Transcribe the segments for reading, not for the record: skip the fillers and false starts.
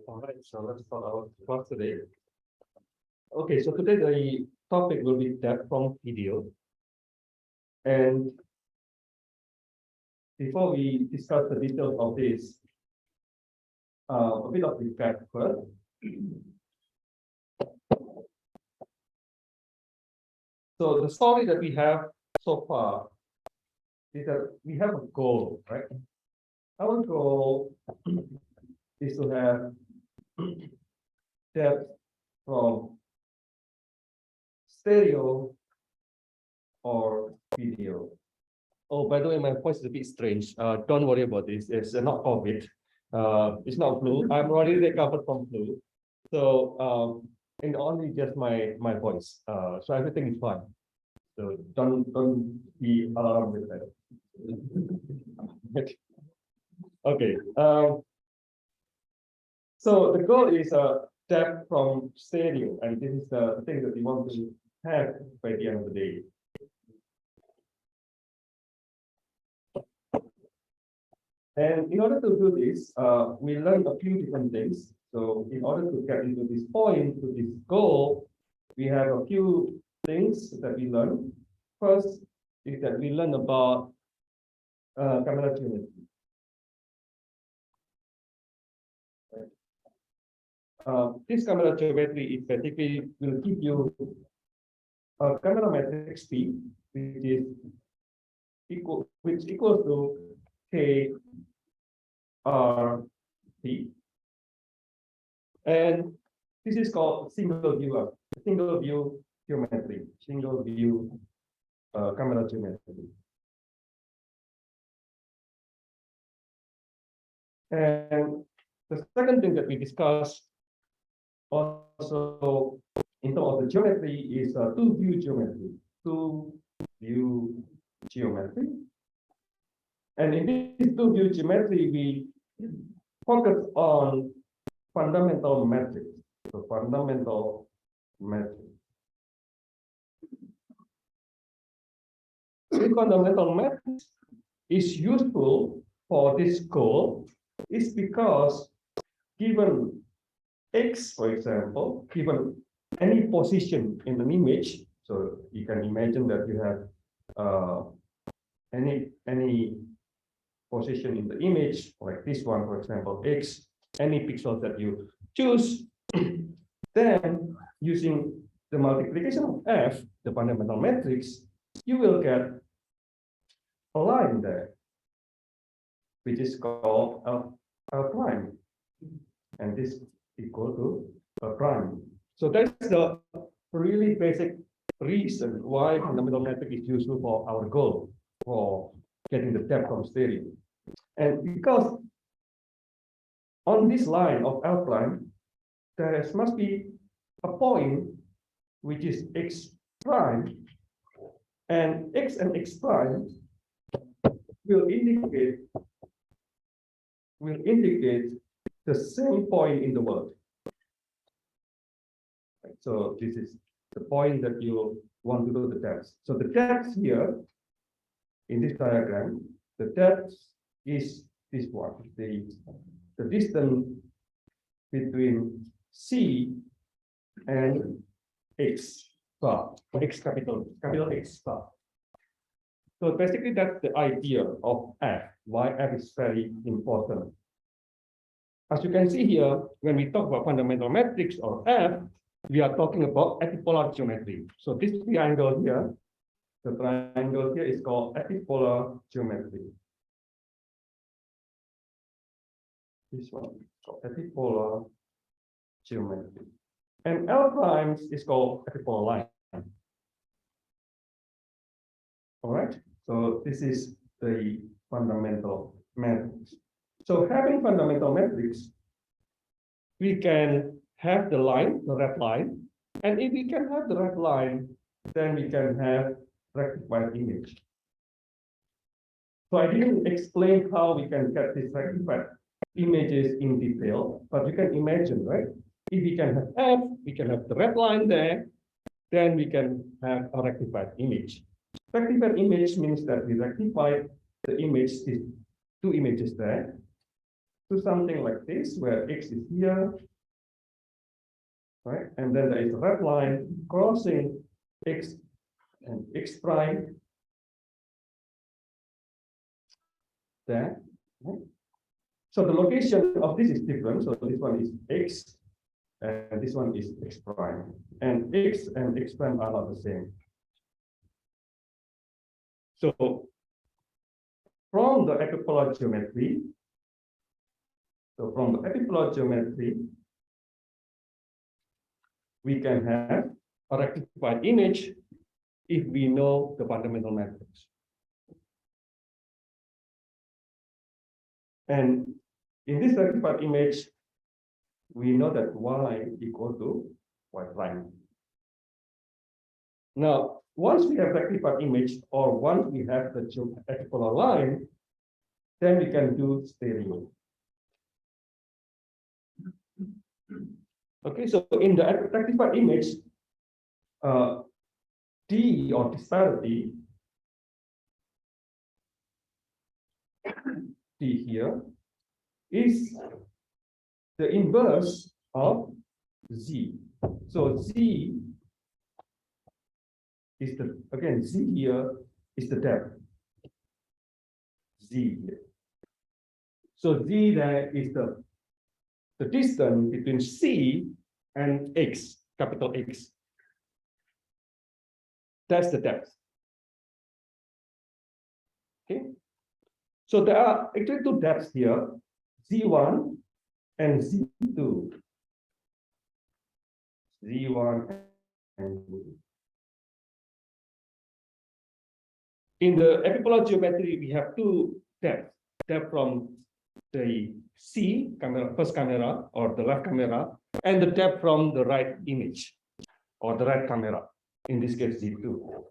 All right, so let's start our class today. Okay, so today the topic will be depth from video. And before we discuss the details of this, a bit of recap first. So the story that we have so far is that we have a goal, right? Our goal is to have depth from stereo or video. Oh, by the way, my voice is a bit strange. Don't worry about this. It's not COVID. It's not flu. I'm already recovered from flu. So and only just my voice. So everything is fine. So don't be alarmed with that. Okay. So the goal is depth from stereo, and this is the thing that we want to have by the end of the day. And in order to do this, we learn a few different things. So in order to get into this point, to this goal, we have a few things that we learn. First is that we learn about camera geometry. This camera geometry is basically will give you a camera matrix P, which equals to K R P, and this is called single view geometry, single view camera geometry. And the second thing that we discussed also in terms of the geometry is two-view geometry. Two-view geometry. And in this two-view geometry, we focus on fundamental metrics. So fundamental metrics. This fundamental metrics is useful for this goal is because given X, for example, given any position in an image, so you can imagine that you have any position in the image, like this one, for example, X, any pixels that you choose, then using the multiplication of F, the fundamental matrix, you will get a line there, which is called a prime, and this equal to a prime. So that's the really basic reason why fundamental matrix is useful for our goal, for getting the depth from stereo. And because on this line of L prime, there must be a point which is X prime, and X and X prime will indicate the same point in the world. So this is the point that you want to do the depth. So the depth here in this diagram, the depth is this one, the distance between C and X bar, X capital X bar. So basically that's the idea of F, why F is very important. As you can see here, when we talk about fundamental matrix or F, we are talking about epipolar geometry. So this triangle here, the triangle here is called epipolar geometry. This one is called epipolar geometry. And L primes is called epipolar line. All right. So this is the fundamental matrix. So having fundamental matrix, we can have the line, the red line, and if we can have the red line, then we can have rectified image. So I didn't explain how we can get these rectified images in detail, but you can imagine, right? If we can have F, we can have the red line there, then we can have a rectified image. Rectified image means that we rectify the image, these two images there, to something like this, where X is here, right? And then there is a red line crossing X and X prime there. Right? So the location of this is different. So this one is X, and this one is X prime. And X prime are not the same. So from the epipolar geometry, we can have a rectified image if we know the fundamental matrix. And in this rectified image, we know that y equal to y prime. Now, once we have rectified image, or once we have the epipolar line, then we can do stereo. Okay, so in the rectified image, D or disparity, D here, is the inverse of Z. So Z is the, again, Z here is the depth. Z here. So Z there is the distance between C and X, capital X. That's the depth. Okay. So there are actually two depths here, Z1 and Z2. Z1 and Z2. In the epipolar geometry, we have two depths. Depth from the C camera, first camera, or the left camera, and the depth from the right image, or the right camera, in this case Z2.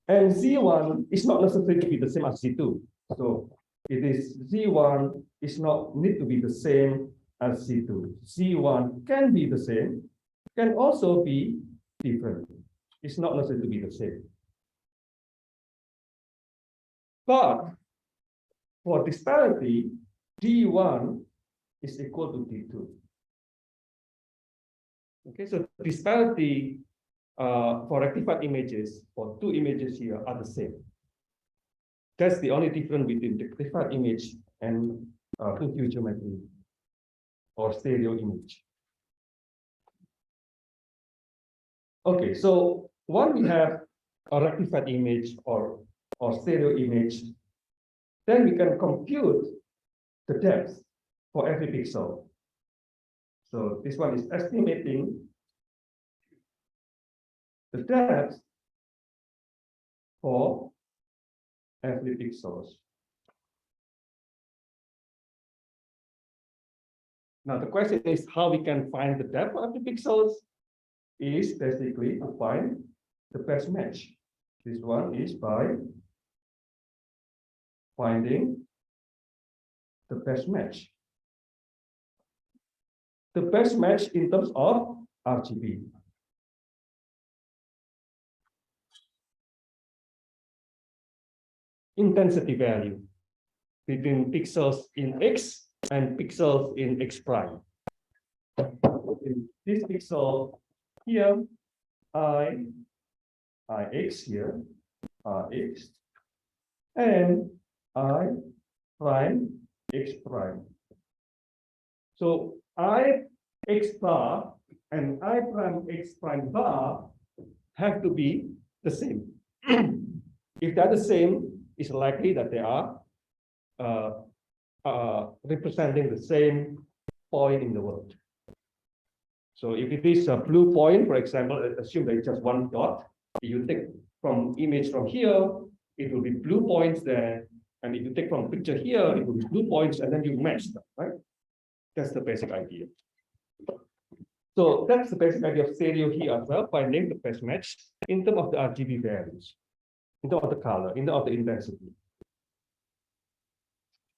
And Z1 is not necessary to be the same as Z2. So it is Z1 is not need to be the same as Z2. Z1 can be the same, can also be different. It's not necessary to be the same. But for disparity, D1 is equal to D2. Okay, so disparity for rectified images, for two images here, are the same. That's the only difference between the rectified image and two-view geometry or stereo image. Okay, so once we have a rectified image or stereo image, then we can compute the depth for every pixel. So this one is estimating the depth for every pixels. Now the question is how we can find the depth of the pixels is basically to find the best match. This one is by finding the best match. The best match in terms of RGB. Intensity value between pixels in X and pixels in X prime. In this pixel here, Ix here, X, and I prime X prime. So I X bar and I prime X prime bar have to be the same. If they're the same, it's likely that they are representing the same point in the world. So if it is a blue point, for example, assume that it's just one dot. You take from image from here, it will be blue points there. And if you take from picture here, it will be blue points, and then you match them, right? That's the basic idea. So that's the basic idea of stereo here as well, finding the best match in terms of the RGB values, in terms of the color, in terms of the intensity.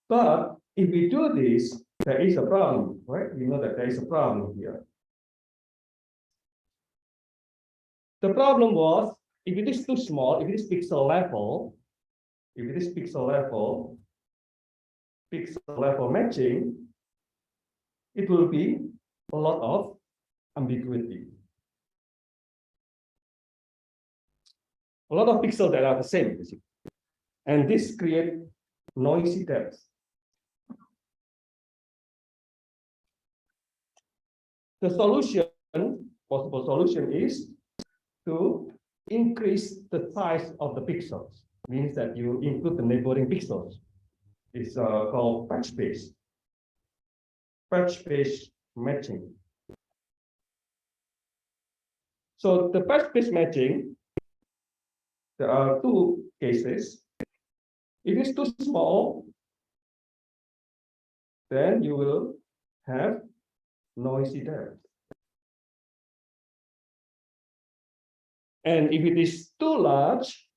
But if we do this, there is a problem, right? We know that there is a problem here. The problem was, if it is too small, if it is pixel level matching, it will be a lot of ambiguity. A lot of pixels that are the same, and this creates noisy depth. The solution, possible solution, is to increase the size of the pixels. Means that you include the neighboring pixels. It's called patch-based matching. So the patch-based matching, there are two cases. If it's too small, then you will have noisy depth. And if it is too large,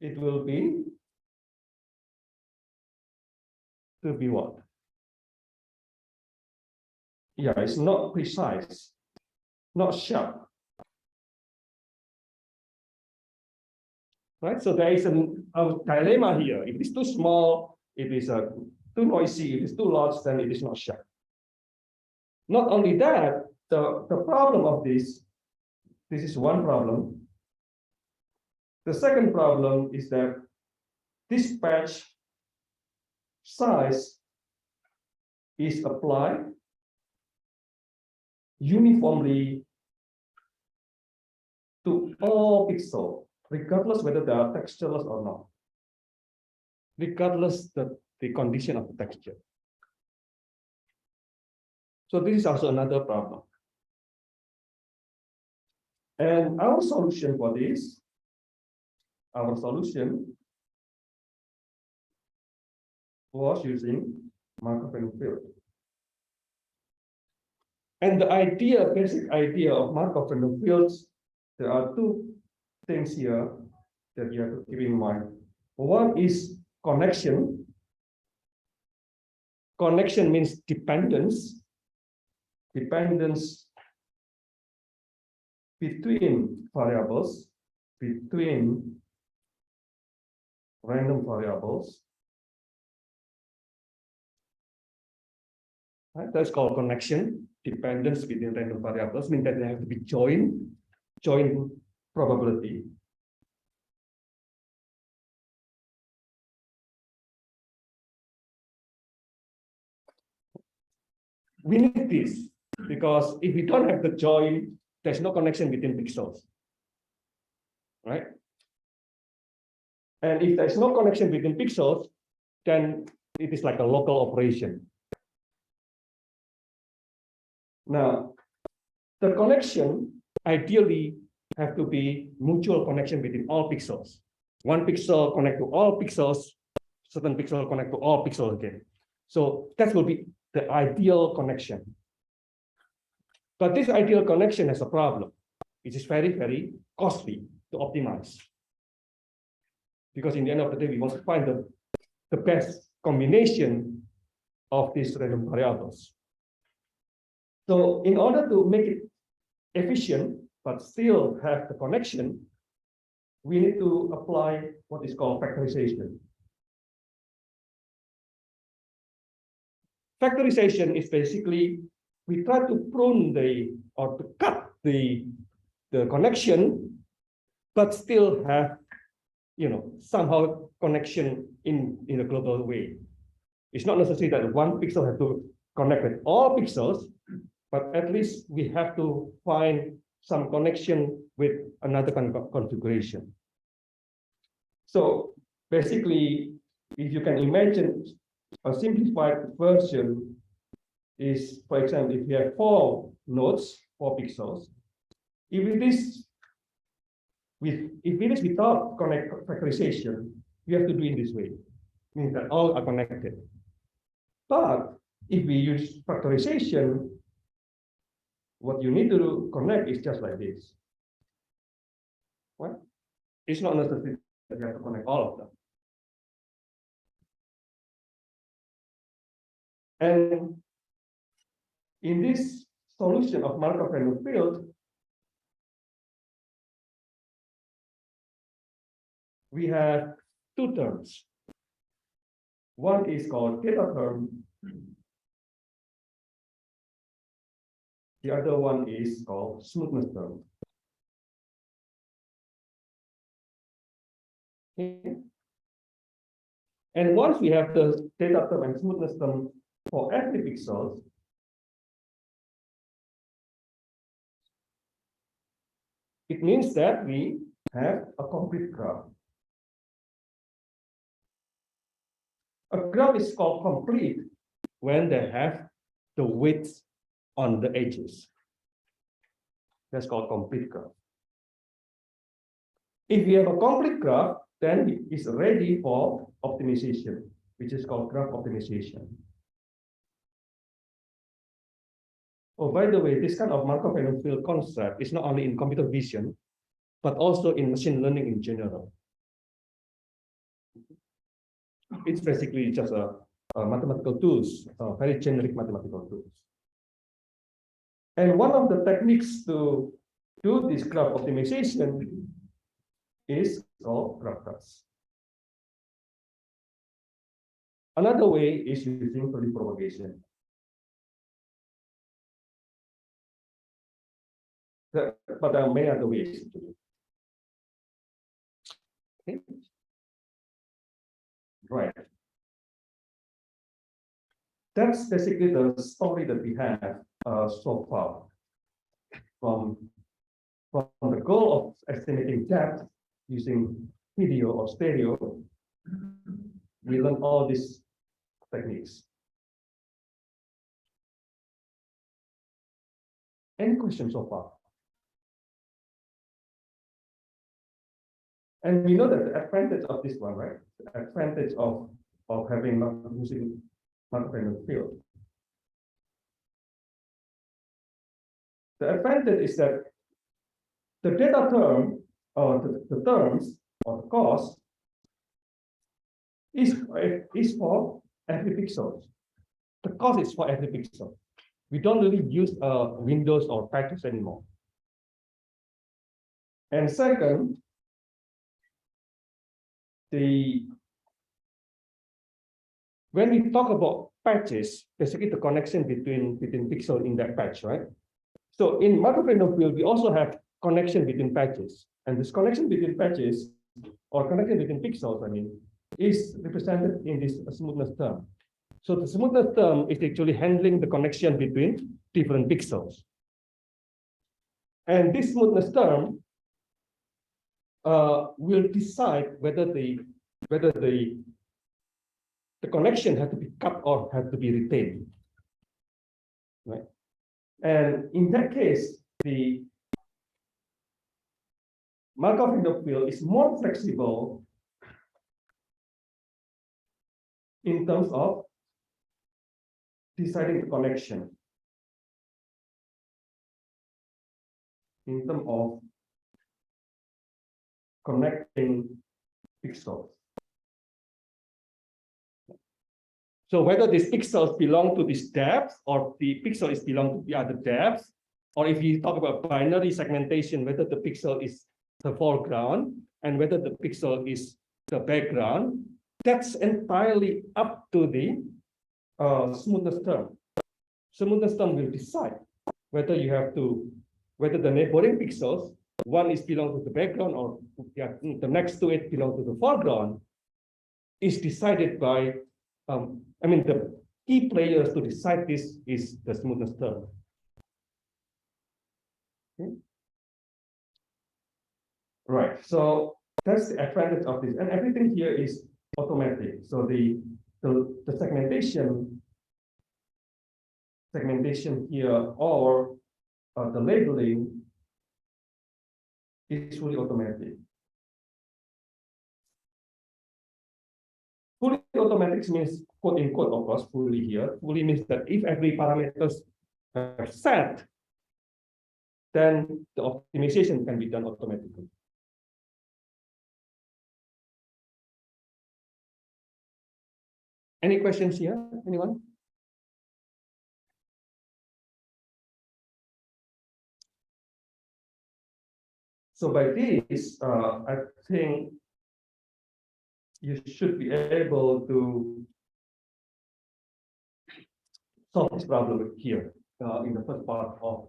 it will be what? Yeah, it's not precise, not sharp. Right? So there is a dilemma here. If it's too small, if it's too noisy, if it's too large, then it is not sharp. Not only that, the problem of this is one problem. The second problem is that this patch size is applied uniformly to all pixels, regardless whether they are textureless or not, regardless the condition of the texture. So this is also another problem. And our solution for this, was using Markov field. And the basic idea of Markov fields, there are two things here that you have to keep in mind. One is connection. Connection means dependence. Dependence between variables, between random variables. Right? That's called connection. Dependence between random variables means that they have to be joint probability. We need this because if we don't have the joint, there's no connection between pixels, right? And if there's no connection between pixels, then it is like a local operation. Now, the connection ideally have to be mutual connection between all pixels. One pixel connect to all pixels, certain pixel connect to all pixels again. So that will be the ideal connection. But this ideal connection has a problem. It is very, very costly to optimize. Because in the end of the day, we want to find the best combination of these random variables. So in order to make it efficient, but still have the connection, we need to apply what is called factorization. Factorization is basically, we try to prune or to cut the connection, but still have, somehow connection in a global way. It's not necessary that one pixel has to connect with all pixels, but at least we have to find some connection with another configuration. So basically, if you can imagine a simplified version is, for example, if you have 4 nodes, 4 pixels, if it is without factorization, you have to do it this way, means that all are connected. But if we use factorization, what you need to connect is just like this. What? It's not necessary that you have to connect all of them. And in this solution of Markov-Random field, we have 2 terms. One is called theta term. The other one is called smoothness term. Okay. And once we have the theta term and smoothness term for every pixel, it means that we have a complete graph. A graph is called complete when they have the width on the edges. That's called complete graph. If we have a complete graph, then it is ready for optimization, which is called graph optimization. Oh, by the way, this kind of Markov-Random field concept is not only in computer vision, but also in machine learning in general. It's basically just a mathematical tools, very generic mathematical tools. And one of the techniques to do this graph optimization is called graph cuts. Another way is using early propagation. But there are many other ways to do it. Okay. Right. That's basically the story that we have so far. From the goal of estimating depth using video or stereo, we learn all these techniques. Any questions so far? And we know that the advantage of this one, right? The advantage of having using Markov-Random field. The advantage is that the data term or the terms or the cost is for every pixel. The cost is for every pixel. We don't really use windows or patches anymore. And second, when we talk about patches, basically the connection between pixels in that patch, right? So in Markov-Random field, we also have connection between patches, and this connection between patches or connection between pixels, I mean, is represented in this smoothness term. So the smoothness term is actually handling the connection between different pixels, and this smoothness term will decide whether the connection has to be cut or has to be retained, right? And in that case, the Markov-Random field is more flexible in terms of deciding the connection, in terms of connecting pixels. So whether these pixels belong to this depth or the pixel is belong to the other depth, or if you talk about binary segmentation, whether the pixel is the foreground and whether the pixel is the background, that's entirely up to the smoothness term. Smoothness term will decide whether you have to, whether the neighboring pixels, one is belong to the background or the next to it belong to the foreground, is decided by, I mean, the key players to decide this is the smoothness term. Okay. Right, so that's the advantage of this, and everything here is automatic. So the the segmentation here, or the labeling is fully automatic. Fully automatic means quote in quote, of course, fully here. Fully means that if every parameters are set, then the optimization can be done automatically. Any questions here? Anyone? So by this, I think you should be able to solve this problem here in the first part of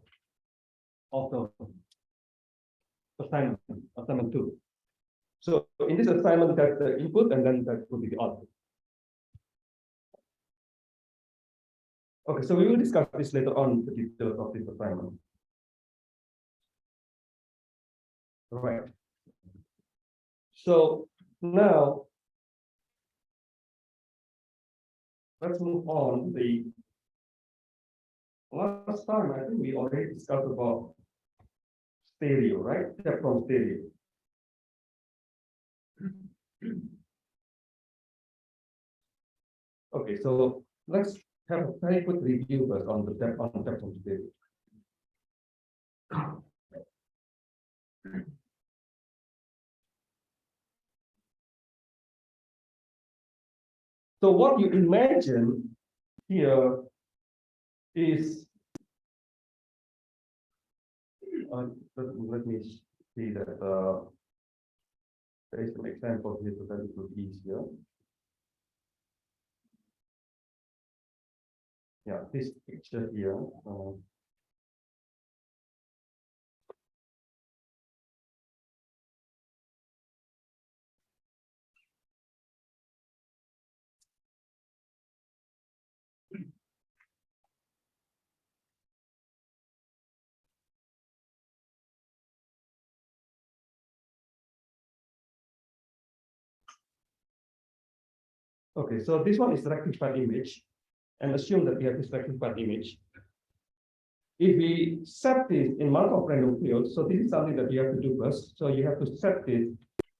the assignment 2. So in this assignment, that's the input, and then that will be the output. Okay, so we will discuss this later on, the details of this assignment. All right. So now let's move on. The last time I think we already discussed about stereo, right? Step from stereo. Okay, so let's have a very quick review first on the step from stereo. So what you imagine here is, let me see that there is an example here so that it will be easier. Yeah, this picture here. Okay, so this one is rectified image, and assume that we have this rectified image. If we set this in Markov random field, so this is something that you have to do first. So you have to set this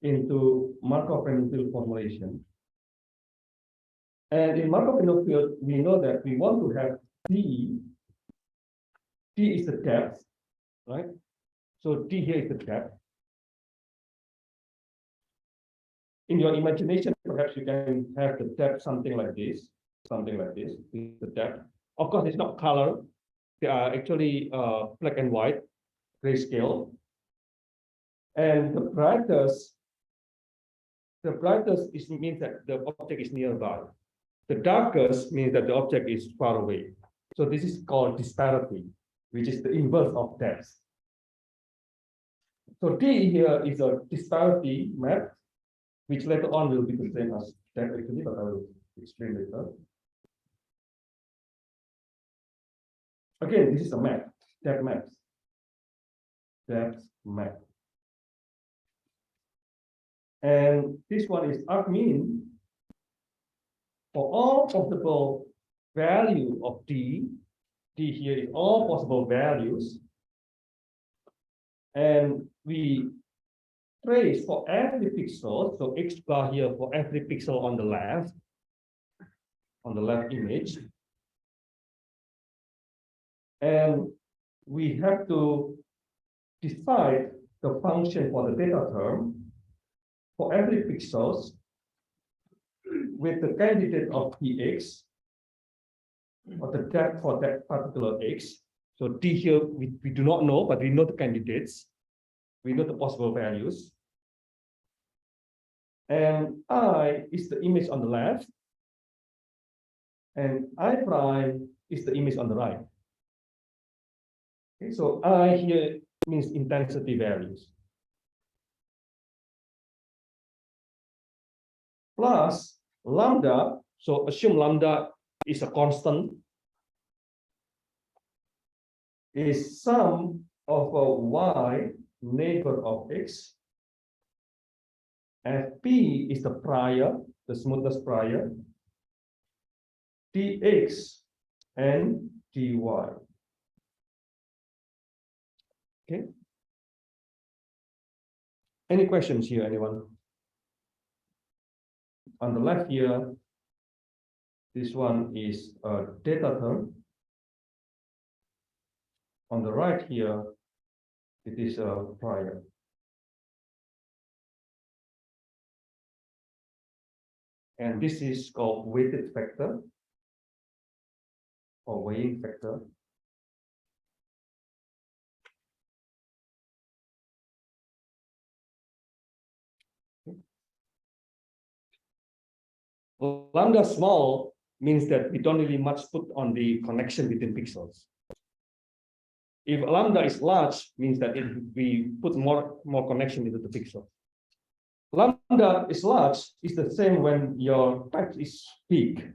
into Markov random field formulation. And in Markov random field, we know that we want to have T. T is the depth, right? So T here is the depth. In your imagination, perhaps you can have the depth something like this, the depth. Of course, it's not color. They are actually black and white, grayscale. And the brightest means that the object is nearby. The darkest means that the object is far away. So this is called disparity, which is the inverse of depth. So T here is a disparity map, which later on will be the same as that actually, but I will explain later. Again, this is a map, depth map. And this one is argmin for all possible value of D. D here is all possible values. And we trace for every pixel, so X bar here for every pixel on the left image. And we have to decide the function for the data term for every pixels with the candidate of Tx, or the depth for that particular X. So T here, we do not know, but we know the candidates. We know the possible values. And I is the image on the left. And I prime is the image on the right. Okay, so I here means intensity values. Plus lambda, so assume lambda is a constant, is sum of a y neighbor of X. Fp is the prior, the smoothest prior. dx and dy. Okay. Any questions here, anyone? On the left here, this one is a data term. On the right here, it is a prior. And this is called weighted factor or weighing factor. Lambda small means that we don't really much put on the connection between pixels. If lambda is large, means that we put more connection into the pixel. Lambda is large is the same when your patch is big.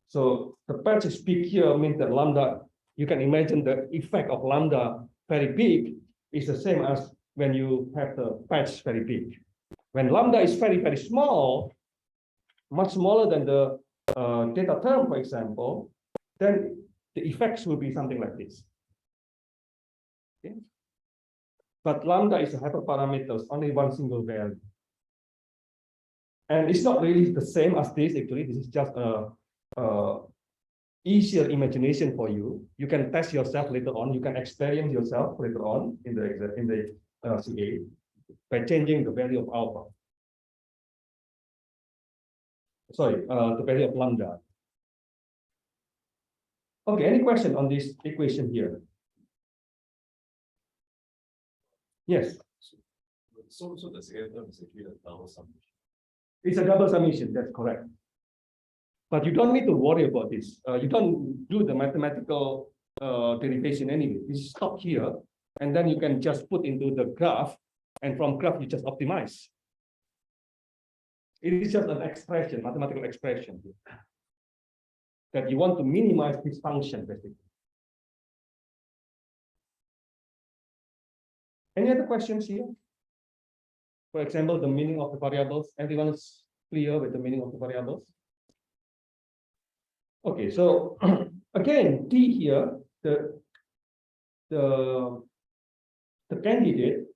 So the patch is big here means that lambda, you can imagine the effect of lambda very big is the same as when you have the patch very big. When lambda is very, very small, much smaller than the data term, for example, then the effects will be something like this. Okay. But lambda is a hyperparameter, only one single value. And it's not really the same as this, actually. This is just a easier imagination for you. You can test yourself later on. You can experience yourself later on in the CA by changing the value of alpha. Sorry, the value of lambda. Okay, any question on this equation here? Yes. So the second term is actually a double summation. It's a double summation, that's correct. But you don't need to worry about this. You don't do the mathematical derivation anyway. You stop here, and then you can just put into the graph, and from graph you just optimize. It is just an expression, mathematical expression here, that you want to minimize this function, basically. Any other questions here? For example, the meaning of the variables. Everyone is clear with the meaning of the variables? Okay, so again, T here, the candidate,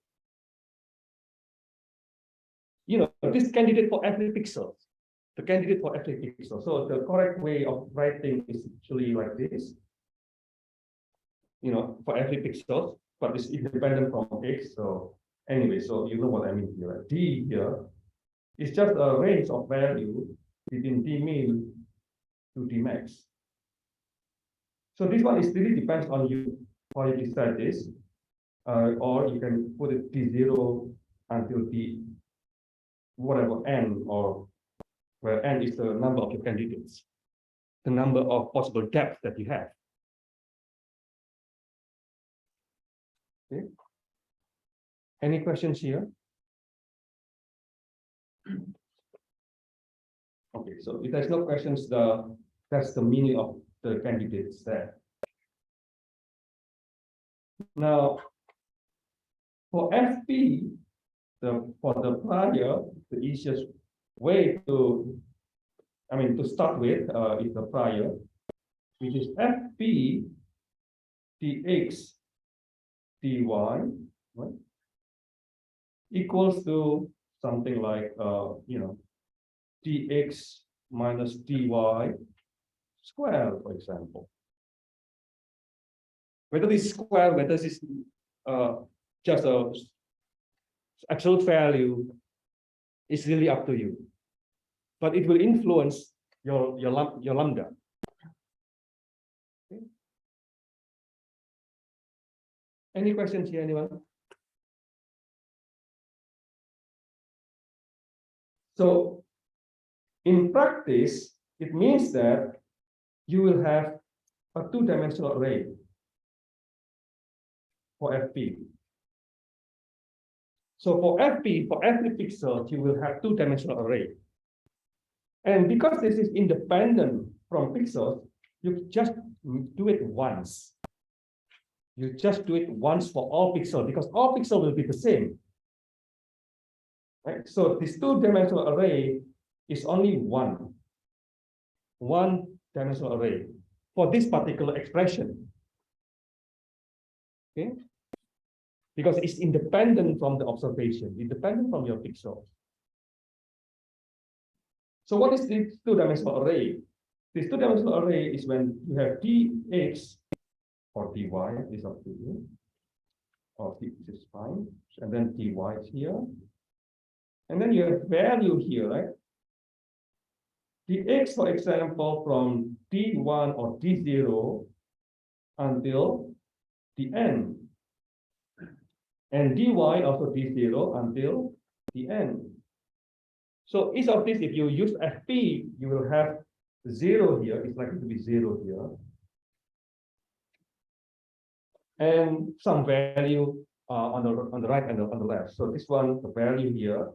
you know, this candidate for every pixel, the candidate for every pixel. So the correct way of writing is actually like this, you know, for every pixel, but it's independent from X. So anyway, so you know what I mean here. D here is just a range of value between D min to D max. So this one is really depends on you how you decide this, or you can put it D0 until D whatever n, or where n is the number of your candidates, the number of possible depths that you have. Okay. Any questions here? Okay, so if there's no questions, that's the meaning of the candidates there. Now, for FP, for the prior, the easiest way to, to start with is the prior, which is FP dx dy, right, equals to something like dx minus dy square, for example. Whether this square, whether this is just a absolute value, is really up to you, but it will influence your lambda. Okay. Any questions here, anyone? So in practice, it means that you will have a two-dimensional array for FP. So for FP, for every pixel, you will have two-dimensional array. And because this is independent from pixels, you just do it once. You just do it once for all pixels, because all pixels will be the same. Right? So this two-dimensional array is only one. one-dimensional array for this particular expression. Okay, because it's independent from the observation, independent from your pixel. So what is this two-dimensional array? This two-dimensional array is when you have dx or dy is up to you, or this is fine, and then dy is here, and then you have value here, right? Dx, for example, from d1 or d0 until the end, and dy also d0 until the end. So each of these, if you use fp, you will have 0 here. It's likely to be 0 here, and some value on the right and on the left. So this one, the value here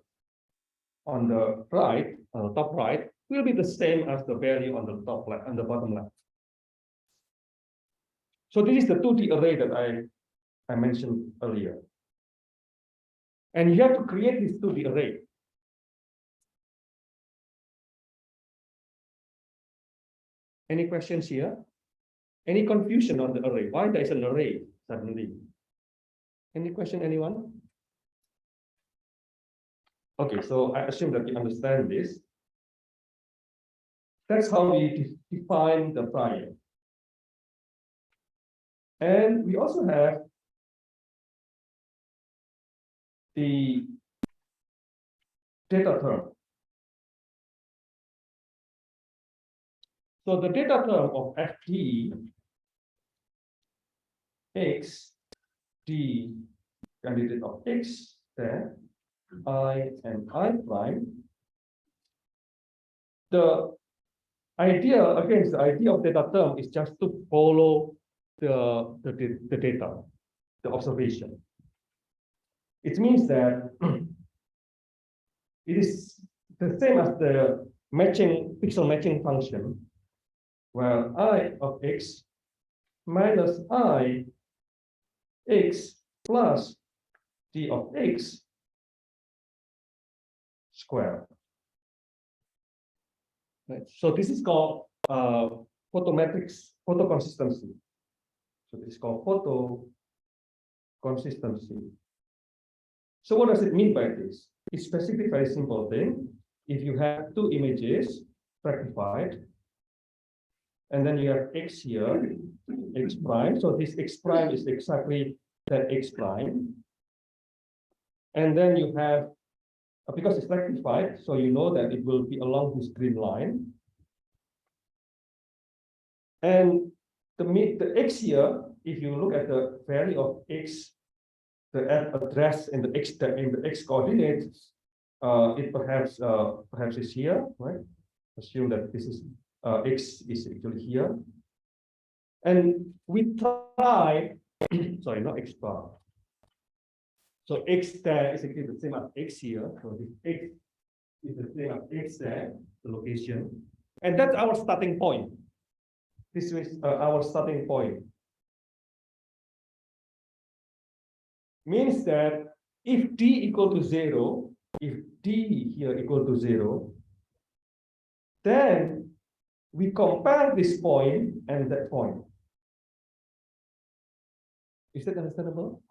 on the right, on the top right, will be the same as the value on the top left and the bottom left. So this is the 2D array that I mentioned earlier. And you have to create this 2D array. Any questions here? Any confusion on the array? Why there is an array suddenly? Any question, anyone? Okay, so I assume that you understand this. That's how we define the prior. And we also have the data term. So the data term of ft x d candidate of x there I and I prime. The idea, again, the idea of data term is just to follow the data, the observation. It means that it is the same as the matching pixel matching function, where I of x minus I x plus d of x squared. Right. So this is called photometrics, photoconsistency. So this is called photoconsistency. So what does it mean by this? It's basically a very simple thing. If you have two images rectified, and then you have x here, x prime. So this x prime is exactly that x prime. And then you have, because it's rectified, so you know that it will be along this green line. And the x here, if you look at the value of x, the address in the x coordinates, it perhaps is here, right? Assume that this is x is actually here, and we try sorry, not x bar. So x there is actually the same as x here. So this x is the same as x there, the location, and that's our starting point. This is our starting point. Means that if d equal to 0, if d here equal to 0, then we compare this point and that point. Is that understandable?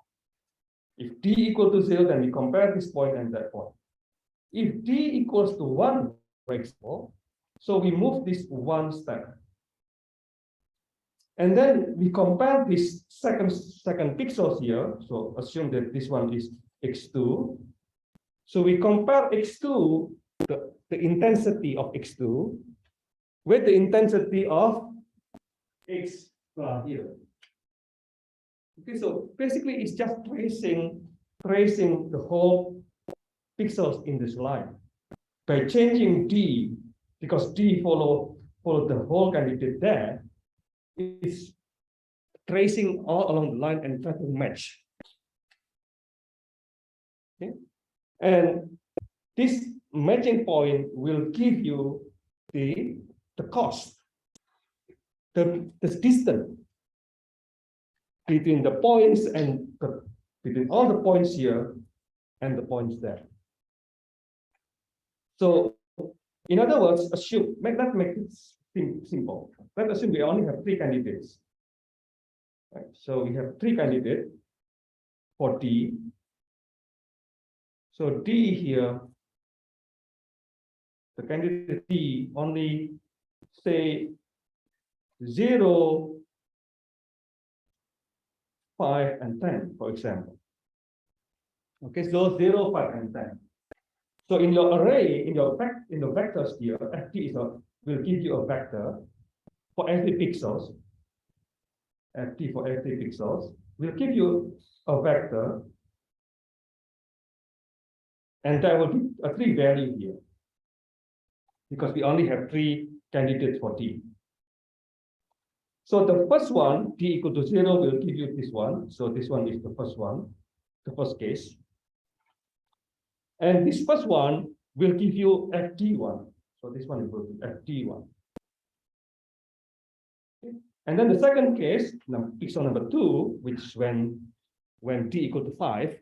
If d equal to 0, then we compare this point and that point. If d equals to 1, for example, so we move this one step. And then we compare this second pixels here. So assume that this one is x2. So we compare x2, the intensity of x2, with the intensity of x here. Okay, so basically it's just tracing the whole pixels in this line by changing d, because d follow the whole candidate there. Is tracing all along the line and try to match. Okay, and this matching point will give you the cost, the distance between the points and between all the points here and the points there. So, in other words, assume let's make it simple. Let's assume we only have 3 candidates. Right? So we have 3 candidates for D. So D here, the candidate D only say 0, 5, and 10, for example. Okay, so 0, 5, and 10. So in your array, in your vectors here, FT will give you a vector for every pixels. FT for every pixels will give you a vector, and that will be a 3 value here, because we only have 3 candidates for D. So the first one, D equal to 0, will give you this one. So this one is the first one, the first case. And this first one will give you FT1. So this one will be FT1. And then the second case, pixel number 2, which is when D equal to 5,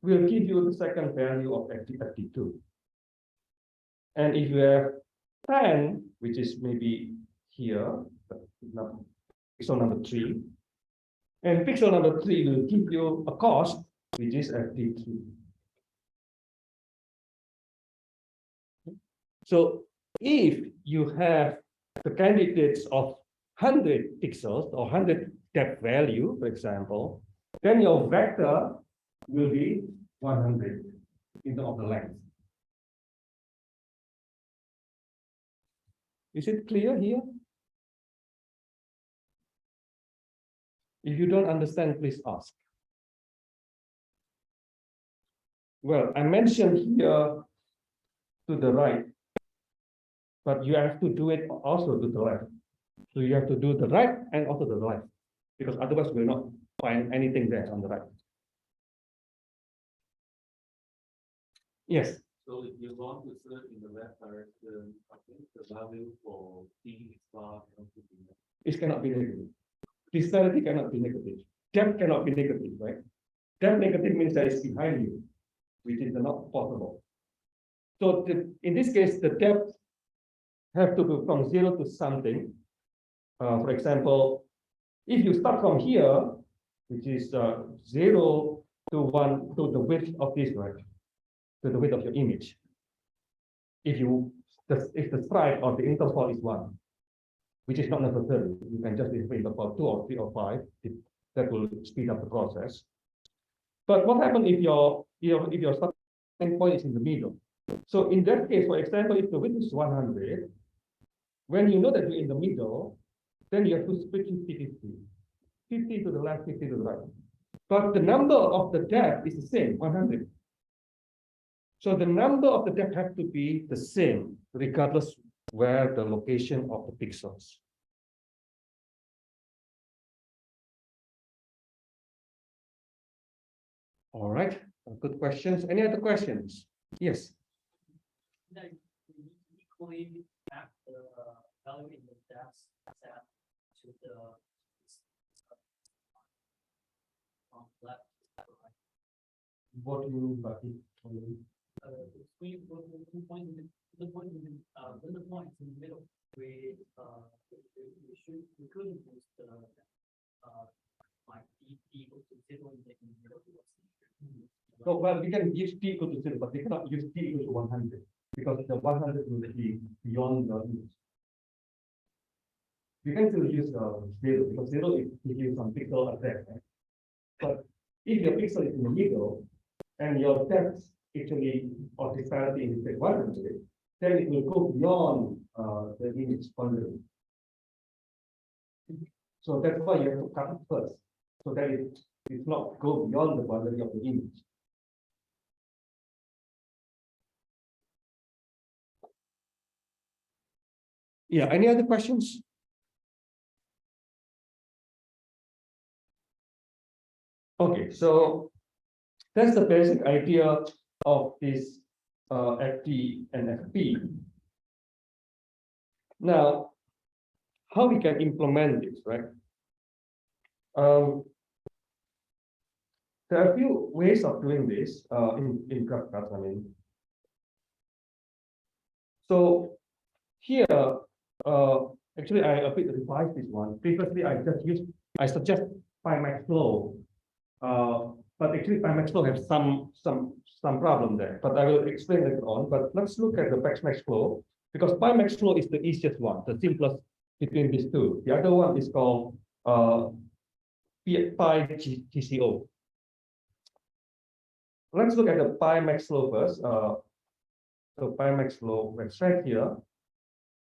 will give you the second value of FT2. And if you have 10, which is maybe here, pixel number 3, and pixel number 3 will give you a cost, which is FT3. So if you have the candidates of 100 pixels or 100 depth value, for example, then your vector will be 100 in terms of the length. Is it clear here? If you don't understand, please ask. Well, I mentioned here to the right, but you have to do it also to the left. So you have to do the right and also the left, because otherwise we'll not find anything there on the right. Yes. So if you want to search in the web direction, I think the value for D is far cannot be negative. It cannot be negative. Disparity cannot be negative. Depth cannot be negative, right? Depth negative means that it's behind you, which is not possible. So in this case, the depth have to be from 0 to something. For example, if you start from here, which is 0 to 1 to the width of this, right? To the width of your image. If the stripe of the interval is 1, which is not necessary, you can just use interval 2 or 3 or 5. That will speed up the process. But what happens if your starting point is in the middle? So in that case, for example, if the width is 100, when you know that you're in the middle, then you have to split 50-50. 50 to the left, 50 to the right. But the number of the depth is the same, 100. So the number of the depth have to be the same, regardless where the location of the pixels. All right, good questions. Any other questions? Yes. Equally map the value in the depth set to the from left to right. What do you mean by equally? Between the 2 points in the point in the points in the middle, we could use the like D equal to 0 in the middle. So well, we can use D equal to 0, but we cannot use D equal to 100 because the 100 will be beyond the image. We can still use 0 because 0 is gives you some pixel address, right? But if your pixel is in the middle and your depth actually or disparity is 100, then it will go beyond the image boundary. So that's why you have to cut it first, so that it does not go beyond the boundary of the image. Yeah, any other questions? Okay, so that's the basic idea of this FT and FP. Now, how we can implement this, right? There are a few ways of doing this in GraphCut, I mean. So here actually I a bit revised this one. Previously, I suggest Pimax flow, but actually Pimax flow has some problem there. But I will explain later on. But let's look at the Pimax flow, because Pimax flow is the easiest one, the simplest between these two. The other one is called GCO. Let's look at the Pimax flow first. So Pimax flow, let's right here.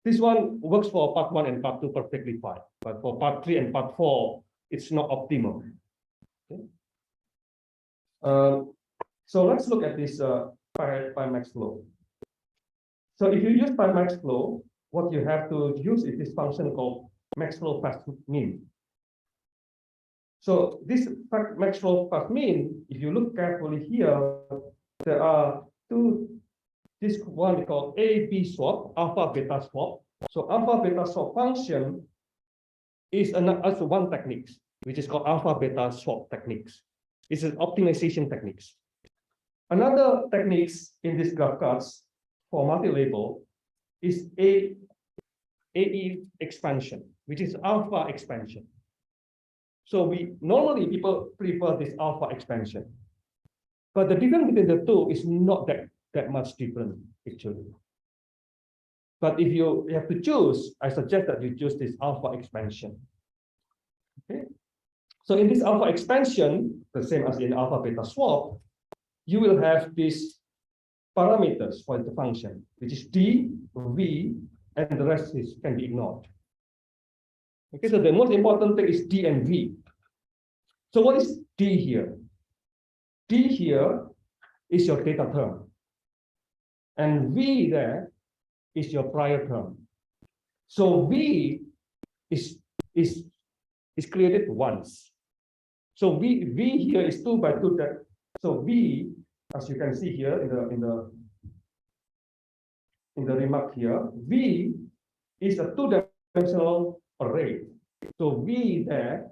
This one works for part 1 and part 2 perfectly fine, but for part 3 and part 4, it's not optimal. Okay. So let's look at this Pimax flow. So if you use Pimax flow, what you have to use is this function called max flow path mean. So this max flow path mean, if you look carefully here, there are this one called A-B swap, alpha beta swap. So alpha beta swap function is also one technique, which is called alpha beta swap techniques. It's an optimization techniques. Another techniques in this graph cards for multi-label is AE expansion, which is alpha expansion. So normally people prefer this alpha expansion, but the difference between the two is not that much different actually. But if you have to choose, I suggest that you choose this alpha expansion. Okay. So in this alpha expansion, the same as in alpha beta swap, you will have these parameters for the function, which is D, V, and the rest can be ignored. Okay, so the most important thing is D and V. So what is D here? D here is your data term, and V there is your prior term. So V is created once. So V here is 2 by 2. So V, as you can see here in the remark here, V is a 2-dimensional array. So V there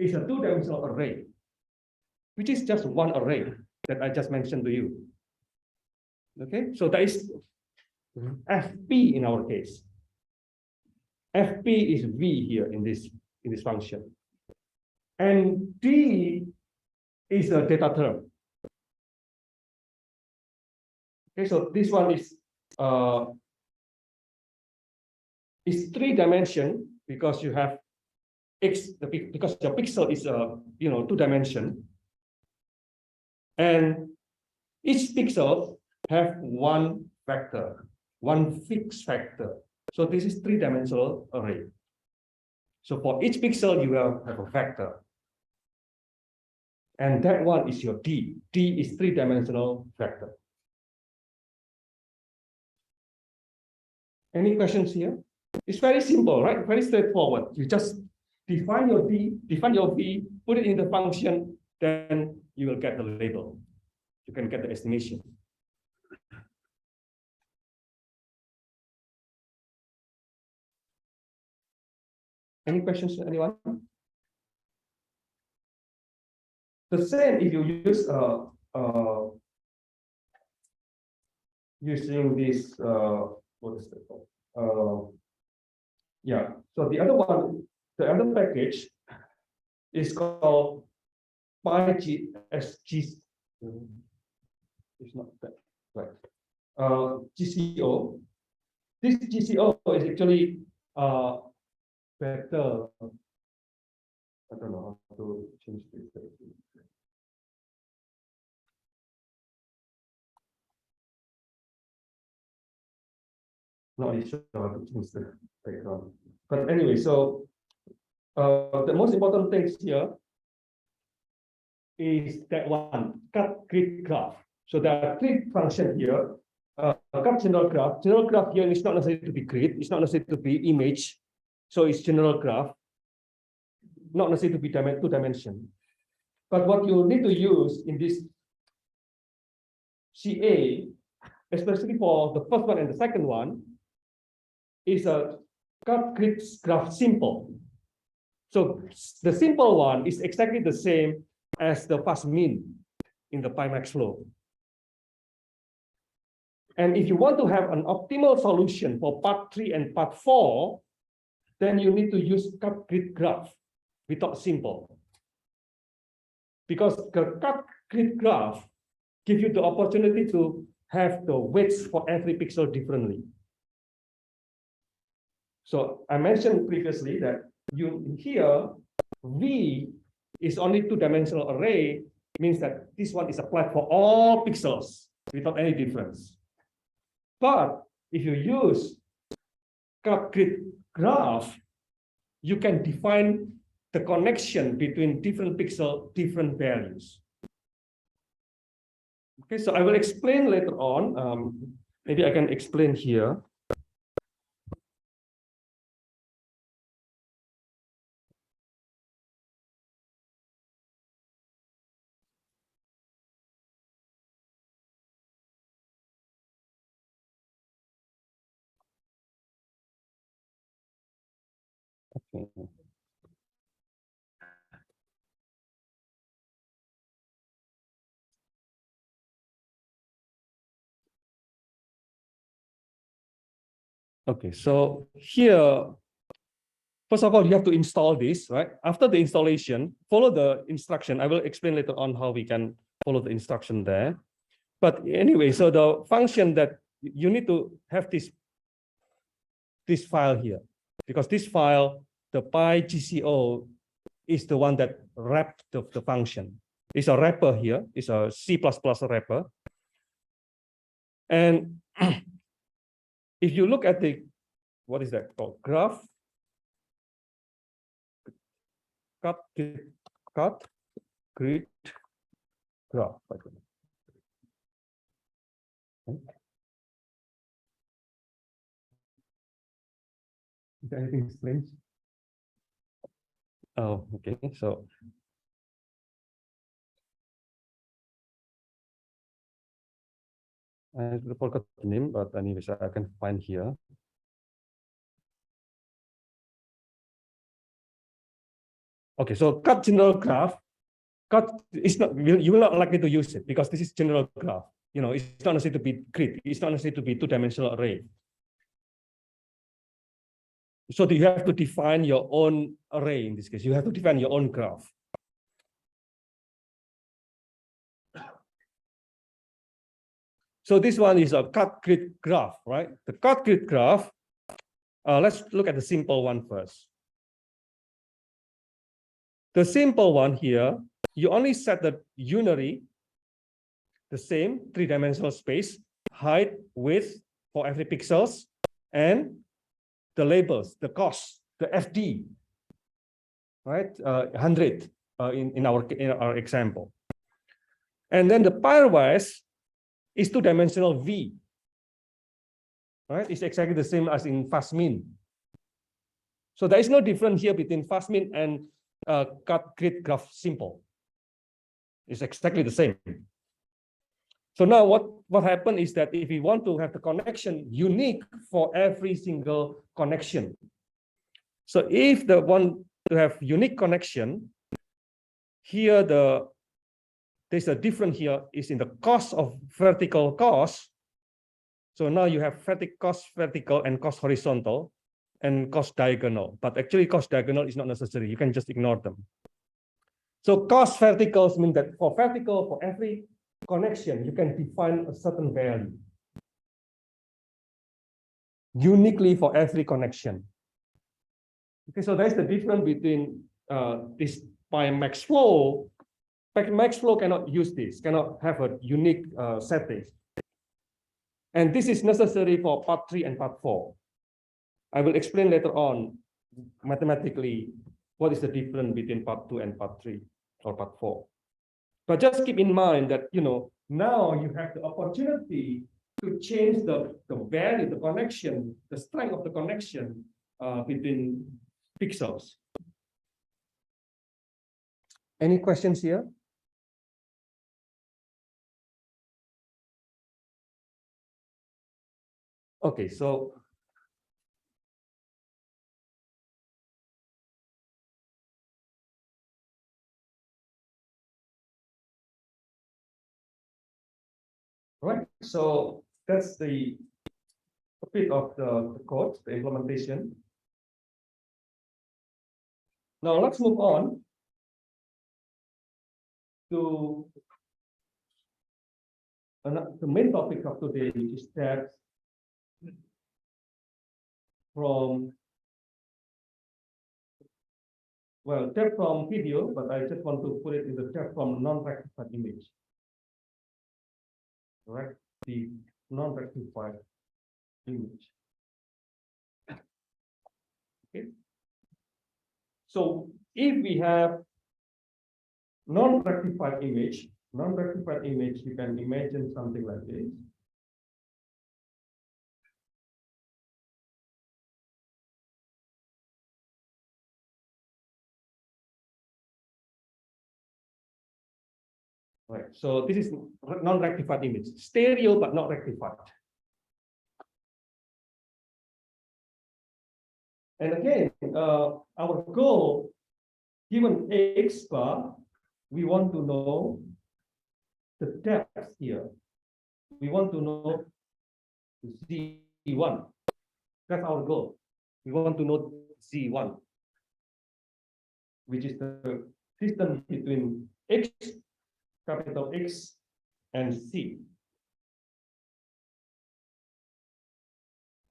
is a 2-dimensional array, which is just one array that I just mentioned to you. Okay, so that is FP in our case. FP is V here in this function, and D is a data term. Okay, so this one is 3-dimension because you have X, because your pixel is 2-dimension, and each pixel have one vector, one fixed vector. So this is 3-dimensional array. So for each pixel, you will have a vector. And that one is your D. D is 3-dimensional vector. Any questions here? It's very simple, right? Very straightforward. You just define your D, define your V, put it in the function, then you will get the label. You can get the estimation. Any questions, anyone? The same if you use using this what is that called? Yeah. So the other one, the other package is called PyGSG. It's not that right. GCO. This GCO is actually better. I don't know how to change this. Not really sure how to change the background. But anyway, so the most important things here is that one, cut grid graph. So there are 3 functions here. Cut general graph. General graph here is not necessary to be grid. It's not necessary to be image. So it's general graph, not necessary to be 2-dimension. But what you need to use in this CA, especially for the first one and the second one, is a cut grid graph simple. So the simple one is exactly the same as the fast mean in the Pimax flow. And if you want to have an optimal solution for part 3 and part 4, then you need to use cut grid graph without simple. Because the cut grid graph gives you the opportunity to have the weights for every pixel differently. So I mentioned previously that here V is only two-dimensional array, means that this one is applied for all pixels without any difference. But if you use cut grid graph, you can define the connection between different pixel, different values. Okay, so I will explain later on. Maybe I can explain here. Okay. Okay, so here, first of all, you have to install this, right? After the installation, follow the instruction. I will explain later on how we can follow the instruction there. But anyway, so the function that you need to have this file here, because this file, the PyGCO, is the one that wrapped the function. It's a wrapper here. It's a C++ wrapper. And if you look at the, what is that called? Graph. Cut grid graph. Is there anything strange? Oh, okay. So I forgot the name, but anyways, I can find here. Okay, so cut general graph. Cut is not, you will not likely to use it because this is general graph. You know, it's not necessary to be grid. It's not necessary to be two-dimensional array. So you have to define your own array in this case. You have to define your own graph. So this one is a cut grid graph, right? The cut grid graph, let's look at the simple one first. The simple one here, you only set the unary, the same three-dimensional space, height, width for every pixels, and the labels, the cost, the FD, right? 100 in our example. And then the pairwise is two-dimensional V, right? It's exactly the same as in fastmin. So there is no difference here between fastmin and cut grid graph simple. It's exactly the same. So now what happened is that if we want to have the connection unique for every single connection. So if the one to have unique connection, here there's a difference here is in the cost of vertical cost. So now you have cost vertical and cost horizontal and cost diagonal, but actually cost diagonal is not necessary. You can just ignore them. So cost verticals mean that for vertical, for every connection, you can define a certain value uniquely for every connection. Okay, so that's the difference between this max flow. Max flow cannot use this, cannot have a unique setting. And this is necessary for part 3 and part 4. I will explain later on mathematically what is the difference between part 2 and part 3 or part 4. But just keep in mind that, you know, now you have the opportunity to change the value, the connection, the strength of the connection between pixels. Any questions here? Okay, so right, so that's a bit of the code, the implementation. Now let's move on to the main topic of today, which is that from tab from video, but I just want to put it in the tab from non-rectified image. Right, the non-rectified image. Okay. So if we have non-rectified image, you can imagine something like this. Right, so this is non-rectified image, stereo but not rectified. And again, our goal, given X bar, we want to know the depth here. We want to know Z1. That's our goal. We want to know Z1, which is the distance between X, capital X, and C.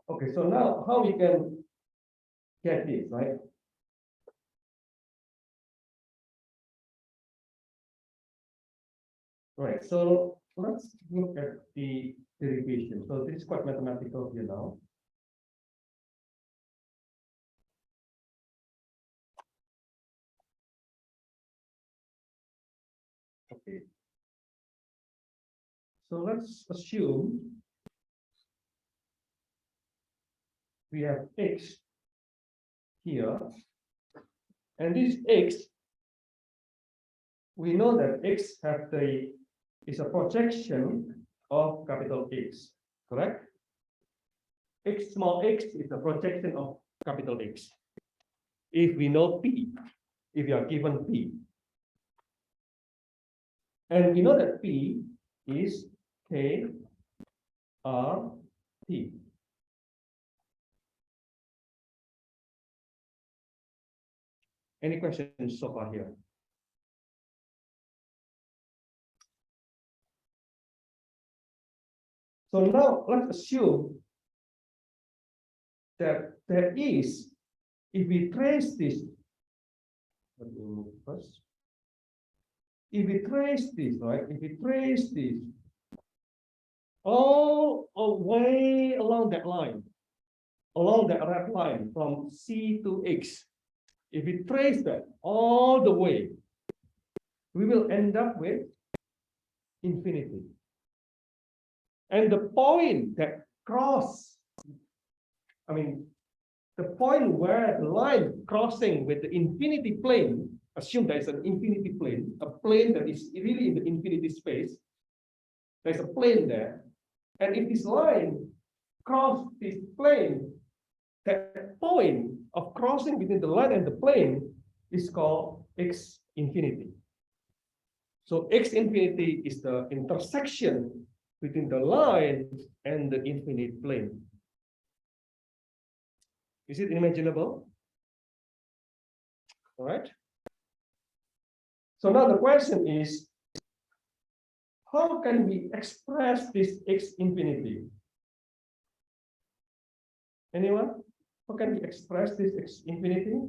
Okay, so now how we can get this, right? Right, so let's look at the derivation. So this is quite mathematical here now. Okay. So let's assume we have X here, and this X, we know that X is a projection of capital X, correct? X small x is a projection of capital X. If we know P, if you are given P, and we know that P is K R T. Any questions so far here? So now let's assume that there is, if we trace this, let me move first. If we trace this, right? If we trace this all way along that line, along that red line from C to X, if we trace that all the way, we will end up with infinity. And the point that the point where the line crossing with the infinity plane, assume there is an infinity plane, a plane that is really in the infinity space. There's a plane there. And if this line crosses this plane, that point of crossing between the line and the plane is called X infinity. So X infinity is the intersection between the line and the infinite plane. Is it imaginable? All right. So now the question is, how can we express this X infinity? Anyone? How can we express this X infinity?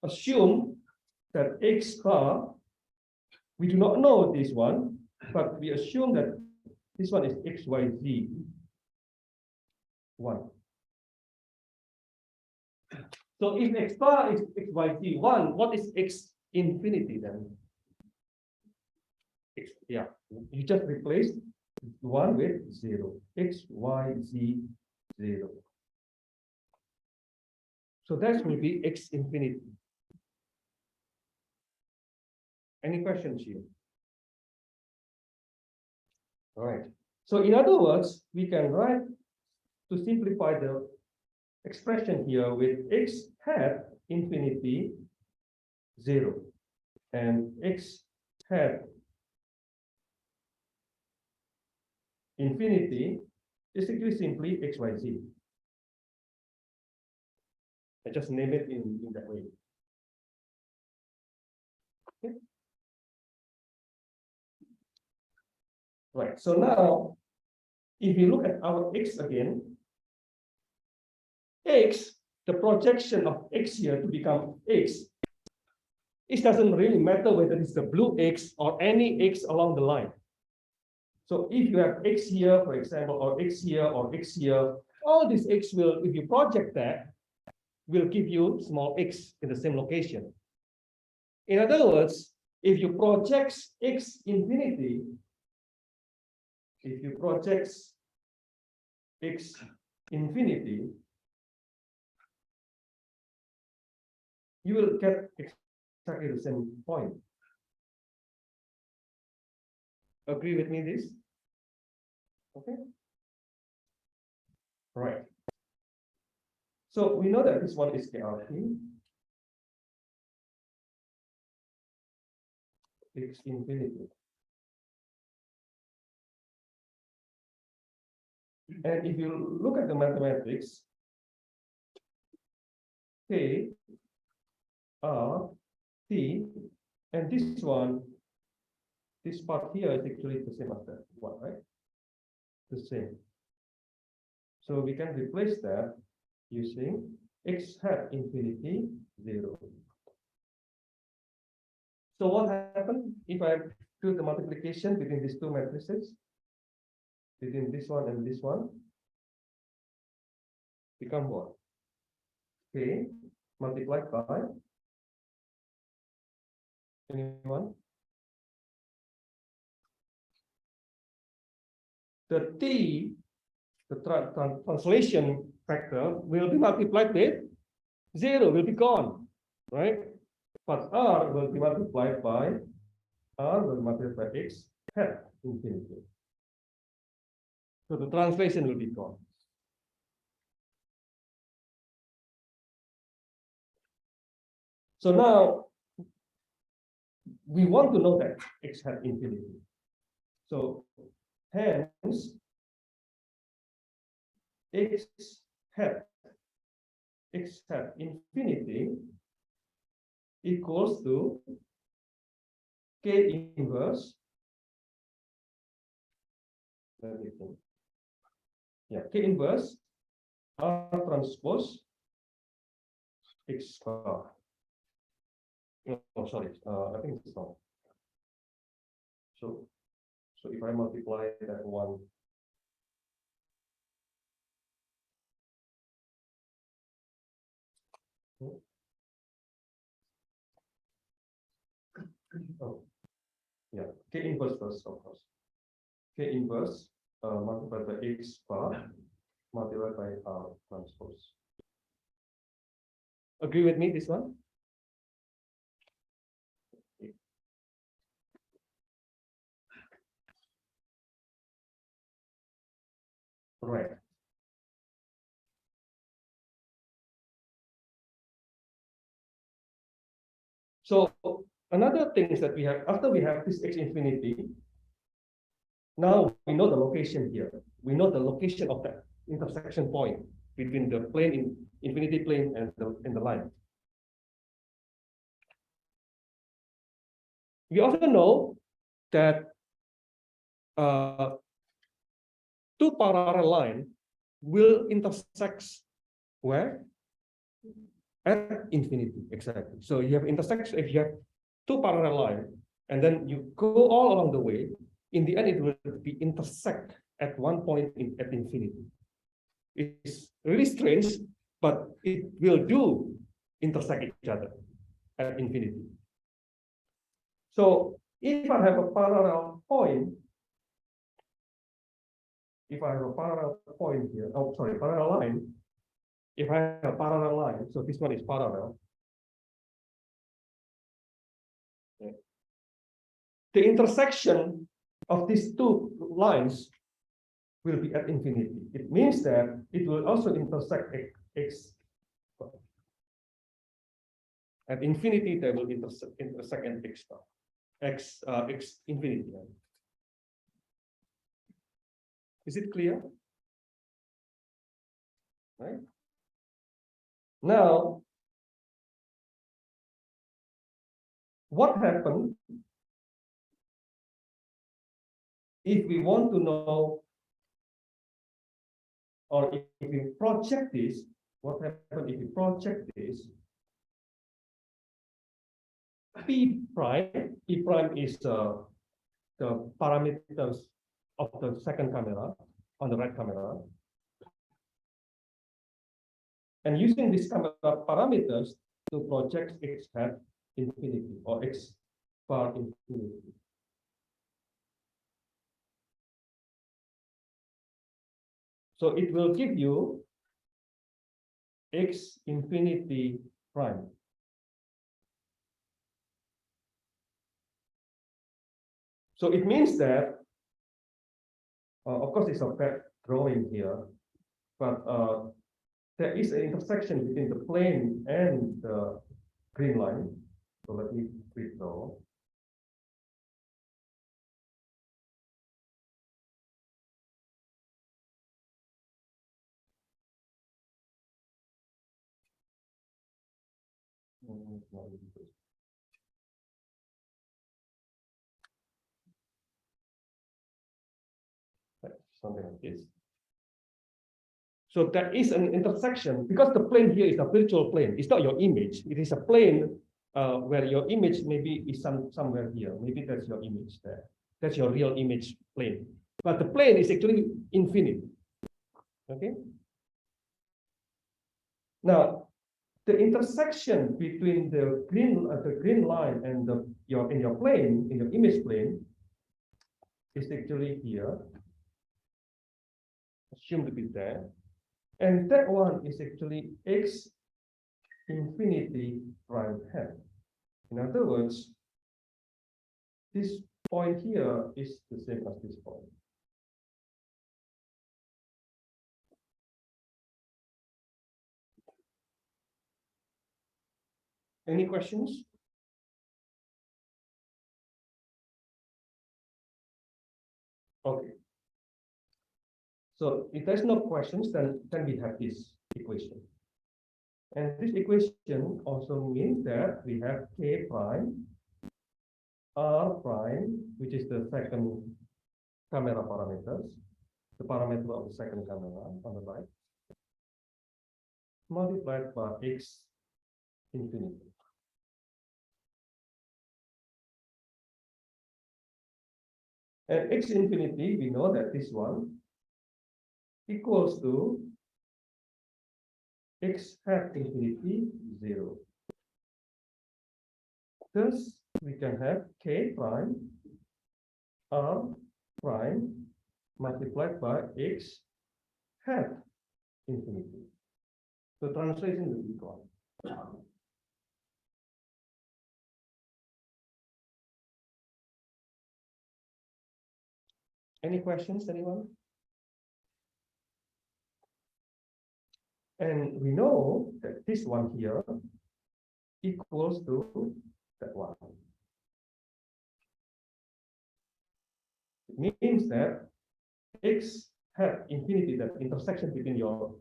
Assume that X bar, we do not know this one, but we assume that this one is X, Y, Z 1. So if X bar is X, Y, Z 1, what is X infinity then? X, yeah, you just replace 1 with 0. X, Y, Z 0. So that will be X infinity. Any questions here? All right. So in other words, we can write, to simplify the expression here, with X hat infinity 0 and X hat infinity is actually simply xyz. I just name it in that way. Okay. Right. So now, if you look at our x again, x, the projection of x here to become x, it doesn't really matter whether it's the blue x or any x along the line. So if you have x here, for example, or x here, or x here, all these x will, if you project that, will give you small x in the same location. In other words, if you project x infinity, if you project x infinity, you will get exactly the same point. Agree with me this? Okay. Right. So we know that this one is KRT. X infinity. And if you look at the mathematics, K, R, T, and this one, this part here is actually the same as that one, right? The same. So we can replace that using x hat infinity 0. So what happened if I do the multiplication between these two matrices, between this one and this one, become what? K multiplied by anyone? The T, the translation factor will be multiplied with 0, will be gone, right? But R will be multiplied by x hat infinity. So the translation will be gone. So now we want to know that x hat infinity. So hence x hat infinity equals to K inverse. K inverse R transpose x bar. Oh, sorry. I think it's wrong. So if I multiply that one, oh, yeah, K inverse first, of course. K inverse multiplied by x bar multiplied by R transpose. Agree with me, this one? Right. So another thing is that we have, after we have this x infinity, now we know the location here. We know the location of that intersection point between the plane in infinity plane and the line. We also know that two parallel lines will intersect where? At infinity, exactly. So you have intersection, if you have two parallel lines, and then you go all along the way, in the end it will be intersect at one point at infinity. It's really strange, but it will do intersect each other at infinity. So if I have a parallel point, here, oh sorry, parallel line, if I have a parallel line, so this one is parallel. Okay. The intersection of these two lines will be at infinity. It means that it will also intersect x. At infinity, they will intersect at x star. x infinity. Is it clear? Right. Now, what happened if we want to know, or if we project this? What happened if we project this? P prime is the parameters of the second camera on the right camera. And using these camera parameters to project x hat infinity or x bar infinity. So it will give you x infinity prime. So it means that, of course, it's a bad drawing here, but there is an intersection between the plane and the green line. So let me redraw. Something like this. So there is an intersection because the plane here is a virtual plane. It's not your image. It is a plane where your image maybe is somewhere here. Maybe that's your image there. That's your real image plane. But the plane is actually infinite. Okay. Now, the intersection between the green line and your plane, in your image plane, is actually here. Assumed to be there. And that one is actually x infinity prime hat. In other words, this point here is the same as this point. Any questions? Okay. So if there's no questions, then we have this equation. And this equation also means that we have k prime, r prime, which is the second camera parameters, the parameter of the second camera on the right, multiplied by x infinity. And x infinity, we know that this one equals to x hat infinity 0. Thus, we can have k prime r prime multiplied by x hat infinity. So translation will be equal. Any questions, anyone? And we know that this one here equals to that one. It means that x hat infinity, that intersection between your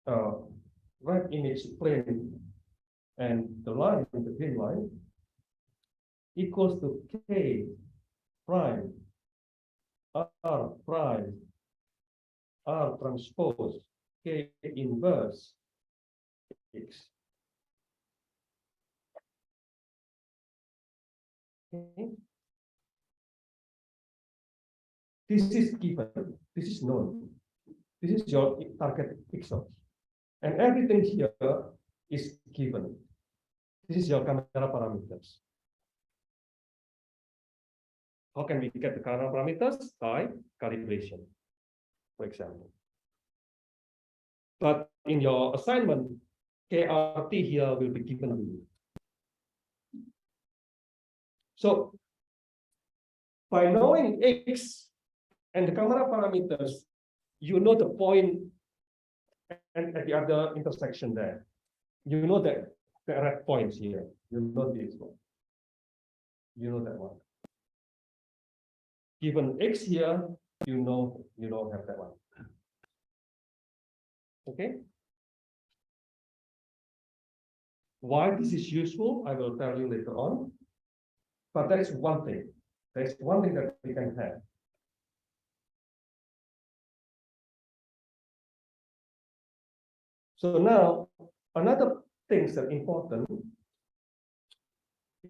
right image plane and the line, the green line, equals to k prime r prime r transpose k inverse x. Okay. This is given, this is known, this is your target pixels, and everything here is given. This is your camera parameters. How can we get the camera parameters? By calibration, for example. But in your assignment, KRT here will be given to you. So by knowing x and the camera parameters, you know the point and at the other intersection there. You know that there are points here. You know this one. You know that one. Given X here, you don't have that one. Okay. Why this is useful, I will tell you later on. But there is one thing. There is one thing that we can have. So now, another thing that's important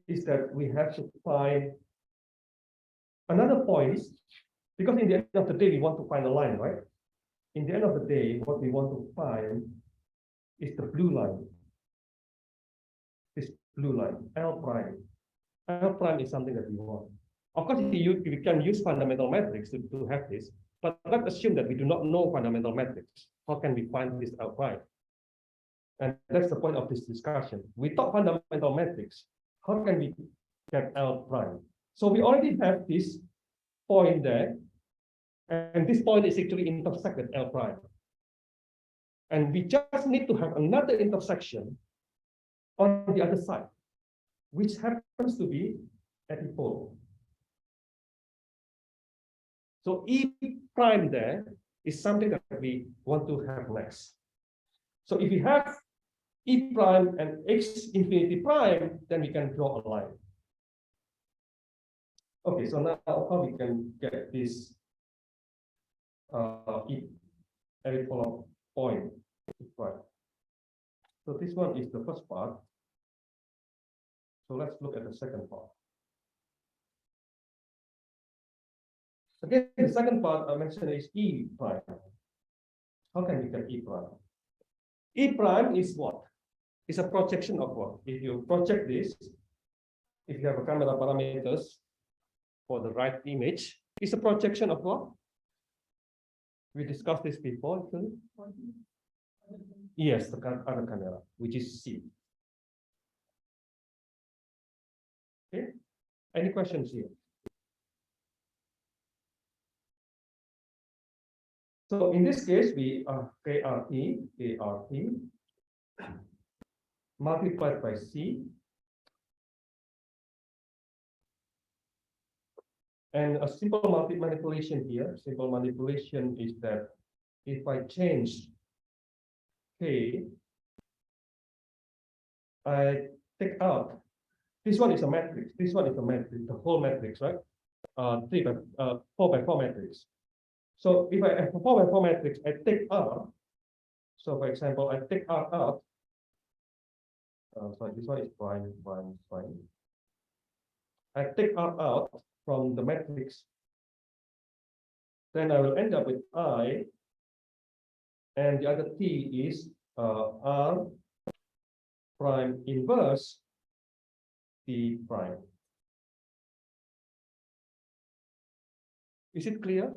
is that we have to find another point, because in the end of the day, we want to find a line, right? In the end of the day, what we want to find is the blue line. This blue line, L prime. L prime is something that we want. Of course, we can use fundamental metrics to have this, but let's assume that we do not know fundamental metrics. How can we find this L prime? And that's the point of this discussion. Without fundamental metrics, how can we get L prime? So we already have this point there, and this point is actually intersect with L prime. And we just need to have another intersection on the other side, which happens to be epipole. So E prime there is something that we want to have next. So if we have E prime and X infinity prime, then we can draw a line. Okay, so now how we can get this epipole point? So this one is the first part. So let's look at the second part. Again, the second part I mentioned is E prime. How can we get E prime? E prime is what? It's a projection of what? If you project this, if you have a camera parameters for the right image, it's a projection of what? We discussed this before. Yes, the other camera, which is C. Okay. Any questions here? So in this case, we are KRT multiplied by C. And a simple manipulation here, simple manipulation is that if I change K, I take out, this one is a matrix, this one is a matrix, the whole matrix, right? 4 by 4 matrix. So if I have a 4 by 4 matrix, I take R. So for example, I take R out. Sorry, this one is prime. I take R out from the matrix. Then I will end up with I, and the other T is R prime inverse T prime. Is it clear?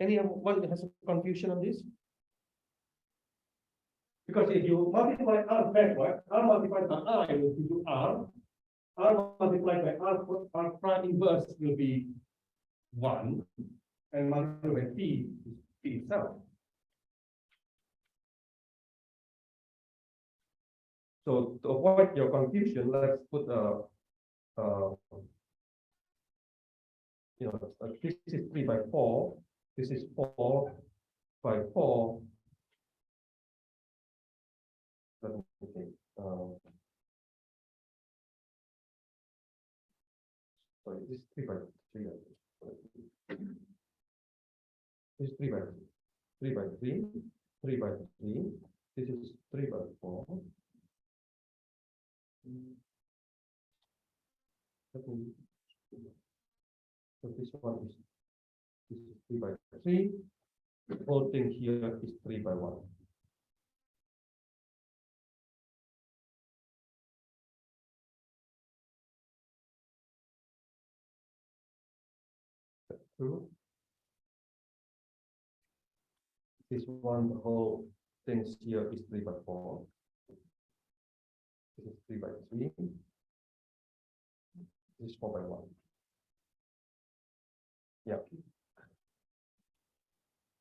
Anyone has a confusion on this? Because if you multiply R backward, R multiplied by I will give you R multiplied by R prime inverse will be 1, and multiplied by T is T itself. So to avoid your confusion, let's put this is 3 by 4, this is 4 by 4. Sorry, this is 3 by 3. This is 3 by 3 by 3, 3 by 3. This is 3 by 4. So this one is 3 by 3. The whole thing here is 3 by 1. True. This one, the whole thing here is 3 by 4. This is 3 by 3. This is 4 by 1. Yeah.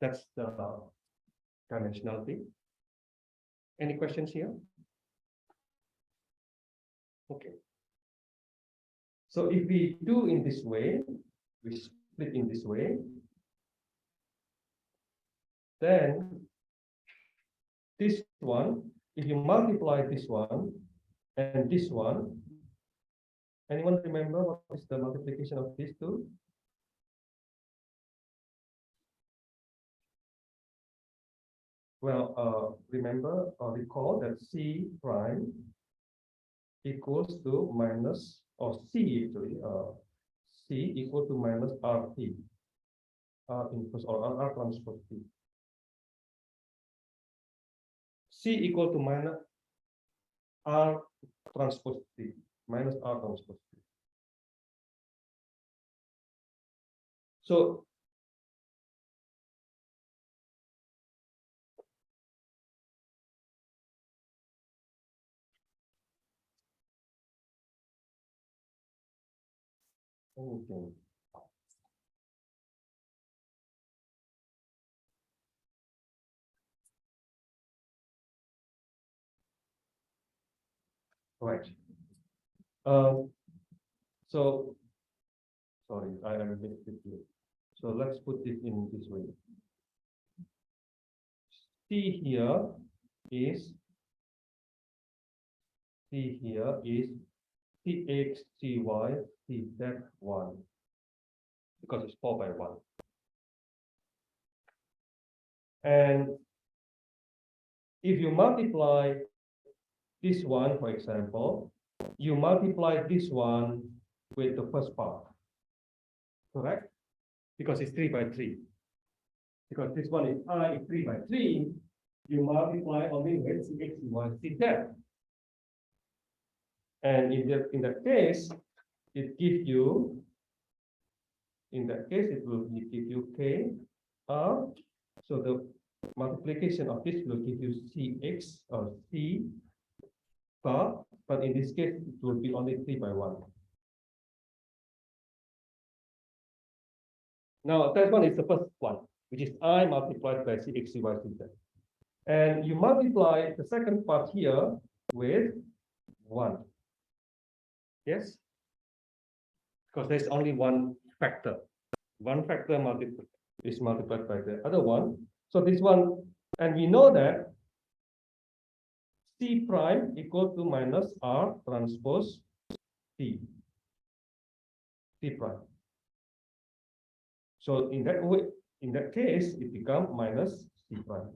That's the dimensionality. Any questions here? Okay. So if we do in this way, we split in this way, then this one, if you multiply this one and this one, anyone remember what is the multiplication of these two? Well, remember or recall that C prime equals to minus, or C actually, C equal to minus RT, R inverse or R transpose T. C equal to minus R transpose T, minus R transpose T. So okay. Right. So sorry, I am a bit confused. So let's put it in this way. C here is Cx, Cy, Cz1 because it's 4 by 1. And if you multiply this one, for example, you multiply this one with the first part, correct? Because it's 3 by 3. Because this one is I 3 by 3, you multiply only with Cx, Cy, Cz. And in that case, it gives you, in that case, it will give you K R. So the multiplication of this will give you Cx or C bar, but in this case, it will be only 3 by 1. Now, that one is the first one, which is I multiplied by Cx, Cy, Cz. And you multiply the second part here with 1. Yes? Because there's only one factor. One factor is multiplied by the other one. So this one, and we know that C prime equal to minus R transpose T. T prime. So in that way, in that case, it becomes minus C prime.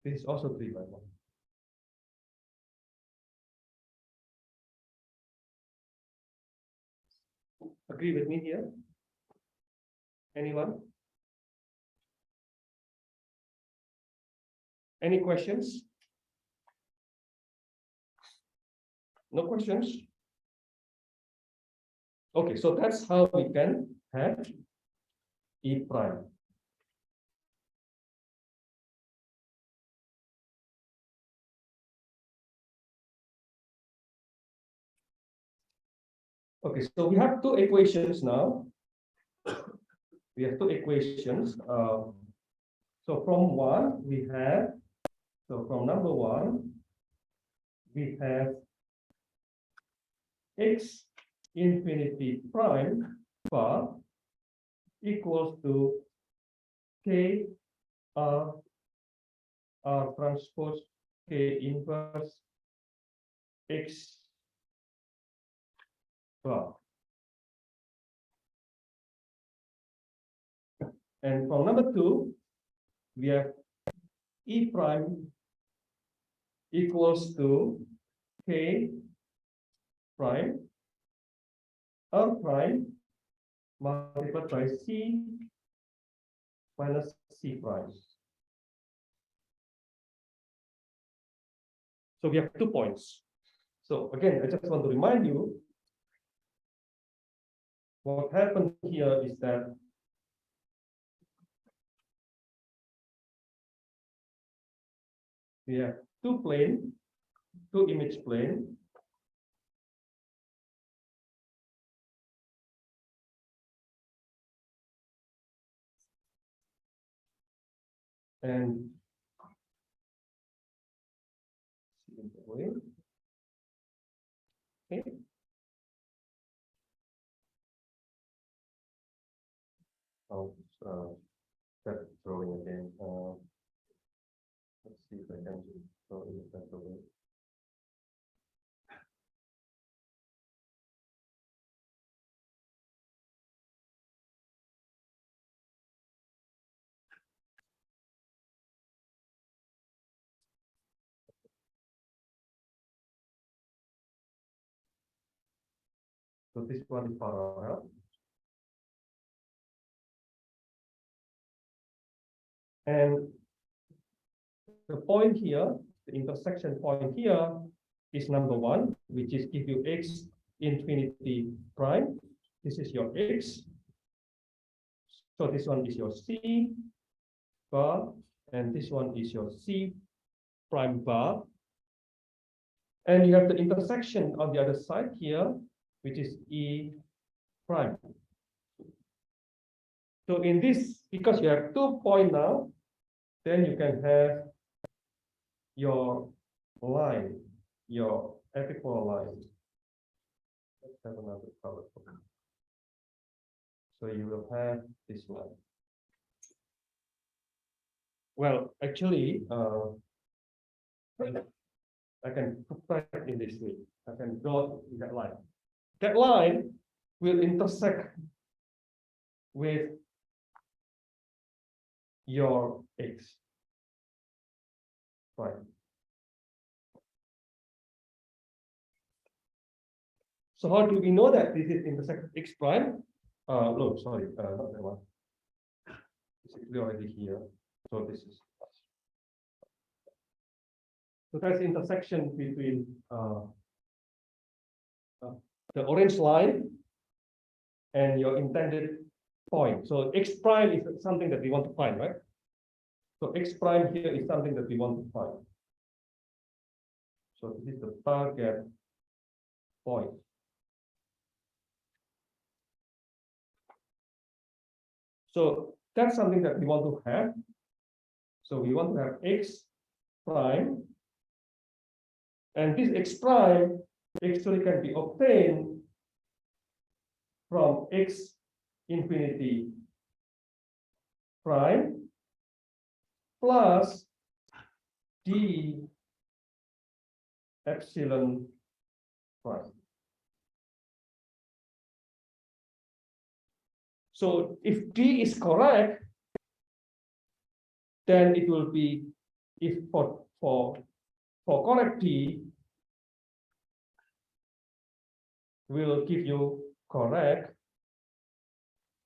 This is also 3 by 1. Agree with me here? Anyone? Any questions? No questions? Okay, so that's how we can have E prime. Okay, so we have two equations now. We have two equations. So from one, we have, so from number one, we have x infinity prime bar equals to k r transpose k inverse x bar. And from number two, we have E prime equals to k prime r prime multiplied by c minus c prime. So we have 2 points. So again, I just want to remind you, what happened here is that we have two image plane. And okay. I'll start drawing again. Let's see if I can draw in a better way. So this one is parallel. And the point here, the intersection point here is number one, which is give you x infinity prime. This is your x. So this one is your c bar, and this one is your c prime bar. And you have the intersection on the other side here, which is e prime. So in this, because you have 2 points now, then you can have your line, your epipolar line. Let's have another color. So you will have this line. Well, actually, I can put that in this way. I can draw that line. That line will intersect with your x. Right. So how do we know that this is intersect x prime? No, sorry, not that one. It's actually already here. So this is. So that's intersection between the orange line and your intended point. So x prime is something that we want to find, right? So x prime here is something that we want to find. So this is the target point. So that's something that we want to have. So we want to have x prime. And this x prime actually can be obtained from x infinity prime plus d epsilon prime. So if d is correct, then it will be, if for correct d will give you correct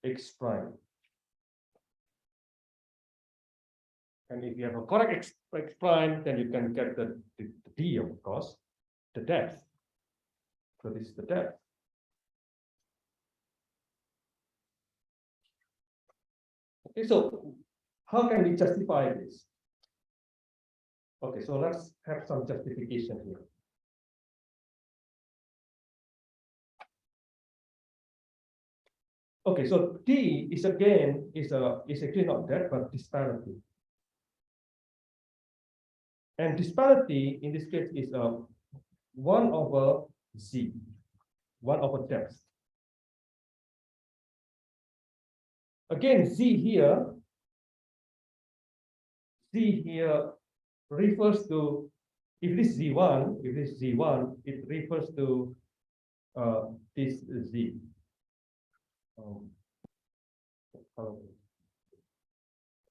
x prime. And if you have a correct x prime, then you can get the d, of course, the depth. So this is the depth. Okay, so how can we justify this? Okay, so let's have some justification here. Okay, so d is again is actually not that, but disparity. And disparity in this case is 1 over z, 1 over depth. Again, z here refers to, if this z1, it refers to this z.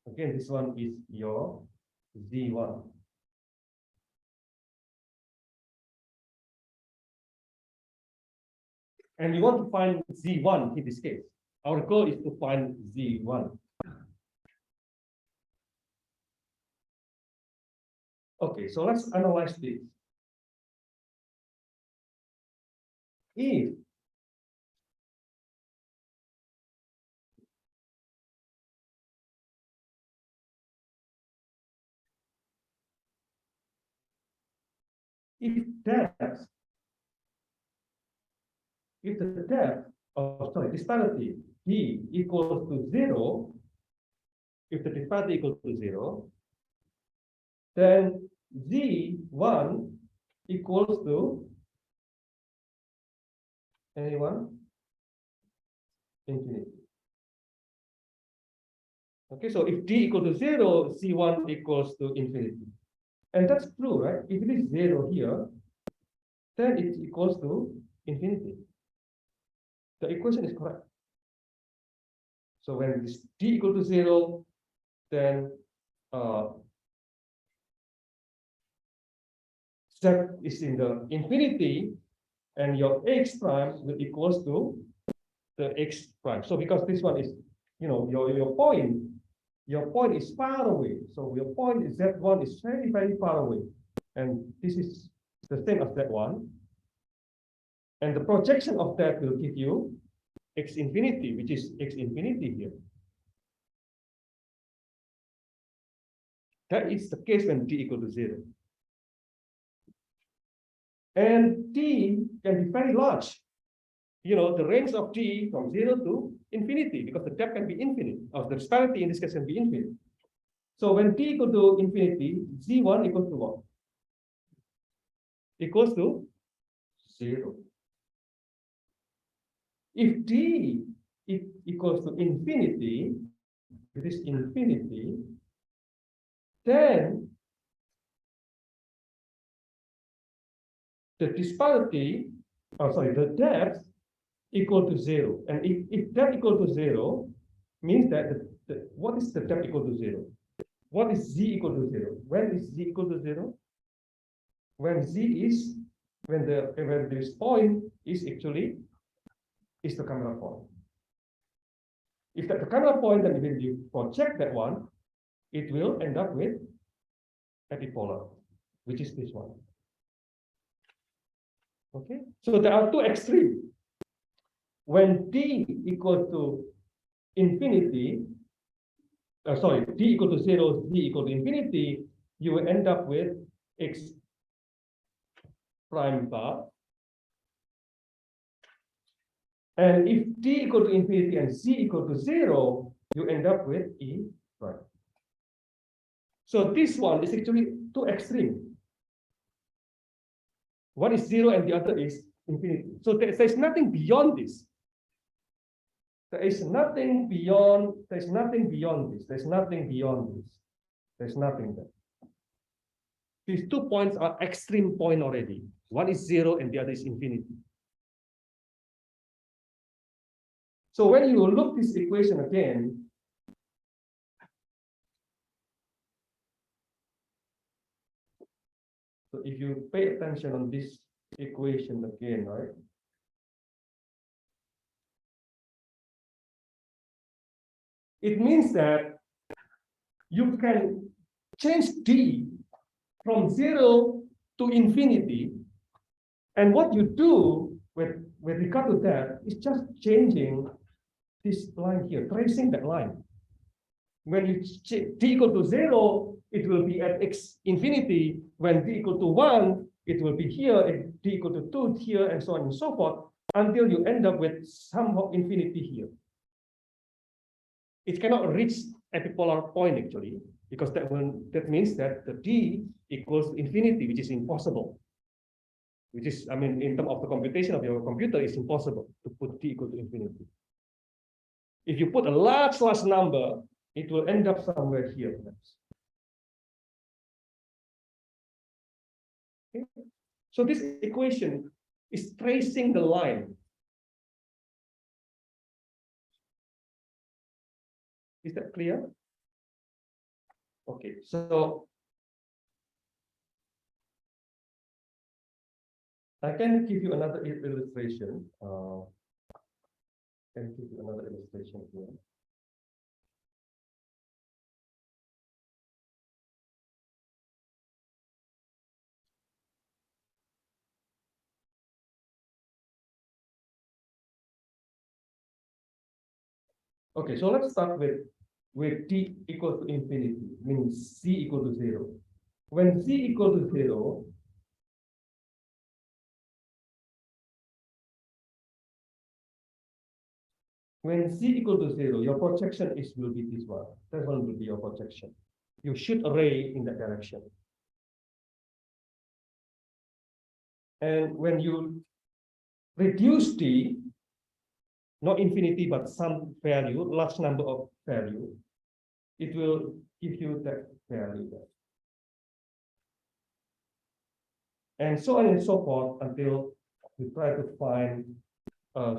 Again, this one is your z1. And you want to find z1 in this case. Our goal is to find z1. Okay, so let's analyze this. If the depth, disparity d equals to 0, if the disparity equals to 0, then z1 equals to anyone? Infinity. Okay, so if t equal to 0, c1 equals to infinity. And that's true, right? If it is 0 here, then it equals to infinity. The equation is correct. So when this t equal to 0, then z is in the infinity, and your x prime will equals to the x prime. So because this one is, your point is far away. So your point is z1 is very, very far away. And this is the same as z1. And the projection of that will give you x infinity, which is x infinity here. That is the case when t equal to 0. And t can be very large. The range of t from 0 to infinity, because the depth can be infinite, or the disparity in this case can be infinite. So when t equal to infinity, z1 equals to what? Equals to 0. If t equals to infinity, it is infinity, then the disparity, the depth equal to 0. And if depth equal to 0, means that what is the depth equal to 0? What is z equal to 0? When is z equal to 0? When this point is actually the camera point. If that's the camera point, then when you project that one, it will end up with epipolar, which is this one. Okay, so there are two extremes. When t equals to infinity, t equal to 0, z equal to infinity, you will end up with x prime bar. And if t equal to infinity and z equal to 0, you end up with e prime. So this one is actually too extreme. One is 0 and the other is infinity. So there's nothing beyond this. There's nothing beyond this. There's nothing beyond this. There's nothing there. These 2 points are extreme point already. One is 0 and the other is infinity. So when you look this equation again, so if you pay attention on this equation again, right? It means that you can change t from 0 to infinity. And what you do with regard to that is just changing this line here, tracing that line. When you t equal to 0, it will be at x infinity. When t equal to 1, it will be here, and t equal to 2 here, and so on and so forth, until you end up with somehow infinity here. It cannot reach epipolar point actually, because that means that the t equals infinity, which is impossible. Which is, in terms of the computation of your computer, it's impossible to put t equal to infinity. If you put a large number, it will end up somewhere here. Okay. So this equation is tracing the line. Is that clear? Okay, so I can give you another illustration. Here. Okay, so let's start with t equal to infinity, means c equal to 0. When c equal to 0, your projection will be this one. That one will be your projection. You shoot a ray in that direction. And when you reduce t, not infinity, but some value, large number of value, it will give you that value there. And so on and so forth until you try to find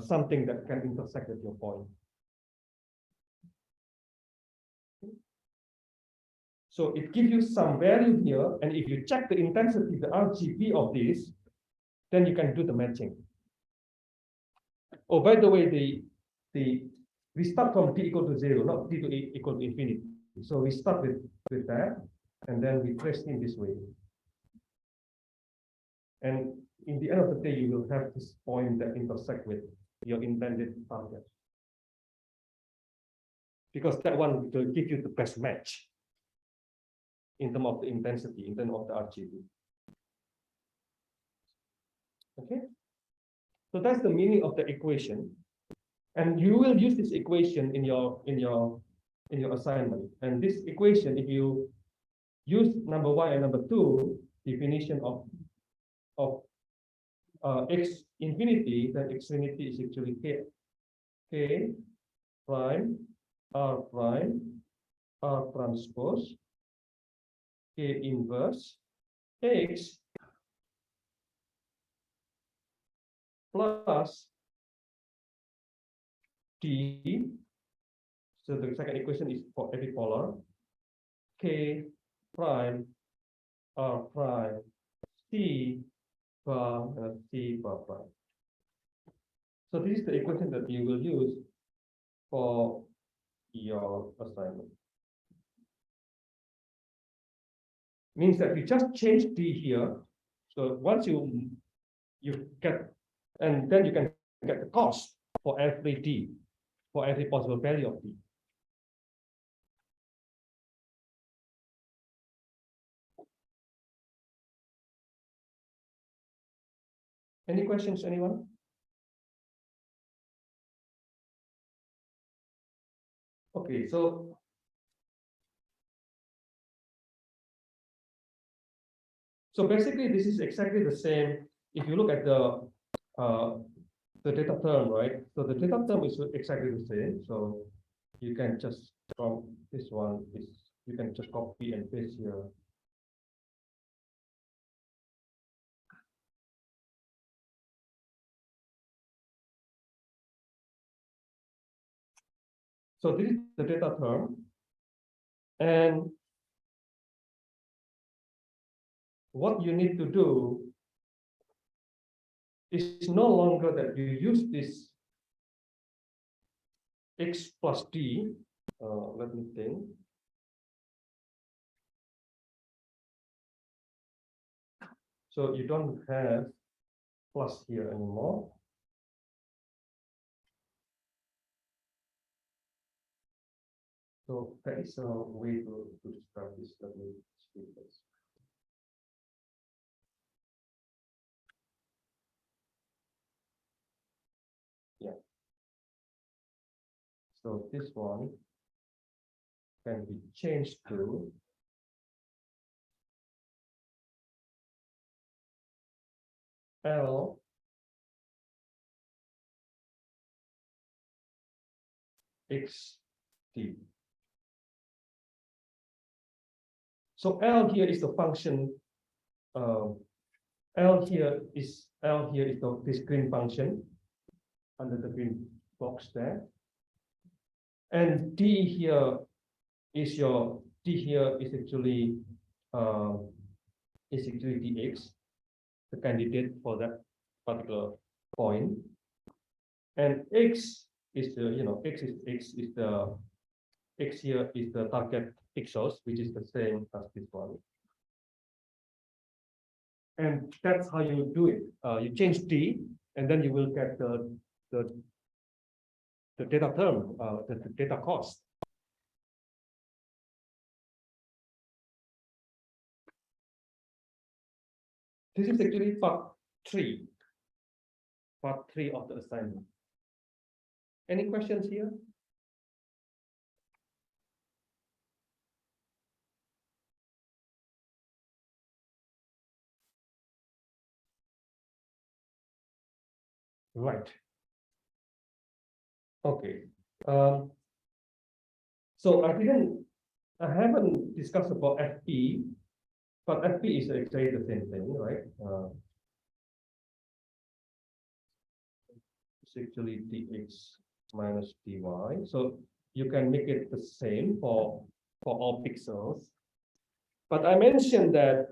something that can intersect with your point. So it gives you some value here, and if you check the intensity, the RGB of this, then you can do the matching. Oh, by the way, we start from t equal to 0, not t to equal to infinity. So we start with that, and then we trace in this way. And in the end of the day, you will have this point that intersect with your intended target. Because that one will give you the best match in terms of the intensity, in terms of the RGB. Okay. So that's the meaning of the equation. And you will use this equation in your assignment. And this equation, if you use number 1 and number 2 definition of x infinity, then x infinity is actually k prime r transpose k inverse x plus t. So the second equation is for epipolar k prime r prime t bar t bar prime. So this is the equation that you will use for your assignment. Means that you just change t here. So once you get, and then you can get the cost for every t, for every possible value of t. Any questions, anyone? Okay, so basically this is exactly the same. If you look at the data term, right? So the data term is exactly the same. So you can just from this one is you can just copy and paste here. So this is the data term, and what you need to do is no longer that you use this x plus t. Let me think. So you don't have plus here anymore. So that is a way to describe this. Let me speak this. Yeah. So this one can be changed to L x t. So L here is the function. L here is this green function under the green box there, and t here is actually dx, the candidate for that particular point, and x is the x here is the target pixels, which is the same as this one. And that's how you do it. You change t, and then you will get the data term, the data cost. This is actually part 3 of the assignment. Any questions here? Right. Okay. So I didn't I haven't discussed about FP, but FP is exactly the same thing, right? It's actually dx minus dy. So you can make it the same for all pixels. But I mentioned that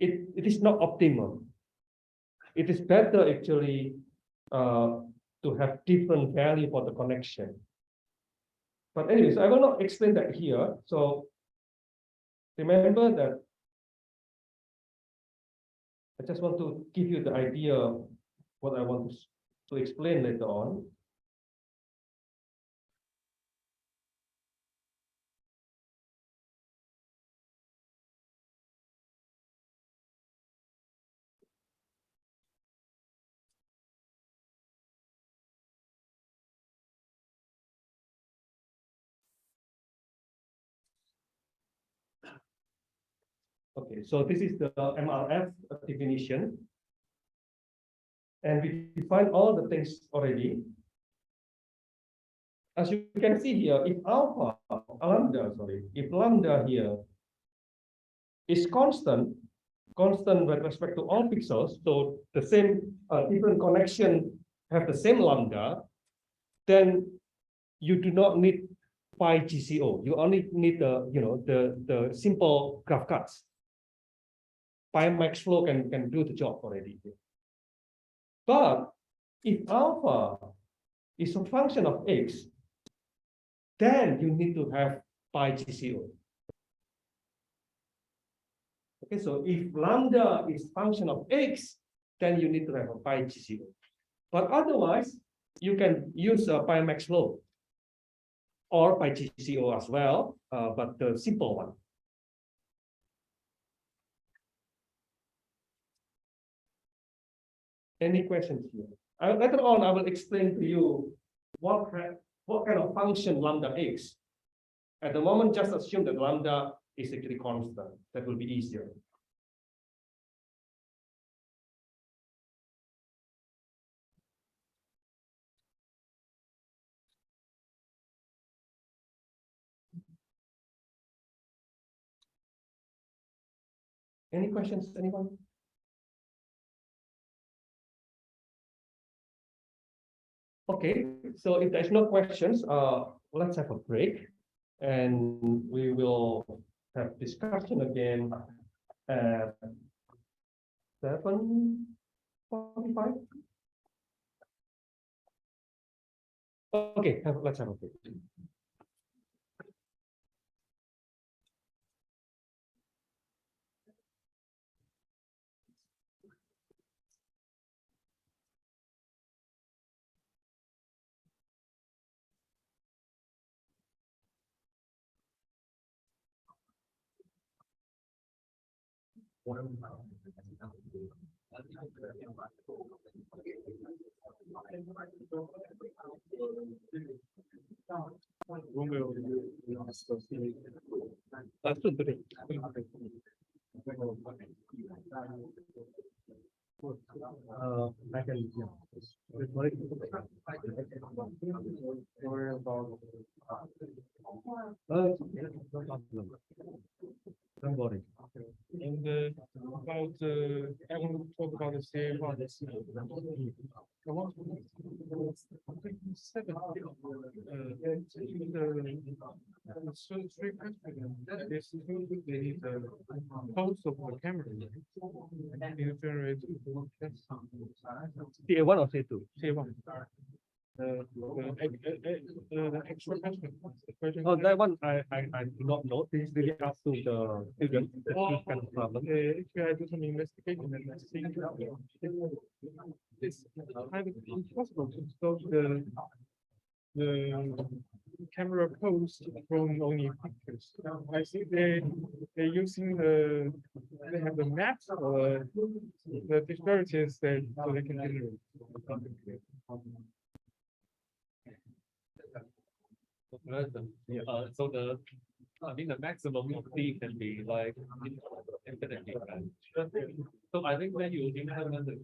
it is not optimum. It is better actually to have different value for the connection. But anyways, I will not explain that here. So remember that I just want to give you the idea of what I want to explain later on. Okay, so this is the MRF definition. And we define all the things already. As you can see here, if if lambda here is constant with respect to all pixels, so the same different connection have the same lambda, then you do not need pi GCO. You only need the simple graph cuts. Pi max flow can do the job already. But if alpha is a function of x, then you need to have pi GCO. Okay, so if lambda is function of x, then you need to have a pi GCO. But otherwise, you can use a pi max flow or pi GCO as well, but the simple one. Any questions here? Later on, I will explain to you what kind of function lambda is. At the moment, just assume that lambda is actually constant. That will be easier. Any questions, anyone? Okay, so if there's no questions, let's have a break, and we will have discussion again at 7:45. Okay, let's have a break. I can. Don't worry. And about I want to talk about the same one. I want to seven. So three questions. This is the pulse of the camera. You generate CA1 or CA2? C1. The extra question. Oh, that one I do not know. This is really up to the student. Kind of problem. If I do some investigation and I see it's kind of impossible to stop the camera pose from only pictures. I think they're using they have the maps or the disparities that so they can generate. So I think the maximum of D can be like infinitely, right? So I think when you implement the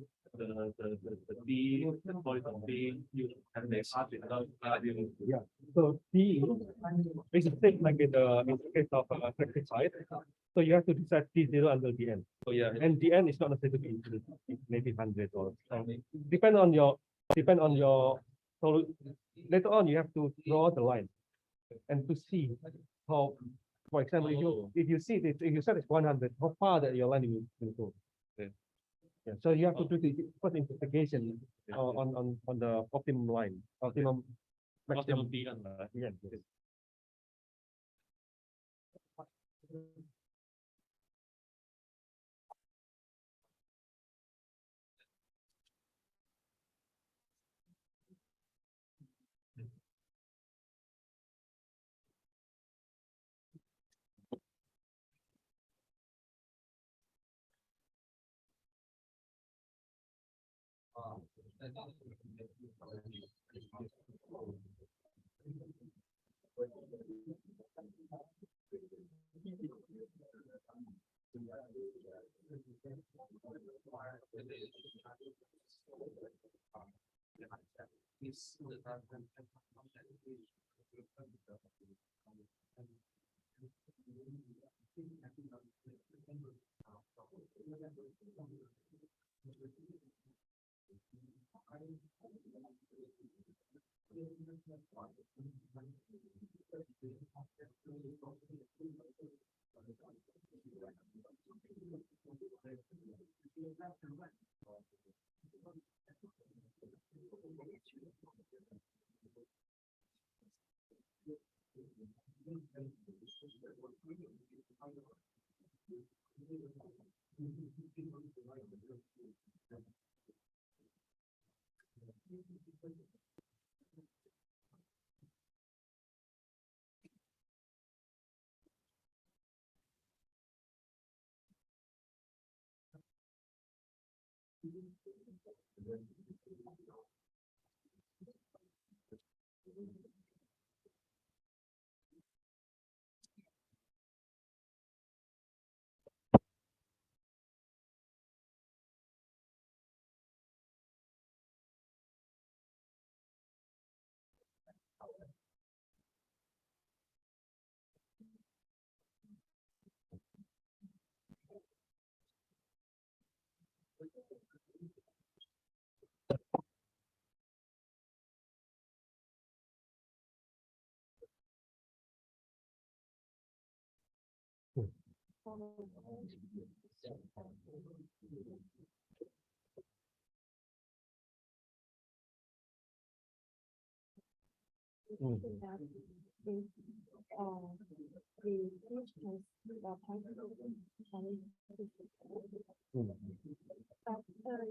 D, the point of D, you can make value. So D is the same like in the case of rectified. So you have to decide D0 until the end. Oh yeah. And the end is not necessarily infinite, it's maybe 100 or depend on your so later on you have to draw the line and to see how, for example, if you see this, if you set it 100, how far that your line will go. Yeah, so you have to do the first investigation on the optimum line, optimum maximum DN. Yeah.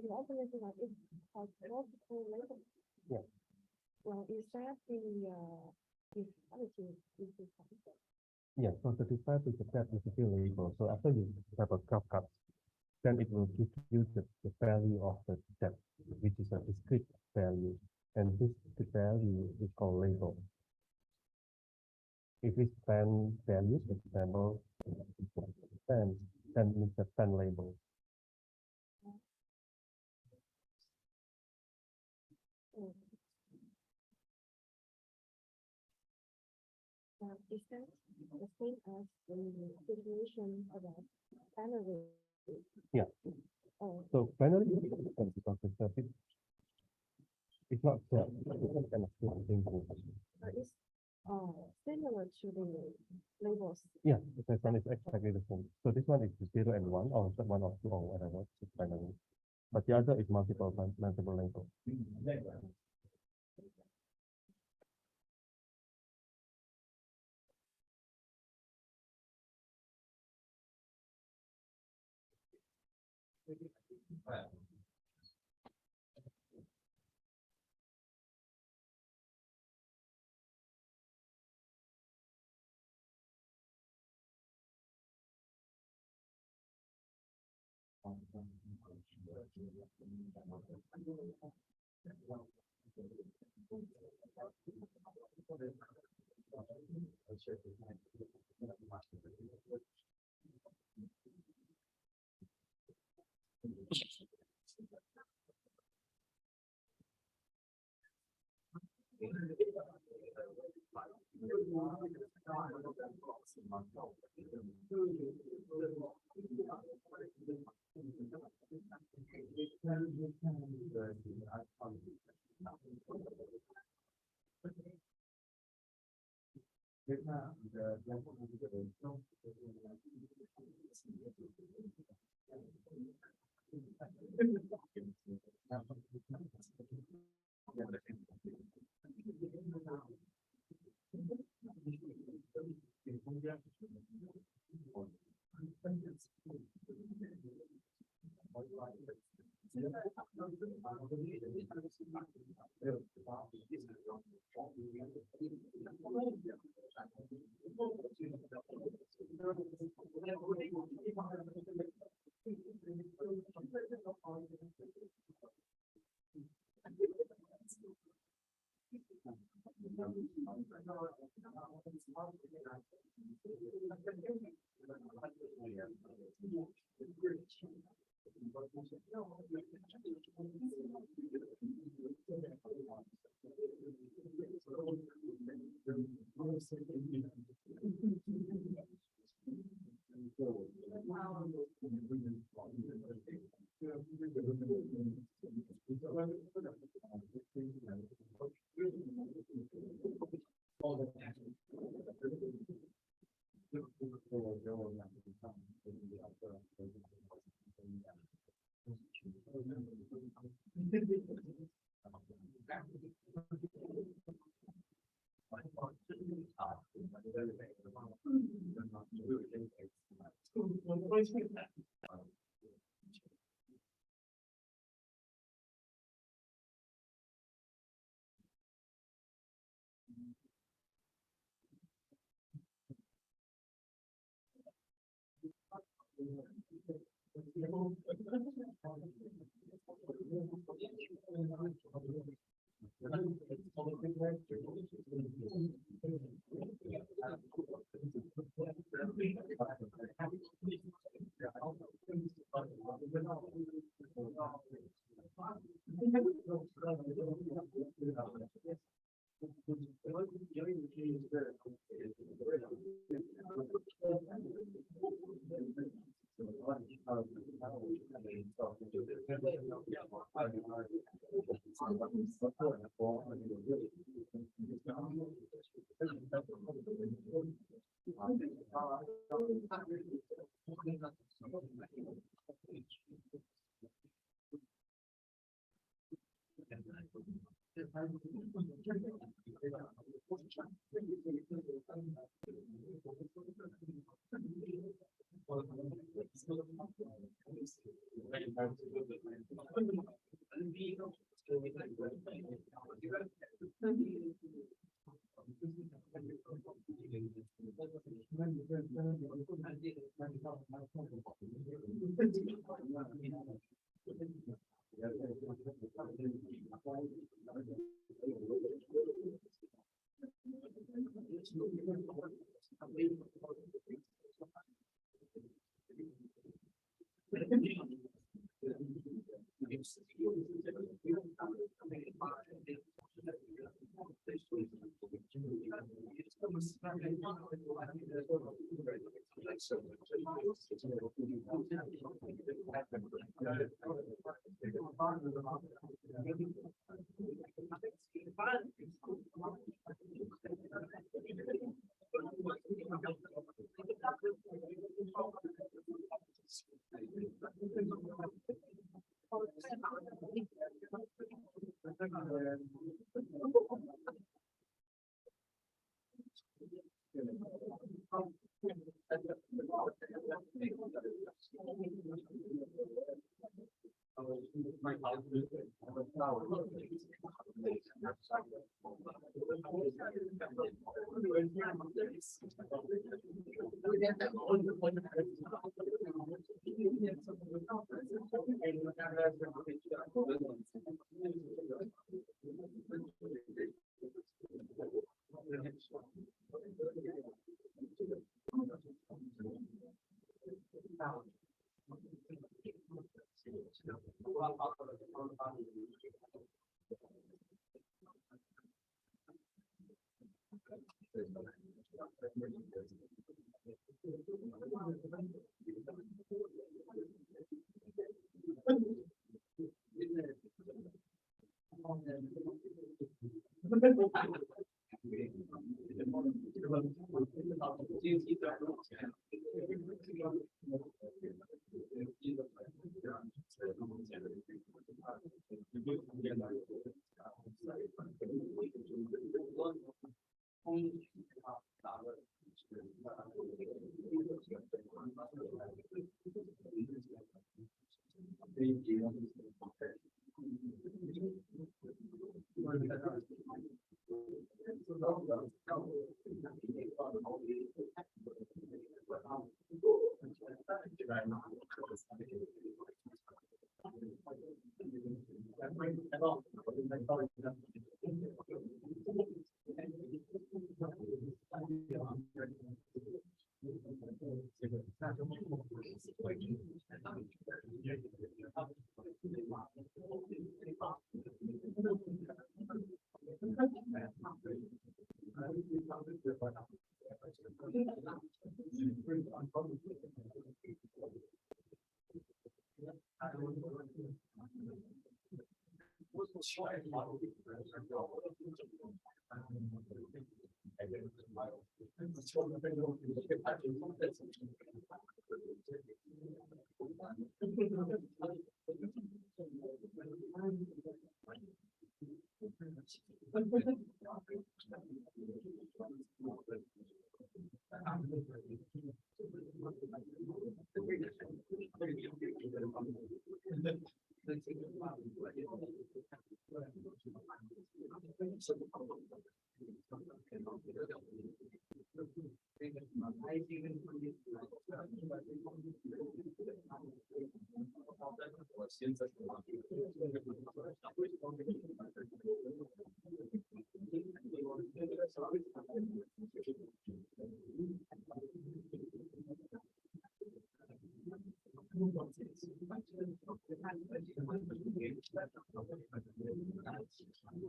You also mentioned that it has multiple labels. Yeah. Well, is that the equality is the concept? Yeah, so 35 is a set residual label. So after you have a graph cut, then it will give you the value of the depth, which is a discrete value. And this value is called label. If it's span values, for example, span, then it's a span label. Is that the same as the situation about binary? Yeah. So binary is different because it's not set. It's kind of thing. It's similar to the labels. Yeah, this one is exactly the same. So this one is 0 and 1, or 1 or 2 or whatever, it's binary. But the other is multiple labels.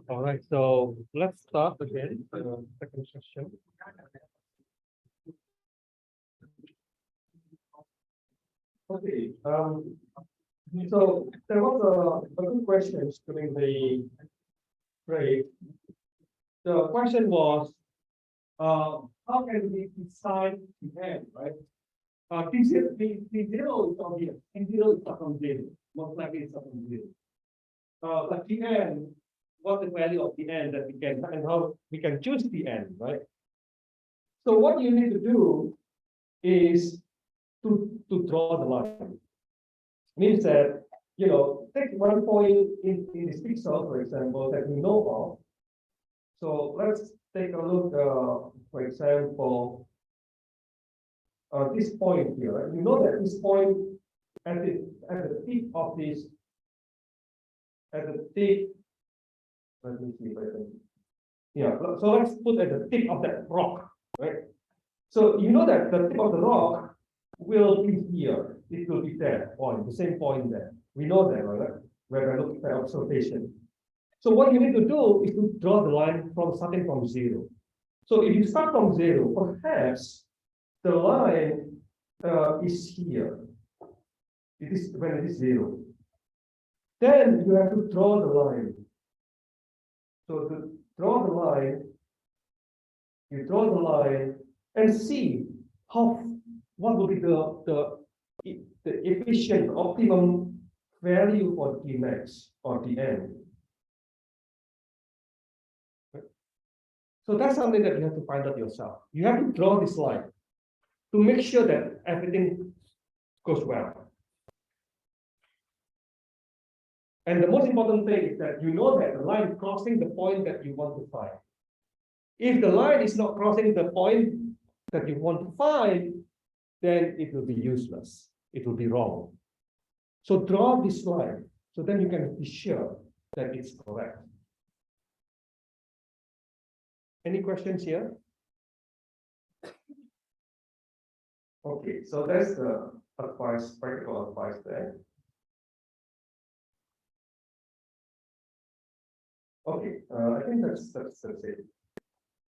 All right, so let's start again the second session. Okay, so there was a good questions during the break. The question was, how can we decide the end, right? T0 is on here, T0 is up on zero, most likely it's up on zero. But the end, what's the value of the end that we can, and how we can choose the end, right? So what you need to do is to draw the line. Means that, you know, take one point in this pixel, for example, that we know of. So let's take a look, for example, this point here. Right? You know that this point at the tip of this, at the tip, let me see if I can. Yeah, so let's put at the tip of that rock, right? So you know that the tip of the rock will be here. It will be there, point, the same point there. We know that, right? When I look at observation. So what you need to do is to draw the line from starting from zero. So if you start from zero, perhaps the line is here. It is when it is zero. Then you have to draw the line. So to draw the line, you draw the line and see what will be the efficient optimum value for the max or the end. So that's something that you have to find out yourself. You have to draw this line to make sure that everything goes well. And the most important thing is that you know that the line is crossing the point that you want to find. If the line is not crossing the point that you want to find, then it will be useless. It will be wrong. So draw this line, so then you can be sure that it's correct. Any questions here? Okay, so that's the advice, practical advice there. Okay, I think that's it.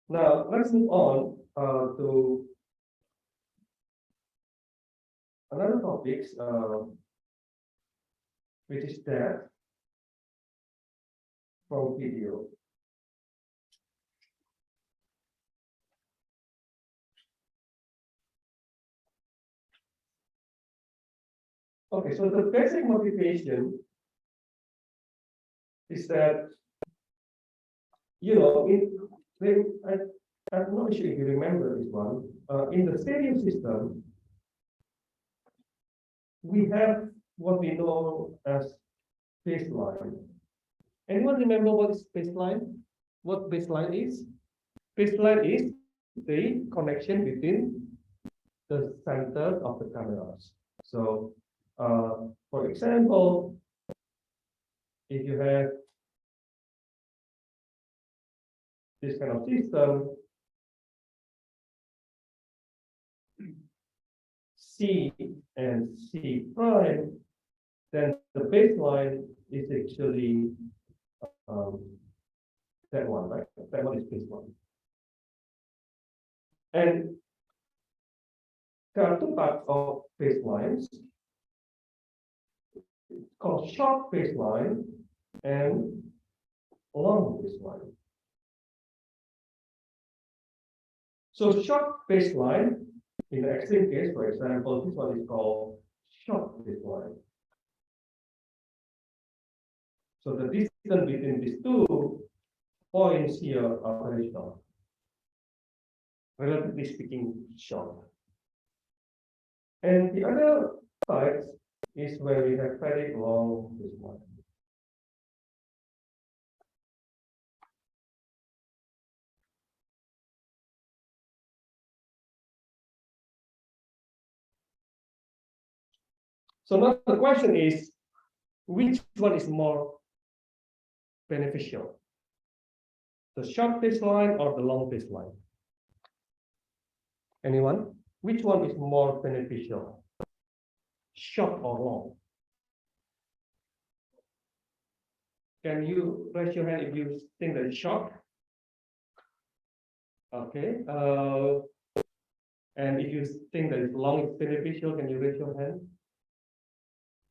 Now let's move on to another topic, which is depth from video. Okay, so the basic motivation is that, you know, I'm not sure if you remember this one. In the stereo system, we have what we know as baseline. Anyone remember what is baseline? What baseline is? Baseline is the connection between the center of the cameras. So, for example, if you have this kind of system, C and C prime, then the baseline is actually that one, right? That one is baseline. And there are two types of baselines, called short baseline and long baseline. So short baseline, in the extreme case, for example, this one is called short baseline. So the distance between these 2 points here are very short. Relatively speaking, short. And the other type is where we have very long baseline. So now the question is, which one is more beneficial? The short baseline or the long baseline? Anyone? Which one is more beneficial? Short or long? Can you raise your hand if you think that it's short? Okay. And if you think that it's long, it's beneficial, can you raise your hand?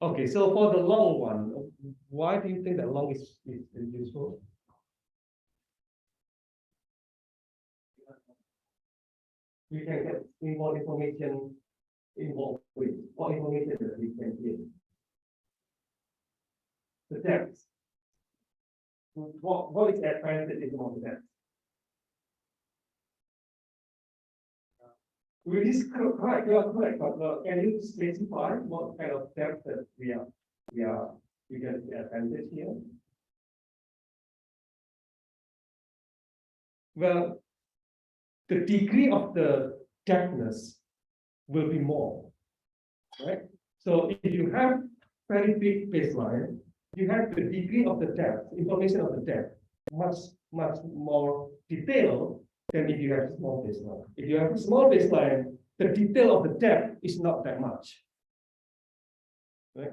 Okay, so for the long one, why do you think that long is useful? We can get more information involved with more information that we can give. The depth. What is the advantage of the depth? We is correct, you are correct, but can you specify what kind of depth that we get the advantage here? Well, the degree of the depthness will be more, right? So if you have very big baseline, you have the degree of the depth, information of the depth, much more detailed than if you have a small baseline. If you have a small baseline, the detail of the depth is not that much, right?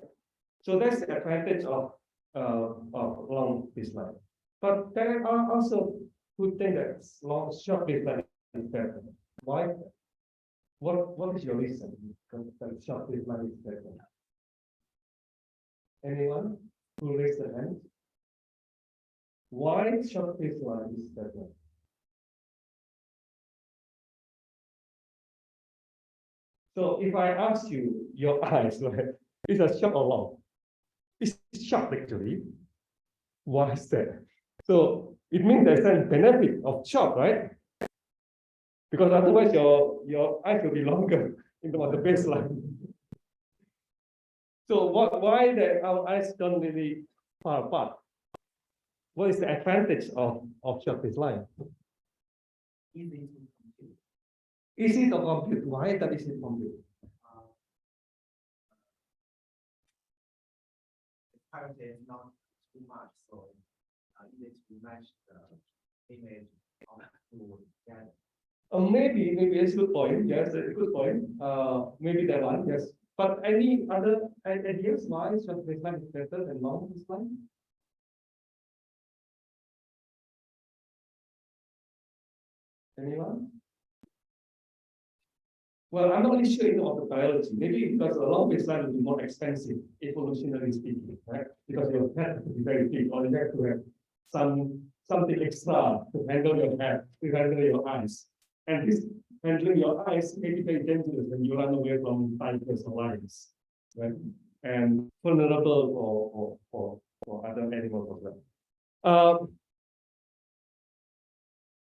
So that's the advantage of long baseline. But there are also who think that short baseline is better. Why? What is your reason that short baseline is better? Anyone who raise their hand? Why short baseline is better? So if I ask you your eyes, right, is it short or long? It's short actually. Why is that? So it means there's a benefit of short, right? Because otherwise your eyes will be longer in the baseline. So why that our eyes don't really far apart? What is the advantage of short baseline? Easy to compute. Why that easy to compute? Current is not too much, so easy to match the image to get. Maybe it's a good point. Yes, a good point. Maybe that one. Yes. But any other ideas why short baseline is better than long baseline? Anyone? Well, I'm not really sure about the biology. Maybe because a long baseline will be more expensive, evolutionarily speaking, right? Because your head has to be very big, or you have to have something extra to handle your head, to handle your eyes. And this handling your eyes may be very dangerous when you run away from tigers or lions, right? And vulnerable for other animals as well.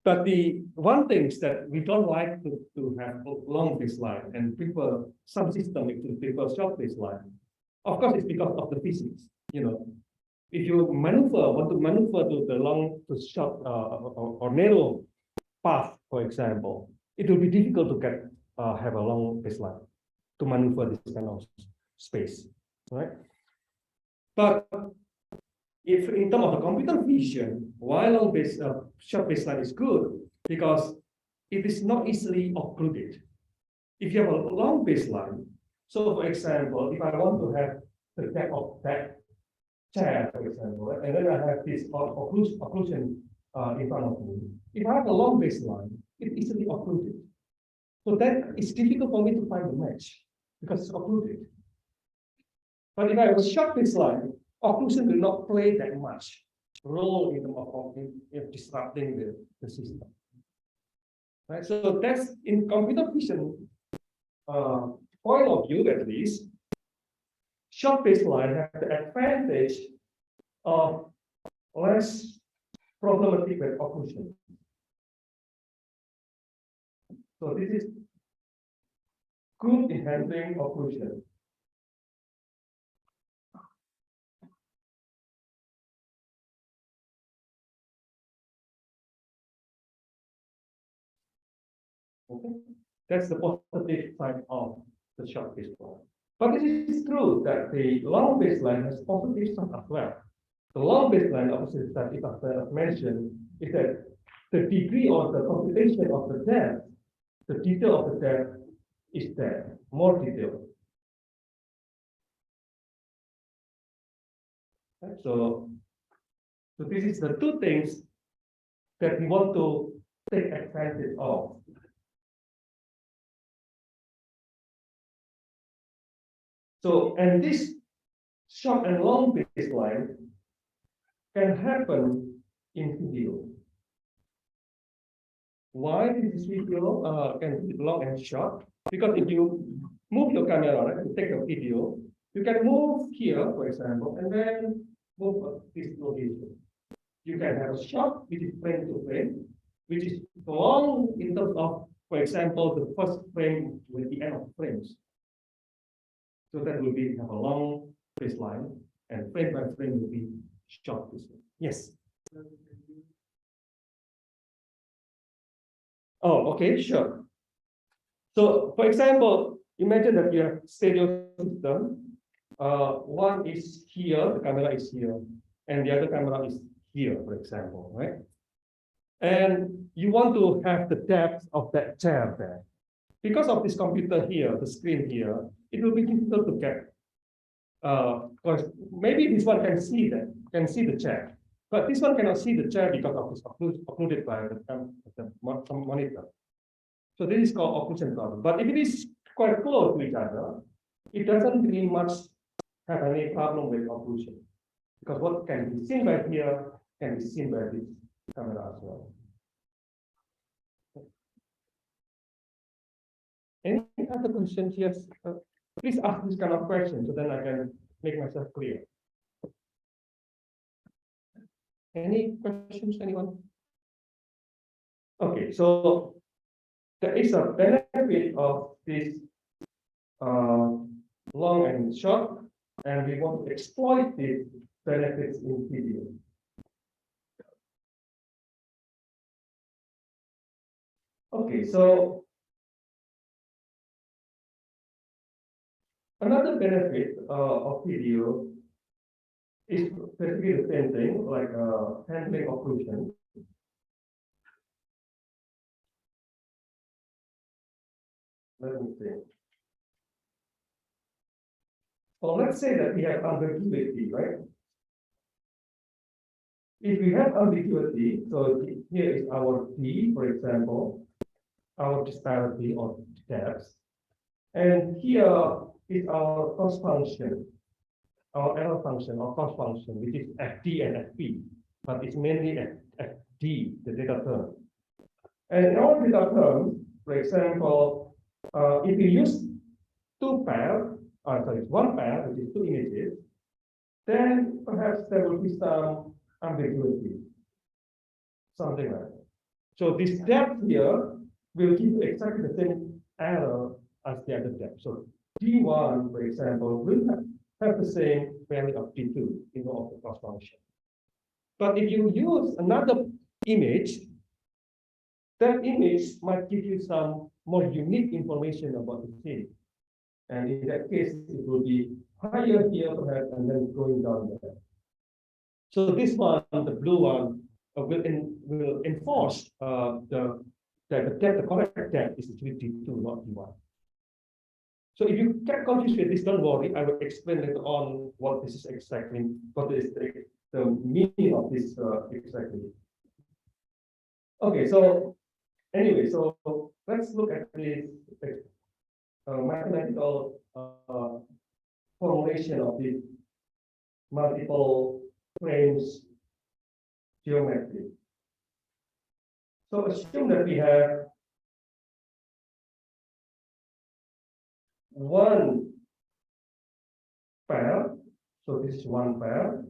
But the one thing is that we don't like to have a long baseline and prefer some system to prefer short baseline. Of course, it's because of the physics. You know, if you want to maneuver to the long to short or narrow path, for example, it will be difficult to get have a long baseline to maneuver this kind of space, right? But if in terms of the computer vision, while short baseline is good because it is not easily occluded. If you have a long baseline, so for example, if I want to have the depth of that chair, for example, and then I have this occlusion in front of me. If I have a long baseline, it's easily occluded. So that it's difficult for me to find the match because it's occluded. But if I have a short baseline, occlusion will not play that much role in disrupting the system. Right? So that's in computer vision point of view, at least, short baseline have the advantage of less problematic with occlusion. So this is good in handling occlusion. Okay, that's the positive side of the short baseline. But it is true that the long baseline has positive side as well. The long baseline, obviously, that if I mentioned, is that the degree of the computation of the depth, the detail of the depth is there, more detail. Right? So this is the two things that we want to take advantage of. So, and this short and long baseline can happen in video. Why this video can be long and short? Because if you move your camera, right, to take a video, you can move here, for example, and then move this location. You can have a shot which is frame to frame, which is long in terms of, for example, the first frame with the end of frames. So that will be have a long baseline, and frame by frame will be short baseline. Yes. Oh, okay, sure. So, for example, imagine that you have stereo system. One is here, the camera is here, and the other camera is here, for example, right? And you want to have the depth of that chair there. Because of this computer here, the screen here, it will be difficult to get. Because maybe this one can see that, can see the chair, but this one cannot see the chair because of this occluded by the monitor. So this is called occlusion problem. But if it is quite close to each other, it doesn't really much have any problem with occlusion. Because what can be seen by here can be seen by this camera as well. Any other questions? Yes. Please ask this kind of question so then I can make myself clear. Any questions, anyone? Okay, so there is a benefit of this long and short, and we want to exploit these benefits in video. Okay, so another benefit of video is basically the same thing, like handling occlusion. Let me see. Well, let's say that we have ambiguity, right? if we have ambiguity, so here is our T, for example, our disparity of depths, and here is our cost function, our error function or cost function, which is FD and FP, but it's mainly FD, the data term. And in our data term, for example, if we use one pair, which is two images, then perhaps there will be some ambiguity, something like that. So this depth here will give you exactly the same error as the other depth. So D1, for example, will have the same value of D2 in of the cost function. But if you use another image, that image might give you some more unique information about the thing. And in that case, it will be higher here perhaps, and then going down there. So this one, the blue one, will enforce the correct depth is actually D2, not D1. So if you get confused with this, don't worry. I will explain later on what this is exactly, what is the meaning of this exactly. Okay, so anyway, so let's look at this mathematical formulation of the multiple frames geometry. So assume that we have one pair, so this is one pair,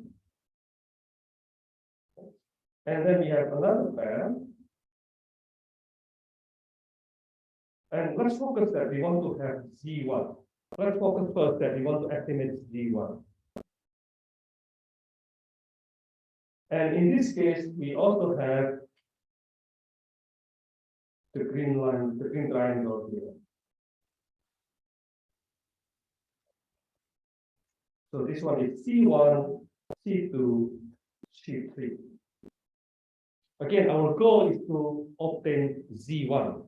and then we have another pair, and let's focus that we want to have Z1. Let's focus first that we want to estimate Z1. And in this case, we also have the green line, the green triangle here. So this one is C1, C2, C3. Again, our goal is to obtain Z1.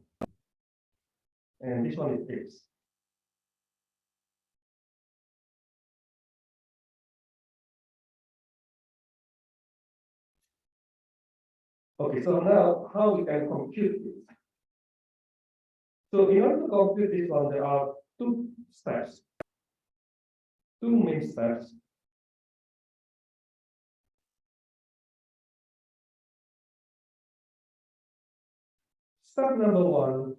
And this one is X. Okay, so now how we can compute this? So in order to compute this one, there are two steps, two main steps. Step number one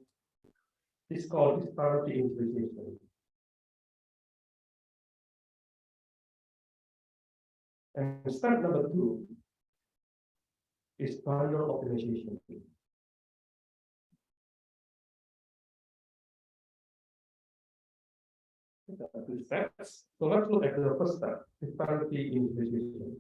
is called disparity integration. And step number two is parallel optimization. Two steps. So let's look at the first step, disparity integration.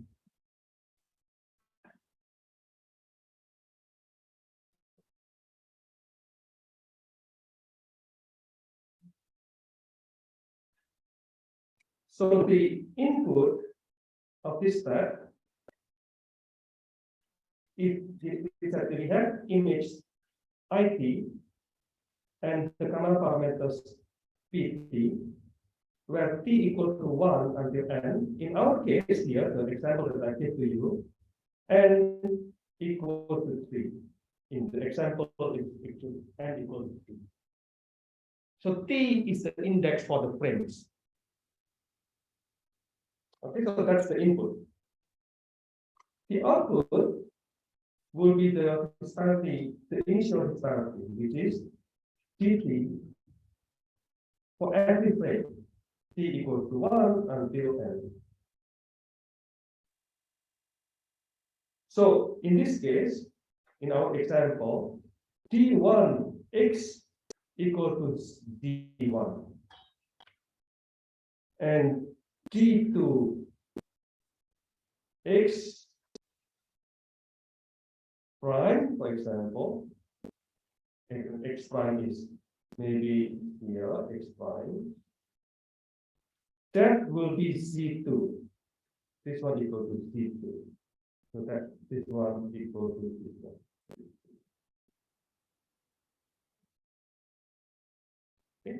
So the input of this step, if we have image IT and the camera parameters PT, where t equal to 1 until n. In our case here, the example that I gave to you, n equal to 3. In the example, is n equal to 3. So t is the index for the frames. Okay, so that's the input. The output will be the disparity, the initial disparity, which is dt for every frame, t equals to 1 until n. So in this case, in our example, d1x equal to d1, and d2x prime, for example, x prime is maybe here, x prime, that will be z2. This one equal to z2. So that this one equal to this one. Okay.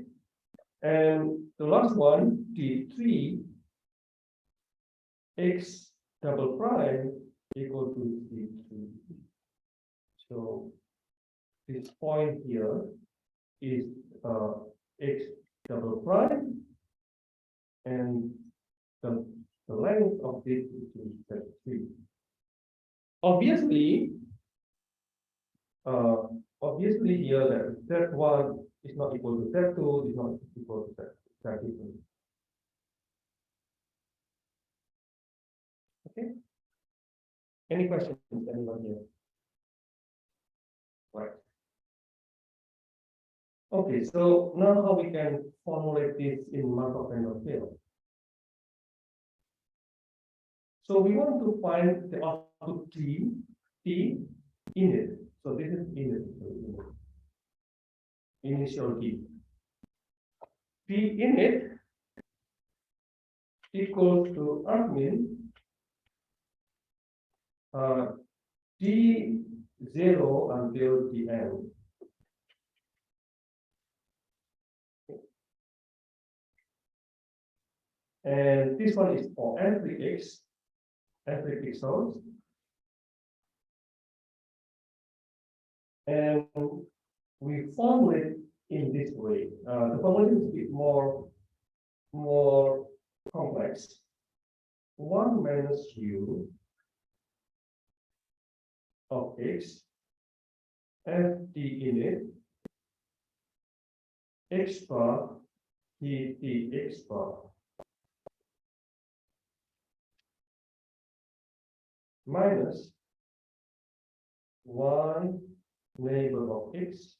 And the last one, d3 x double prime equal to C2. So this point here is x double prime, and the length of this is Z3. Obviously, here that Z1 is not equal to Z2, is not equal to Z2. Okay. Any questions? Anyone here? Right. Okay, so now how we can formulate this in Markov-Randolph field. So we want to find the output T in it. So this is in it. Initial T. P in it equals to admin T0 until the end. And this one is for every pixels. And we formulate in this way. The formulation is a bit more complex. 1 minus u of x ft init x bar t x bar minus 1 neighbor of x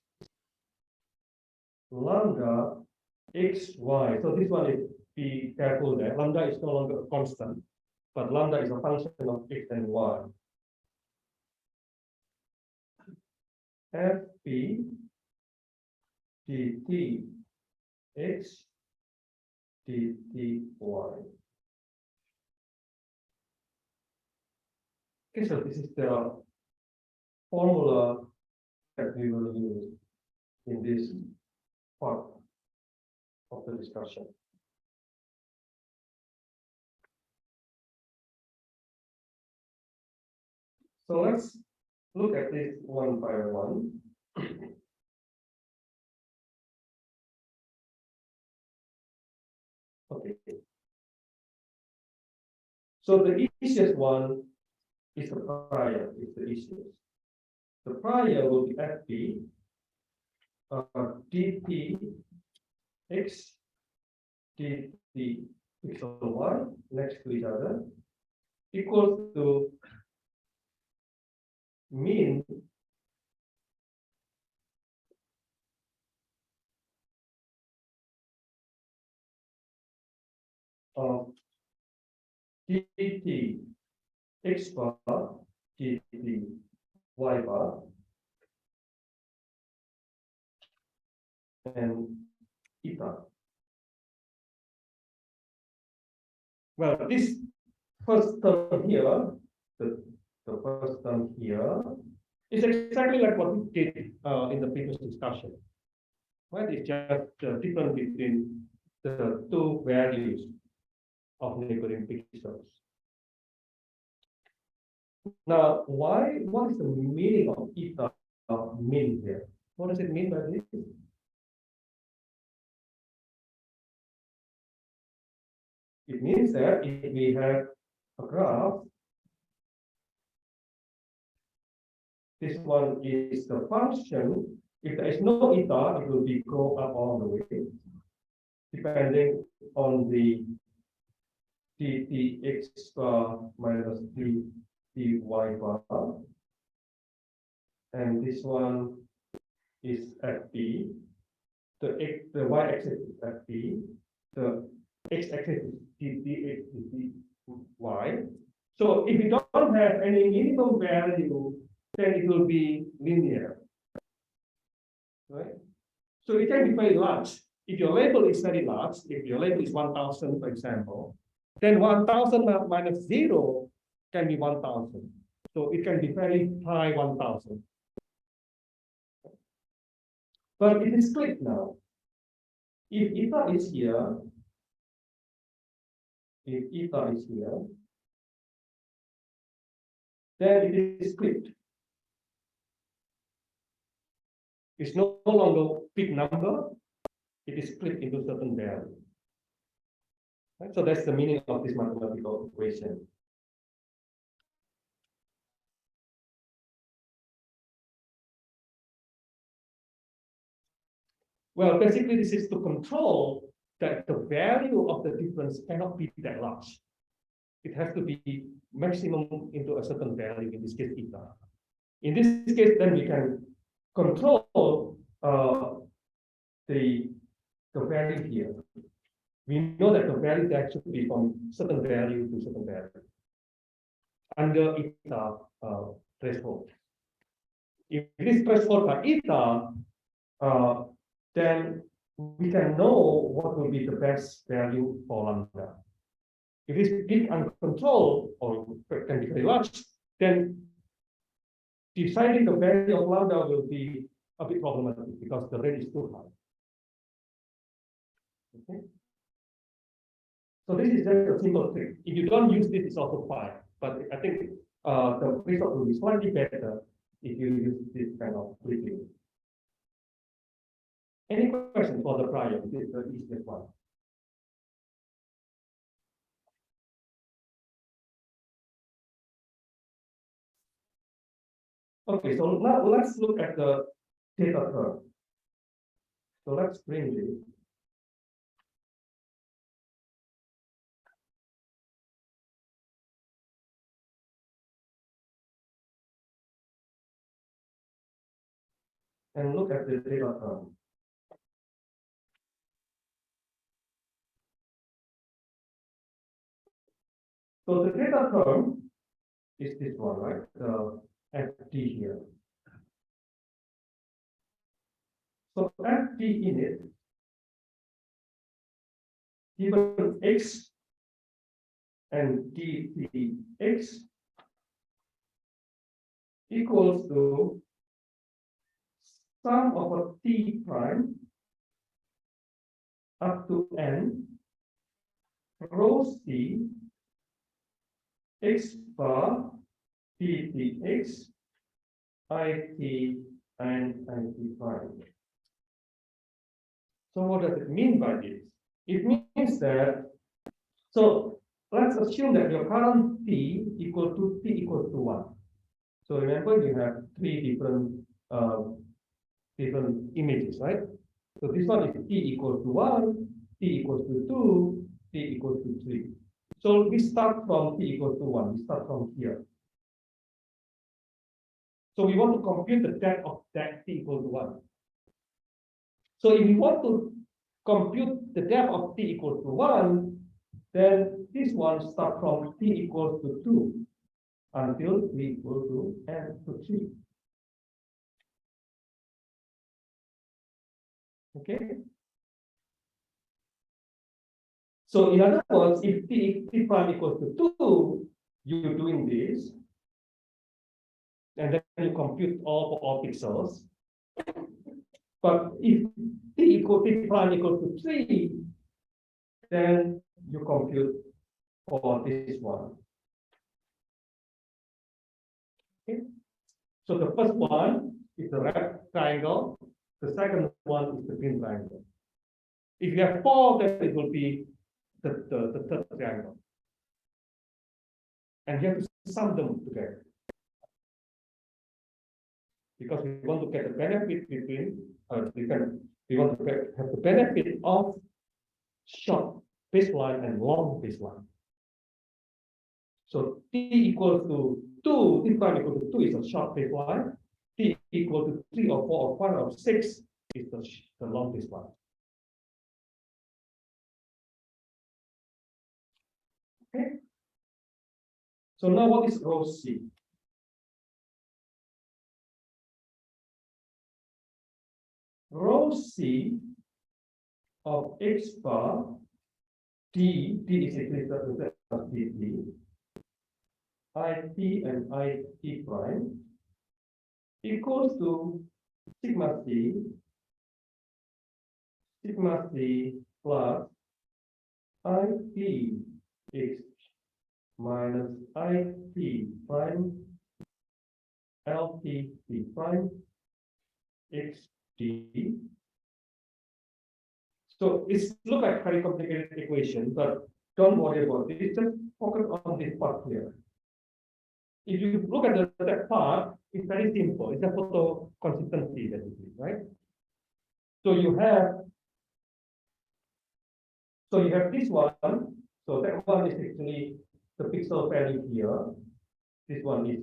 lambda xy. So this one is, be careful there. Lambda is no longer a constant, but lambda is a function of x and y. Fp dt x dt y. Okay, so this is the formula that we will use in this part of the discussion. So let's look at this one by one. Okay. So the easiest one is the prior, is the easiest. The prior will be Fp dt x dt pixel y next to each other equals to mean of dt x bar dt y bar and eta. Well, this first term here, the first term here, is exactly like what we did in the previous discussion. Right? It's just the difference between the two values of neighboring pixels. Now, what is the meaning of eta min here? What does it mean by this? It means that if we have a graph, this one is the function. If there is no eta, it will be go up all the way, depending on the dtx bar minus dy bar. And this one is fp. The y-axis is fp. The x-axis is dx is dy. So if you don't have any minimum value, then it will be linear. Right? So it can be very large. If your label is very large, if your label is 1000, for example, then 1000 minus 0 can be 1000. So it can be very high 1000. But it is split now. If eta is here, then it is split. It's no longer big number, it is split into certain value. Right? So that's the meaning of this mathematical equation. Well, basically, this is to control that the value of the difference cannot be that large. It has to be maximum into a certain value, in this case, eta. In this case, then we can control the value here. We know that the value that should be from certain value to certain value under eta threshold. If this threshold are eta, then we can know what will be the best value for lambda. If it's big uncontrolled or can be very large, then deciding the value of lambda will be a bit problematic because the rate is too high. Okay. So this is just a simple trick. If you don't use this, it's also fine. But I think the result will be slightly better if you use this kind of tricking. Any questions for the prior? This is the easiest one. Okay, so now let's look at the data curve. So let's bring this. And look at the data curve. So the data curve is this one, right? The FD here. So FD in it, given x and dx equals to sum of a t prime up to n rho c x bar dx it and it prime. So what does it mean by this? It means that, so let's assume that your current t equals to 1. So remember you have three different images, right? So this one is t equals to 1, t equals to 2, t equals to 3. So we start from t equals to 1, we start from here. So we want to compute the depth of that t equals to 1. So if we want to compute the depth of t equals to 1, then this one starts from t equals to 2 until t equals to n to 3. Okay. So in other words, if t prime equals to 2, you're doing this, and then you compute all for all pixels. But if t prime equals to 3, then you compute for this one. Okay. So the first one is the red triangle. The second one is the green triangle. If you have 4, then it will be the third triangle. And you have to sum them together. Because we want to get the benefit between, we want to have the benefit of short baseline and long baseline. So t equals to 2, t prime equals to 2 is a short baseline. T equal to 3 or 4 or 5 or 6 is the long baseline. Okay. So now what is rho c? Rho c of x bar d is equal to dt, it and it prime equals to sigma c plus it x minus it prime LT T prime X D. So it's look like very complicated equation, but don't worry about it. Just focus on this part here. If you look at that part, it's very simple. It's a photo consistency, basically, right? So you have this one. So that one is actually the pixel value here. This one is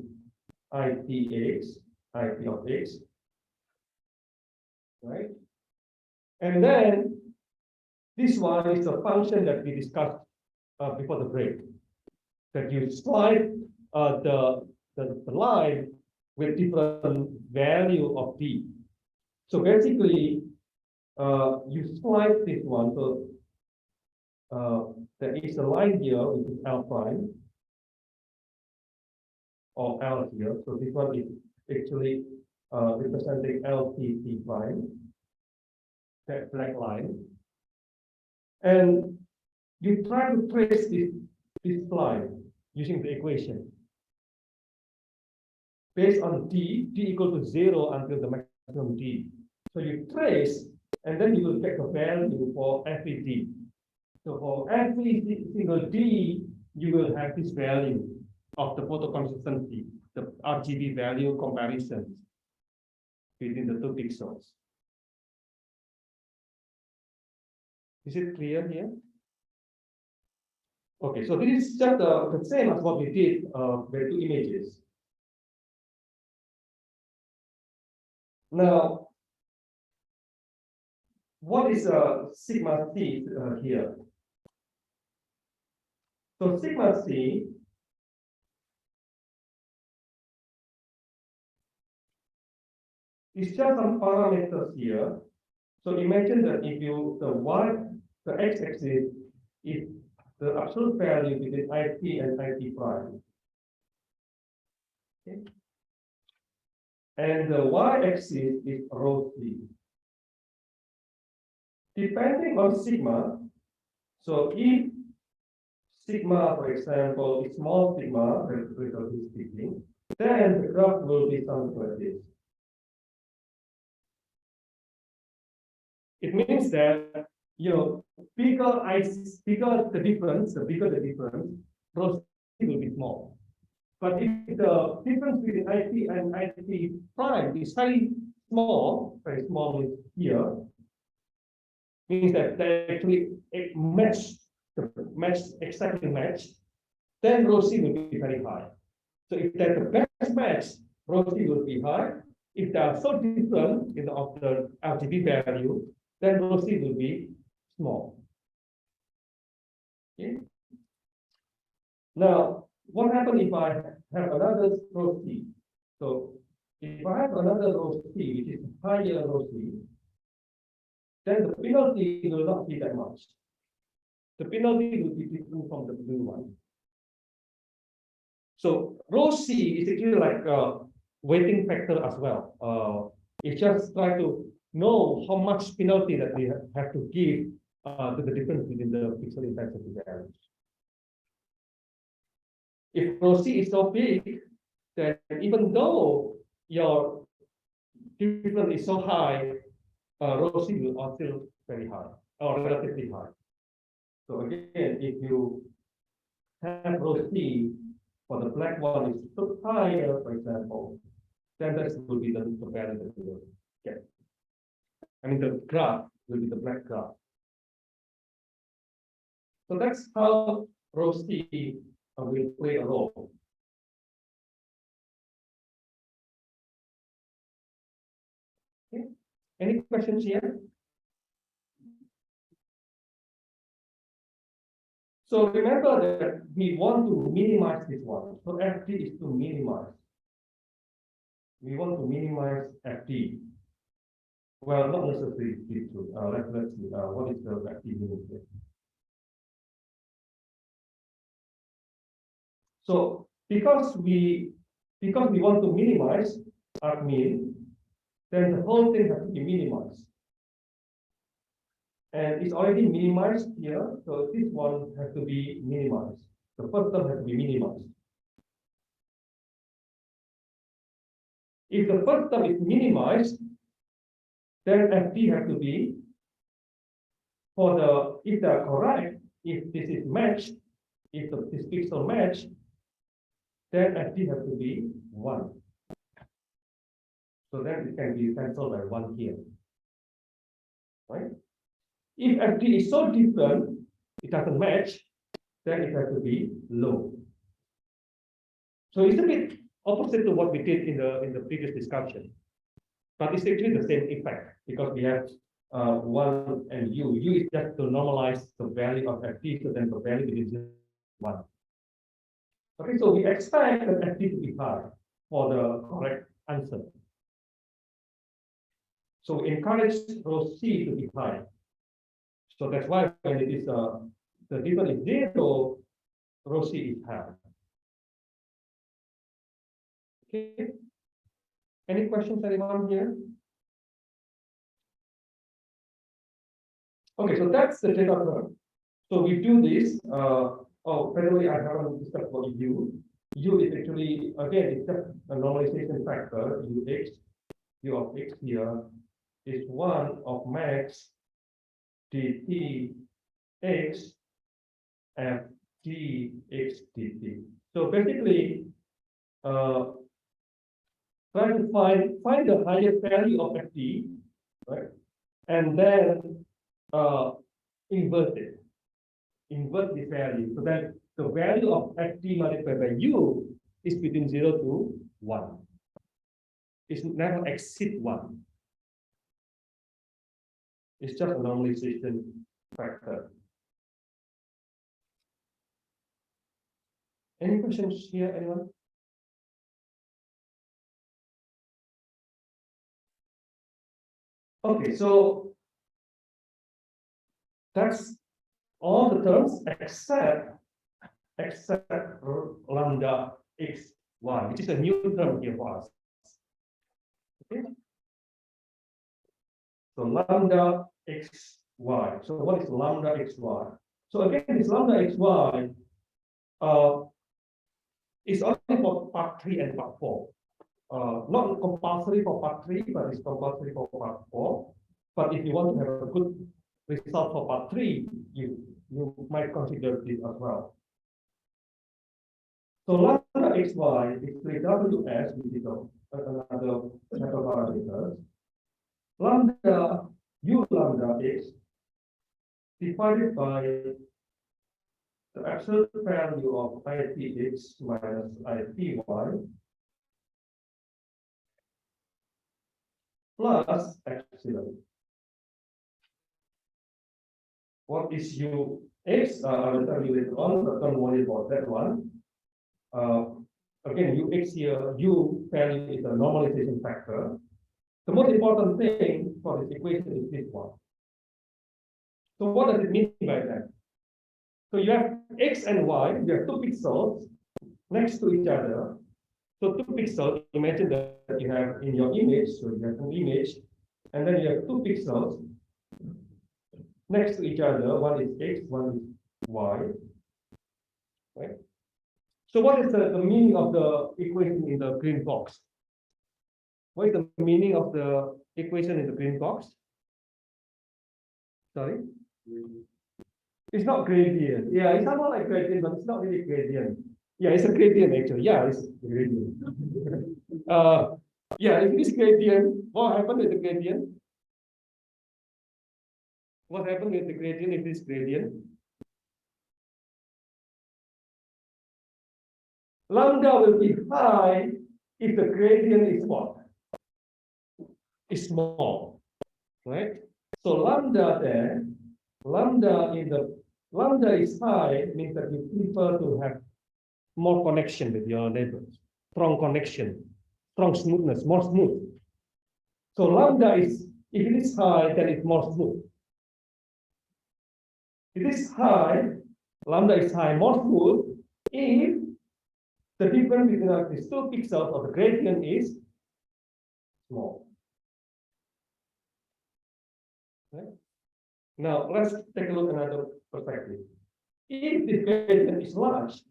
IP of X, right? And then this one is a function that we discussed before the break. That you slide the line with different value of D. So basically, you slide this one. So there is a line here, which is L prime, or L here. So this one is actually representing LT prime, that black line. And you try to trace this line using the equation. Based on D equal to 0 until the maximum D. So you trace, and then you will get the value for every D. So for every single D, you will have this value of the photo consistency, the RGB value comparisons between the two pixels. Is it clear here? Okay, so this is just the same as what we did with two images. Now, what is sigma C here? So sigma C is just some parameters here. So imagine that if you the x-axis is the absolute value between IT and IT prime. Okay. And the y-axis is rho C. Depending on sigma, so if sigma, for example, is small sigma, relatively speaking, then the graph will be something like this. It means that bigger the difference, rho C will be small. But if the difference between IT and IT prime is very small is here, means that they actually exactly match, then rho C will be very high. So if that's the best match, rho C will be high. If they are so different of the RGB value, then rho C will be small. Okay. Now, what happens if I have another rho C? So if I have another rho C, which is higher rho C, then the penalty will not be that much. The penalty will be different from the blue one. So rho C is actually like a weighting factor as well. It's just try to know how much penalty that we have to give to the difference between the pixel intensity values. If rho C is so big, then even though your difference is so high, rho C will still very high or relatively high. So again, if you have rho C for the black one is so higher, for example, then that will be the value that you will get. I mean, the graph will be the black graph. So that's how rho C will play a role. Okay. Any questions here? So remember that we want to minimize this one. So FT is to minimize. We want to minimize FT. Well, not necessarily true. Let's see. What is the FT meaning here? So because we want to minimize our mean, then the whole thing has to be minimized. And it's already minimized here, so this one has to be minimized. The first term has to be minimized. If the first term is minimized, then FT has to be for the if they are correct, if this is matched, if this pixel match, then FT has to be 1. So then it can be cancelled by 1 here. Right? If FT is so different, it doesn't match, then it has to be low. So it's a bit opposite to what we did in the previous discussion. But it's actually the same effect because we have 1 and U. U is just to normalize the value of FT, so then the value is 1. Okay, so we expect that FT to be high for the correct answer. So we encourage row C to be high. So that's why when it is the difference is 0, row C is high. Okay. Any questions, anyone here? Okay, so that's the data term. So we do this. Oh, by the way, I haven't discussed about U. U is actually, again, it's just a normalization factor. U of X here is 1 of max dt X f T X dt. So basically, try to find the highest value of FT, right? And then invert it. Invert the value so that the value of FT multiplied by U is between 0 to 1. It's never exceed 1. It's just a normalization factor. Any questions here, anyone? Okay, so that's all the terms except lambda x y, which is a new term here for us. Okay. So lambda x y. So what is lambda x y? So again, this lambda x y is only for part 3 and part 4. Not compulsory for part 3, but it's compulsory for part 4. But if you want to have a good result for part 3, you might consider this as well. So lambda xy is WS, which is another set of parameters. Lambda u lambda x divided by the absolute value of IPX minus IPY plus epsilon. What is UX? I will tell you later on, but don't worry about that one. Again, UX here, U value is a normalization factor. The most important thing for this equation is this one. So what does it mean by that? So you have X and Y, you have 2 pixels next to each other. So 2 pixels, imagine that you have in your image, so you have an image, and then you have 2 pixels next to each other. One is X, one is Y. Right? So what is the meaning of the equation in the green box? What is the meaning of the equation in the green box? Sorry? It's not gradient. Yeah, it's somewhat like gradient, but it's not really gradient. Yeah, it's a gradient actually. Yeah, it's a gradient. Yeah, if it is gradient, what happened with the gradient? What happened with the gradient if it is gradient? Lambda will be high if the gradient is what? Is small, right? So lambda then, lambda is high means that you prefer to have more connection with your neighbors, strong connection, strong smoothness, more smooth. So lambda is, if it is high, then it's more smooth. It is high, lambda is high, more smooth, if the difference between these 2 pixels of the gradient is small. Right? Now let's take a look at another perspective. If this gradient is large,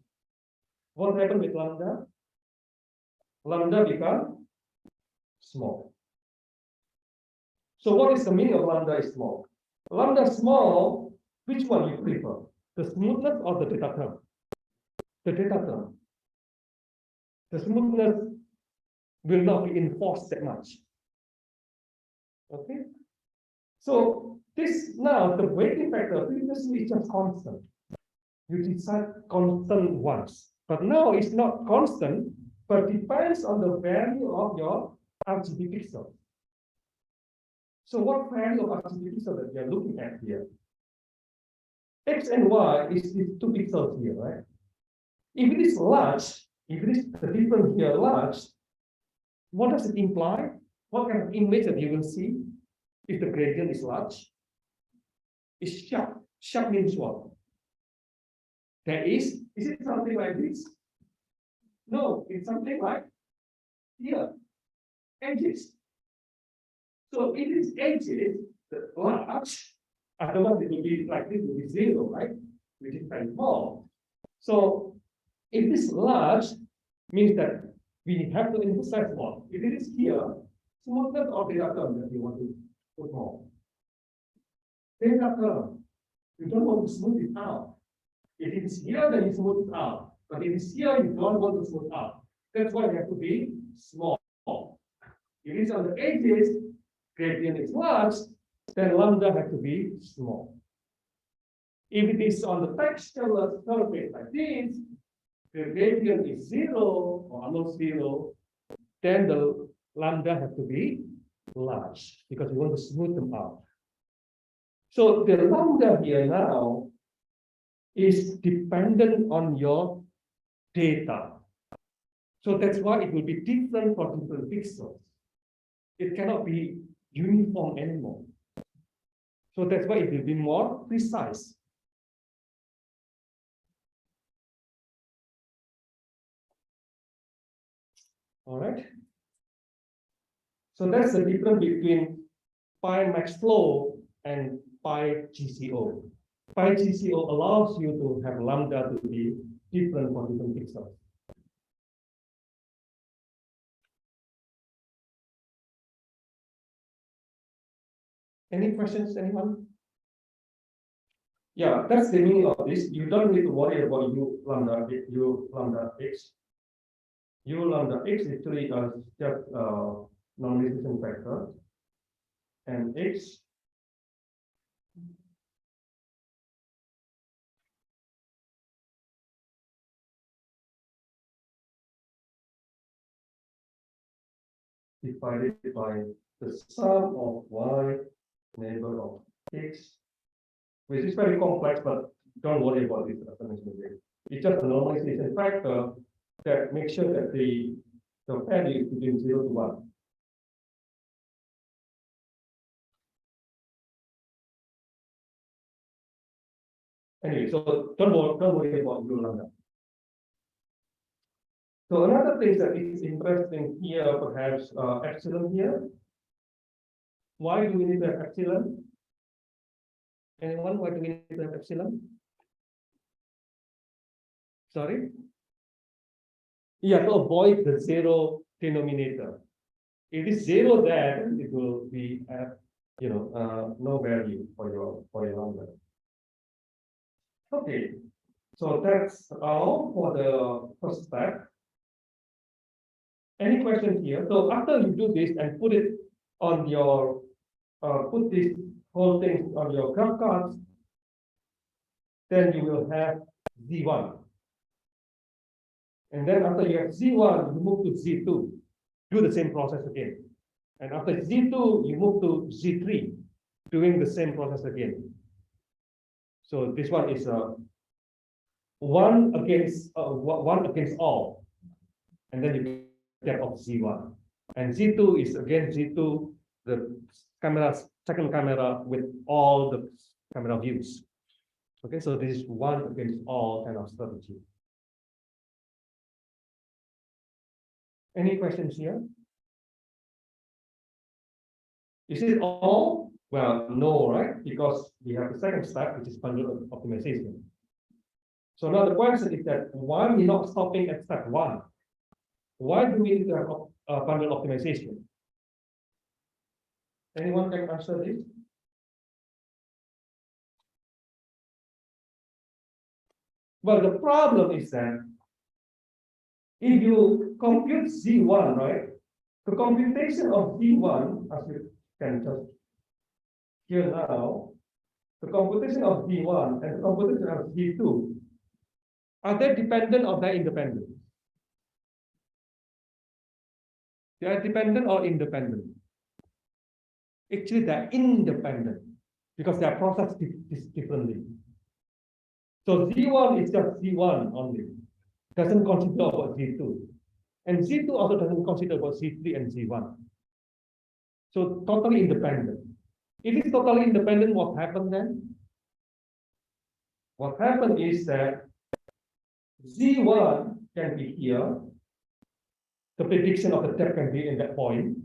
what happens with lambda? Lambda becomes small. So what is the meaning of lambda is small? Lambda small, which one you prefer? The smoothness or the data term? The data term. The smoothness will not be enforced that much. Okay. So this now the weighting factor previously is just constant. You decide constant once, but now it's not constant, but depends on the value of your RGB pixel. So what value of RGB pixel that we are looking at here? X and Y is these two pixels here, right? If it is large, if it is the difference here large, what does it imply? What kind of image that you will see if the gradient is large? It's sharp. Sharp means what? There is it something like this? No, it's something like here, edges. So it is edges, the large, otherwise it will be like this, will be 0, right? Which is very small. So if this large means that we have to emphasize more. If it is here, smoothness or data term that you want to put more. Data term, you don't want to smooth it out. If it is here, then you smooth it out. But if it's here, you don't want to smooth out. That's why you have to be small. If it's on the edges, gradient is large, then lambda has to be small. If it is on the textural surface like this, the gradient is 0 or almost 0, then the lambda has to be large because we want to smooth them out. So the lambda here now is dependent on your data. So that's why it will be different for different pixels. It cannot be uniform anymore. So that's why it will be more precise. All right. So that's the difference between pi max flow and pi GCO. Pi GCO allows you to have lambda to be different for different pixels. Any questions, anyone? Yeah, that's the meaning of this. You don't need to worry about u lambda x. U lambda x is actually just normalization factor, and x divided by the sum of y neighbor of x, which is very complex, but don't worry about it. It's just a normalization factor that makes sure that the value is between 0 to 1. Anyway, so don't worry about u lambda. So another thing that is interesting here, perhaps epsilon here. Why do we need to have epsilon? Anyone? Why do we need to have epsilon? Sorry? Yeah, to avoid the 0 denominator. If it's 0 there, then it will be at no value for your lambda. Okay, so that's all for the first step. Any questions here? So after you do this and put it on your put this whole thing on your graph cards, then you will have Z1. And then after you have Z1, you move to Z2. Do the same process again. And after Z2, you move to Z3, doing the same process again. So this one is one against all, and then you get of Z1. And Z2 is again Z2, the second camera with all the camera views. Okay, so this is one against all kind of strategy. Any questions here? Is it all? Well, no, right? Because we have the second step, which is bundle optimization. So now the question is that why are we not stopping at step 1? Why do we need to have bundle optimization? Anyone can answer this? Well, the problem is that if you compute Z1, right? The computation of Z1, as you can just hear now, the computation of Z1 and the computation of Z2, are they dependent or they independent? They are dependent or independent? Actually, they're independent because they are processed differently. So Z1 is just Z1 only, doesn't consider about Z2. And Z2 also doesn't consider about Z3 and Z1. So totally independent. If it's totally independent, what happened then? What happened is that Z1 can be here. The prediction of the depth can be in that point.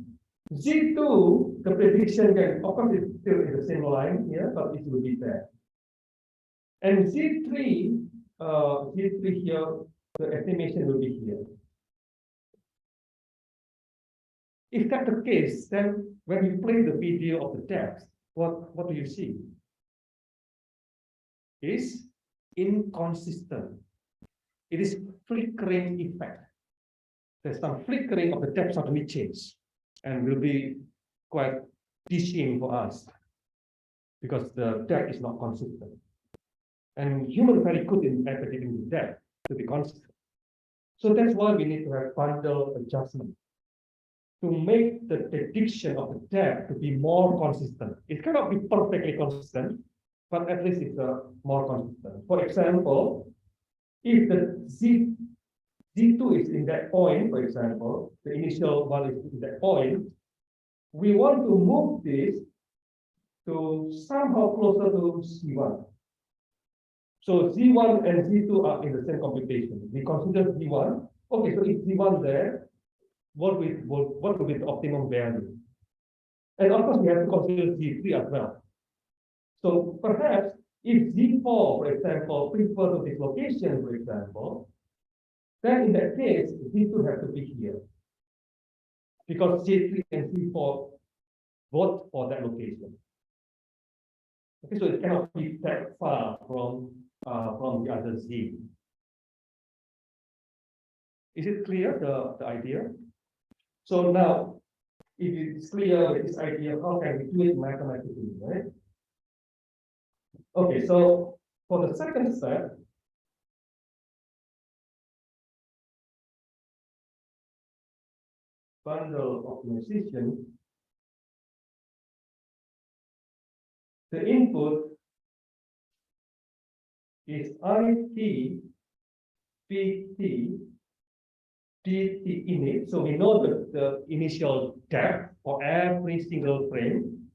Z2, the prediction can, of course, it's still in the same line here, but it will be there. And Z3 here, the estimation will be here. If that's the case, then when you play the video of the depth, what do you see? It is inconsistent. It is flickering effect. There's some flickering of the depth suddenly change and will be quite dizzying for us because the depth is not consistent. And human very good in predicting the depth to be consistent. So that's why we need to have bundle adjustment to make the prediction of the depth to be more consistent. It cannot be perfectly consistent, but at least it's more consistent. For example, if the Z2 is in that point, for example, the initial one is in that point, we want to move this to somehow closer to Z1. So Z1 and Z2 are in the same computation. We consider Z1. Okay, so if Z1 there, what will be the optimum value? And of course, we have to consider Z3 as well. So perhaps if Z4, for example, prefer to this location, for example, then in that case, Z2 have to be here. Because Z3 and Z4 vote for that location. Okay, so it cannot be that far from the other Z. Is it clear, the idea? So now, if it's clear with this idea, how can we do it mathematically, right? Okay, so for the second step, bundle optimization, the input is IT, PT, DT init. So we know the initial depth for every single frame.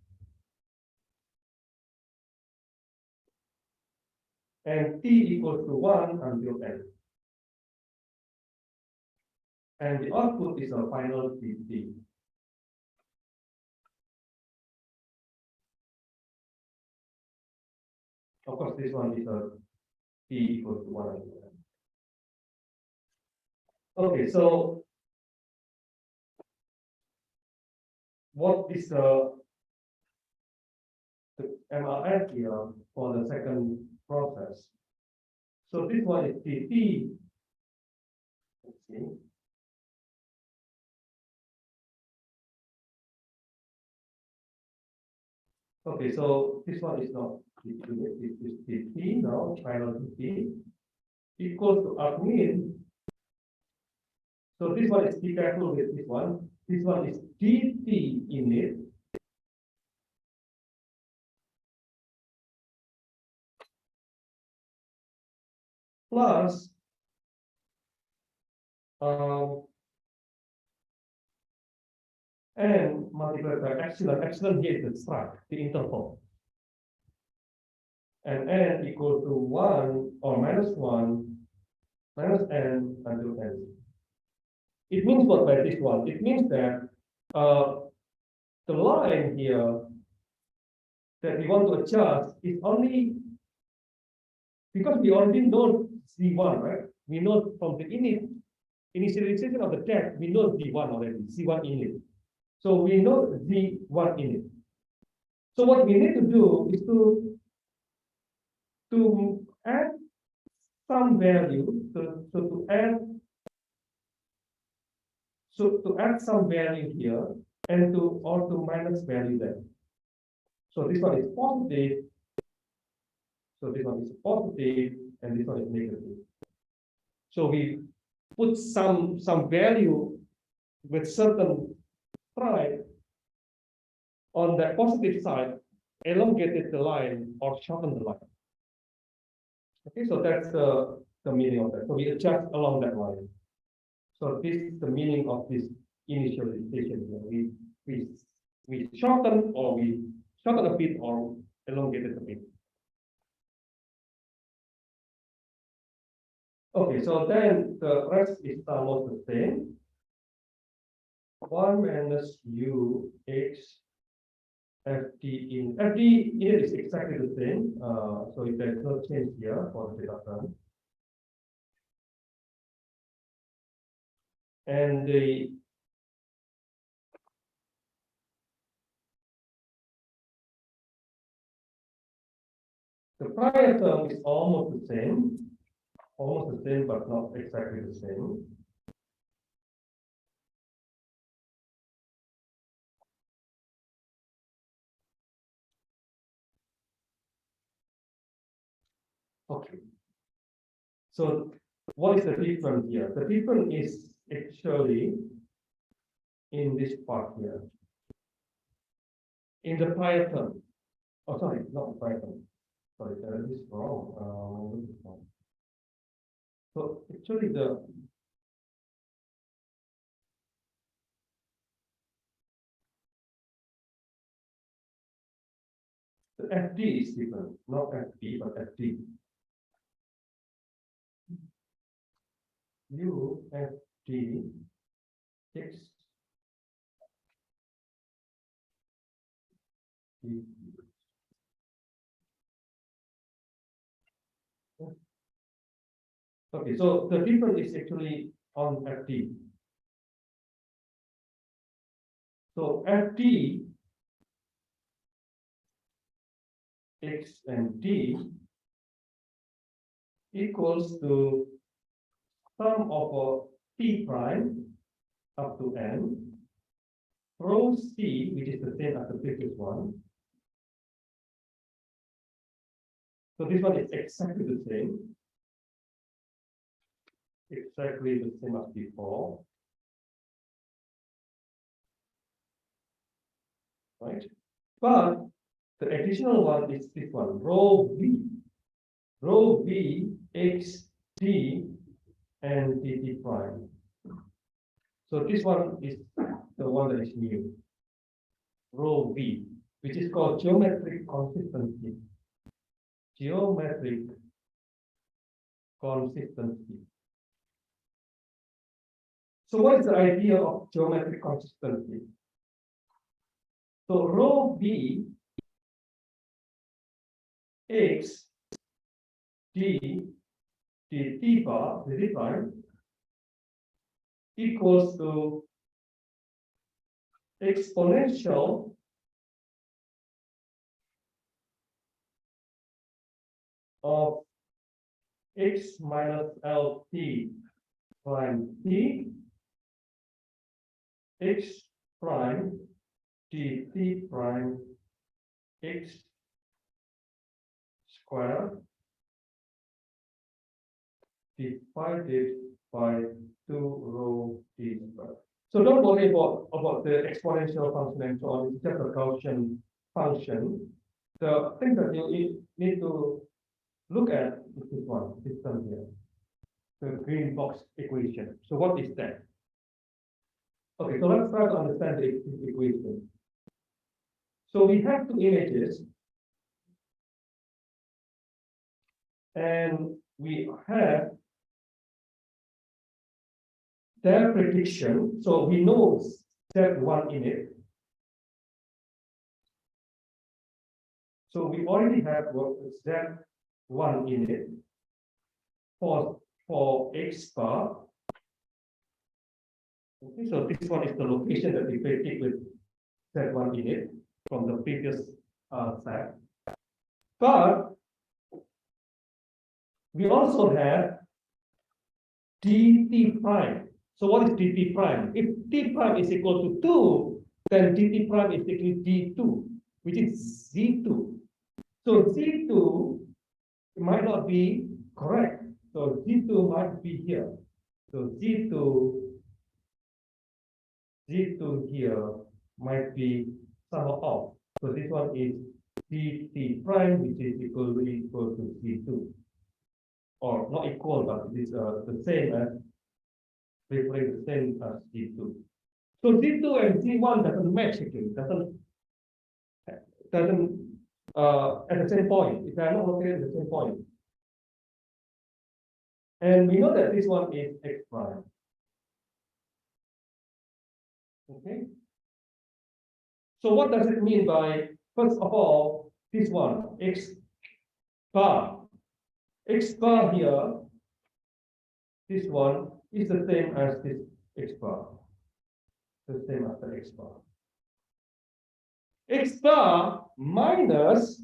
And T equals to 1 until n. And the output is a final PT. Of course, this one is a T equals to 1 until n. Okay, so what is the MRF here for the second process? So this one is TT. Let's see. Okay, so this one is not TT, it is TT now, final TT equals to admin. So this one is, be careful with this one. This one is DT init plus n multiplied by epsilon. Epsilon here is the struct, the interval. And n equal to 1 or minus 1 minus n until n. It means what by this one? It means that the line here that we want to adjust is only because we already know Z1, right? We know from the initialization of the depth, we know Z1 already, Z1 init. So we know Z1 init. So what we need to do is to add some value, to add some value here and to minus value there. So this one is positive. So this one is positive and this one is negative. So we put some value with certain stripe on the positive side, elongated the line or shorten the line. Okay, so that's the meaning of that. So we adjust along that line. So this is the meaning of this initialization here. We shorten or we shorten a bit or elongated a bit. Okay, so then the rest is almost the same. 1 minus u x ft in ft here is exactly the same. So there is no change here for the data term. And the prior term is almost the same, but not exactly the same. Okay. So what is the difference here? The difference is actually in this part here. In the prior term. Oh, sorry, not the prior term. Sorry, this is wrong. So actually the FD is different, not FD, but FD. U FD X D. Okay, so the difference is actually on FD. So FD X and D equals to sum of P prime up to N, rho C, which is the same as the previous one. So this one is exactly the same. Exactly the same as before. Right? But the additional one is this one, rho V X D and dt prime. So this one is the one that is new, rho V, which is called geometric consistency. Geometric consistency. So what is the idea of geometric consistency? So rho V X D dt bar, dt prime equals to exponential of x minus LT prime t x prime dt prime x square divided by 2 rho t square. So don't worry about the exponential function and so on. It's just a Gaussian function. The thing that you need to look at is this one, this term here, the green box equation. So what is that? Okay, so let's try to understand this equation. So we have two images, and we have their prediction. So we know Z1 in it. So we already have Z1 in it for X bar. Okay, so this one is the location that we predict with Z1 in it from the previous set. But we also have dt prime. So what is dt prime? If t prime is equal to 2, then dt prime is equal to d2, which is z2. So z2 might not be correct. So z2 might be here. So z2 here might be somehow off. So this one is dt prime, which is equal to z2, or not equal, but it is the same as referring the same as z2. So z2 and z1 doesn't match again, doesn't at the same point. If they are not located at the same point, and we know that this one is x prime. Okay. So what does it mean by, first of all, this one, x bar? X bar here, this one is the same as this x bar. The same as the x bar. X bar minus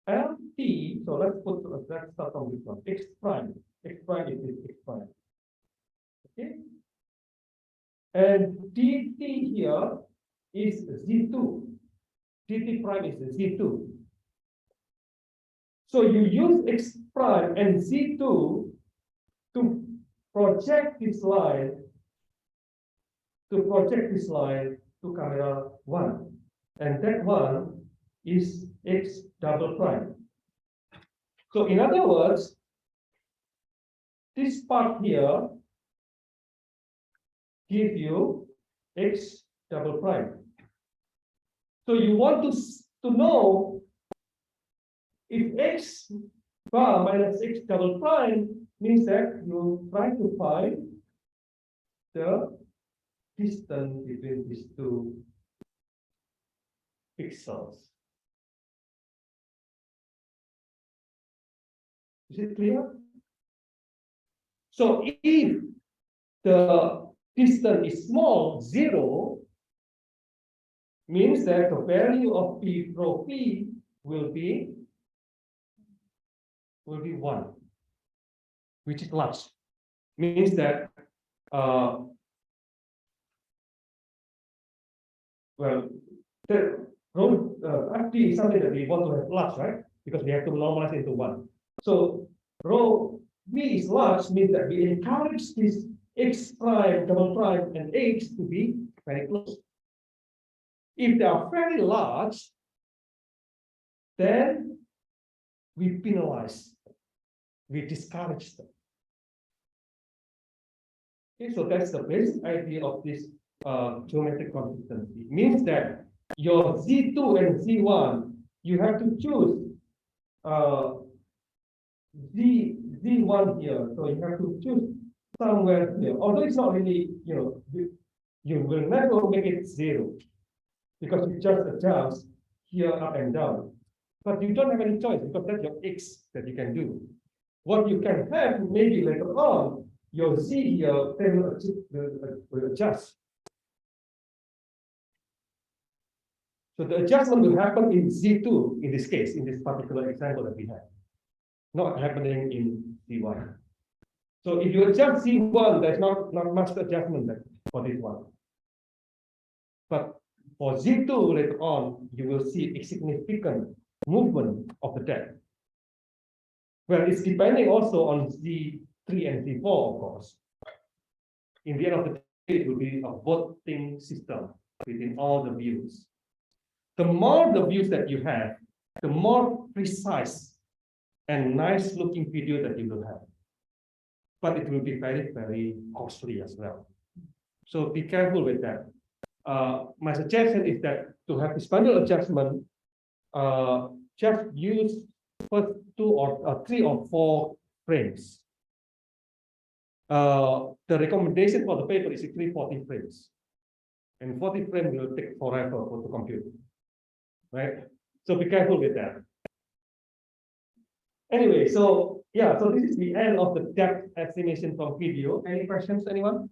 LT. So let's start from this one. X prime. X prime is this x prime. Okay. And dt here is z2. dt prime is z2. So you use x prime and z2 to project this line to camera 1, and that one is x double prime. So in other words, this part here give you x double prime. So you want to know if x bar minus x double prime means that you try to find the distance between these two pixels. Is it clear? So if the distance is small, 0, means that the value of p rho p will be 1, which is large. Means that well, the rho FT is something that we want to have large, right? Because we have to normalize into 1. So rho v is large means that we encourage this x prime, double prime, and h to be very close. If they are very large, then we penalize, we discourage them. Okay, so that's the basic idea of this geometric consistency. It means that your Z2 and Z1, you have to choose Z1 here. So you have to choose somewhere here. Although it's not really, you will never make it 0 because you just adjust here up and down. But you don't have any choice because that's your X that you can do. What you can have maybe later on, your Z here will adjust. So the adjustment will happen in Z2 in this case, in this particular example that we have, not happening in Z1. So if you adjust Z1, there's not much adjustment for this one. But for Z2 later on, you will see a significant movement of the depth. Well, it's depending also on Z3 and Z4, of course. In the end of the day, it will be a voting system within all the views. The more the views that you have, the more precise and nice looking video that you will have. But it will be very, very costly as well. So be careful with that. My suggestion is that to have this bundle adjustment, just use first 2 or 3 or 4 frames. The recommendation for the paper is 40 frames. And 40 frames will take forever to compute. Right? So be careful with that. Anyway, so yeah, so this is the end of the depth estimation from video. Any questions, anyone?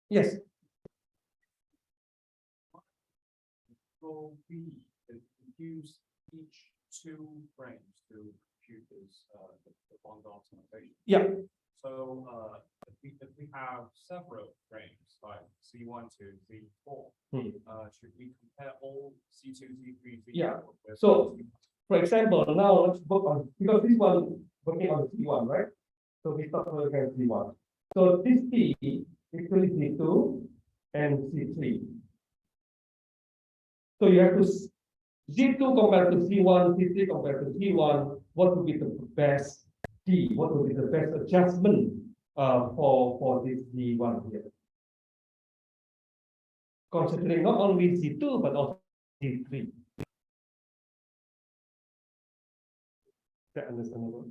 Yes. control B that use each two frames to compute this the bond optimization. Yeah. So if we have several frames like C1 to C4, should we compare all C2, C3, C4? Yeah. with So, C1? for example, now let's work on, because this one working on C1, right? So we start working on C1. So this T equally C2 and C3. So you have to C2 compared to C1, C3 compared to C1, what would be the best T? What would be the best adjustment for this C1 here? Considering not only C2 but also C3. Is that understandable?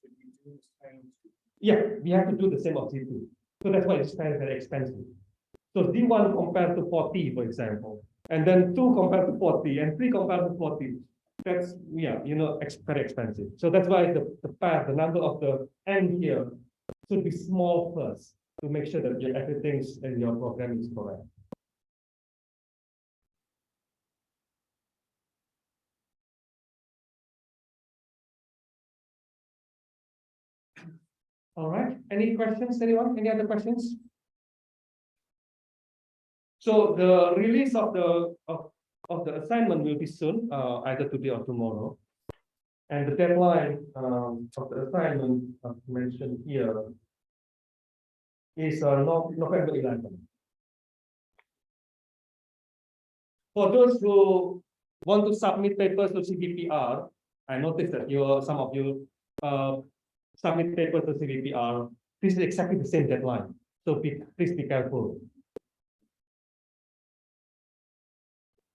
Should we do the same to Yeah, we have to do the same of C2. So that's why it's very expensive. So D1 compared to 40, for example, and then 2 compared to 40, and 3 compared to 40. That's, yeah, very expensive. So that's why the number of the n here should be small first to make sure that everything in your program is correct. All right. Any questions, anyone? Any other questions? So the release of the assignment will be soon, either today or tomorrow. And the deadline of the assignment mentioned here is November 11. For those who want to submit papers to CVPR, I noticed that some of you submit papers to CVPR. This is exactly the same deadline. So please be careful.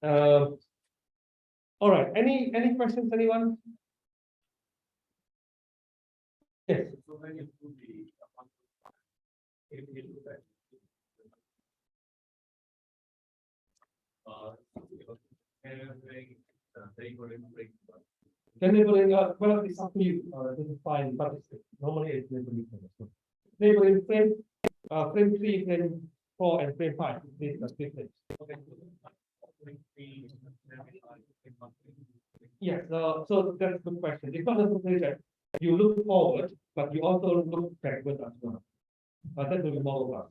All right. Any questions, anyone? Yes. so then it would be if you look at everything they were in break. Neighboring, well, it's up to you. This is fine, but normally it's neighboring. Neighboring frame 3, frame 4, and frame 5. These are 3 frames. Okay. Yes, so that's a good question. It's not necessarily that you look forward, but you also look backward as well. That will be more of us.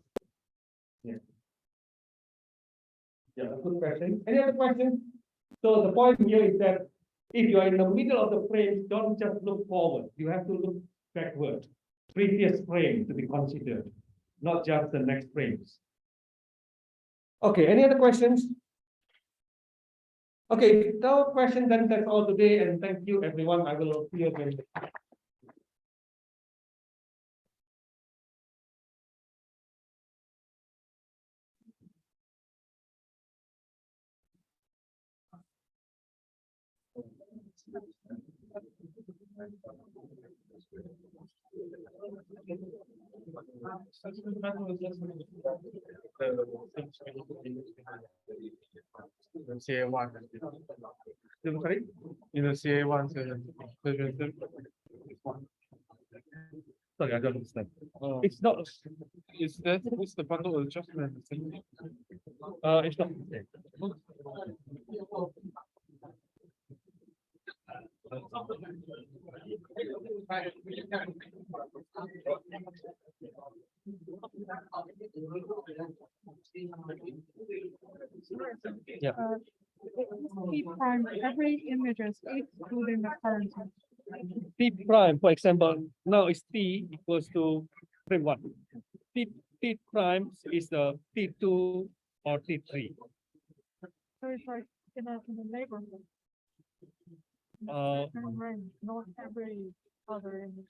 Yeah. Yeah, good question. Any other questions? So the point here is that if you are in the middle of the frame, don't just look forward. You have to look backward. Previous frame to be considered, not just the next frames. Okay, any other questions? Okay, no question, then that's all today, and thank you everyone. I will see you again. CA1. Sorry? In the CA1 Sorry, I don't understand. Oh, It's not. is the bundle adjustment the same? It's not the same. Yeah. P prime, every image is excluding the current. T prime, for example, now is T equals to frame 1. T prime is the T2 or T3. So it's like in the neighborhood. Uh, Certain range, not every other image.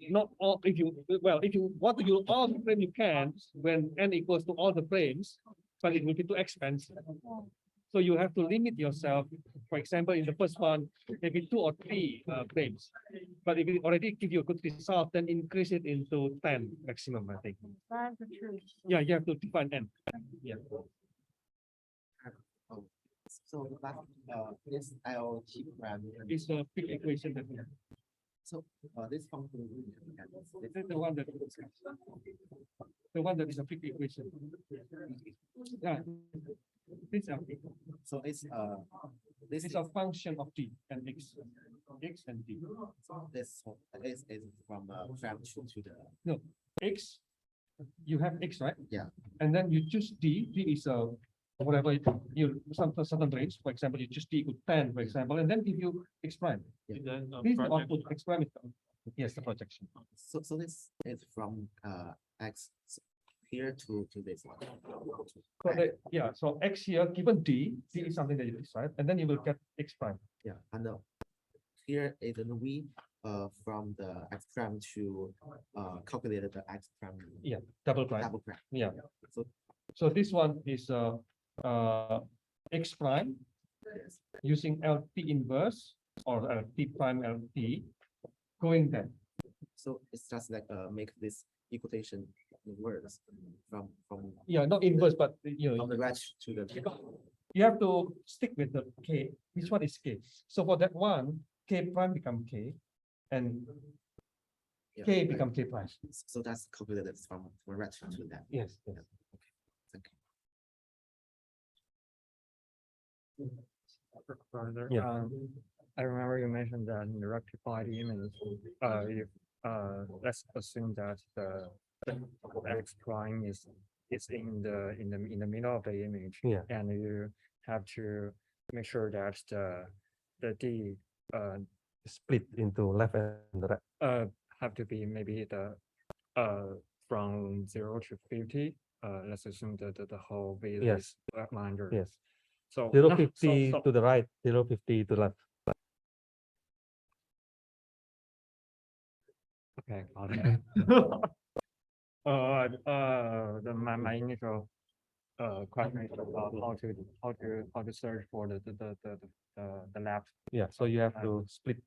Not all, if you want to use all the frame you can when n equals to all the frames, but it will be too expensive. Oh. So you have to limit yourself. For example, in the first one, maybe 2 or 3 frames. But if it already give you a good result, then increase it into 10 maximum, I think. That's the truth. Yeah, you have to define n. Yeah. So this IoT parameter. It's the big equation that we have. So this function. This is the one that the one that is a big equation. Yeah. This is So it's this It's a function of d and x, and d. this is from prime to the No, x, you have x, right? Yeah. And then you choose d. D is a whatever you some certain range. For example, you choose d equal 10, for example, and then give you x prime. Yeah. Then this is the output. X prime is the, yes, the projection. so this is from x here to this one. So yeah, so x here given d is something that you decide, and then you will get x prime. Yeah, and here is the v from the x prime to calculate the x prime Yeah, double prime. double prime. Yeah. So So this one is x prime yes. using LP inverse or LP prime LP going there. So it's just like make this equation words from Yeah, not inverse, but you know, the right to the you have to stick with the k. Which one is k? So for that one, k prime become k, and yeah, k right. become k prime. So that's calculated from right to that. Yes. Yes. Thank Further, Yeah. I remember you mentioned that in the rectified image, if let's assume that the x prime is in the middle of the image, Yeah. and you have to make sure that the d Split into left and the right. have to be maybe the from 0 to 50. Let's assume that the whole width Yes. is flatlined. Yes. So 050 so to the right, 050 to the left. okay, got it. My initial question is about how to search for the left. Yeah. So you have to split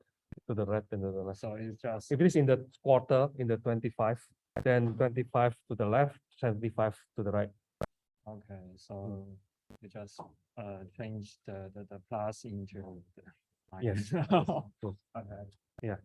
to the right and to the left. So it's just If it is in the quarter, in the 25, then 25 to the left, 75 to the right. okay. So you just change the plus into the Yes. minus. Cool. Okay. Yeah.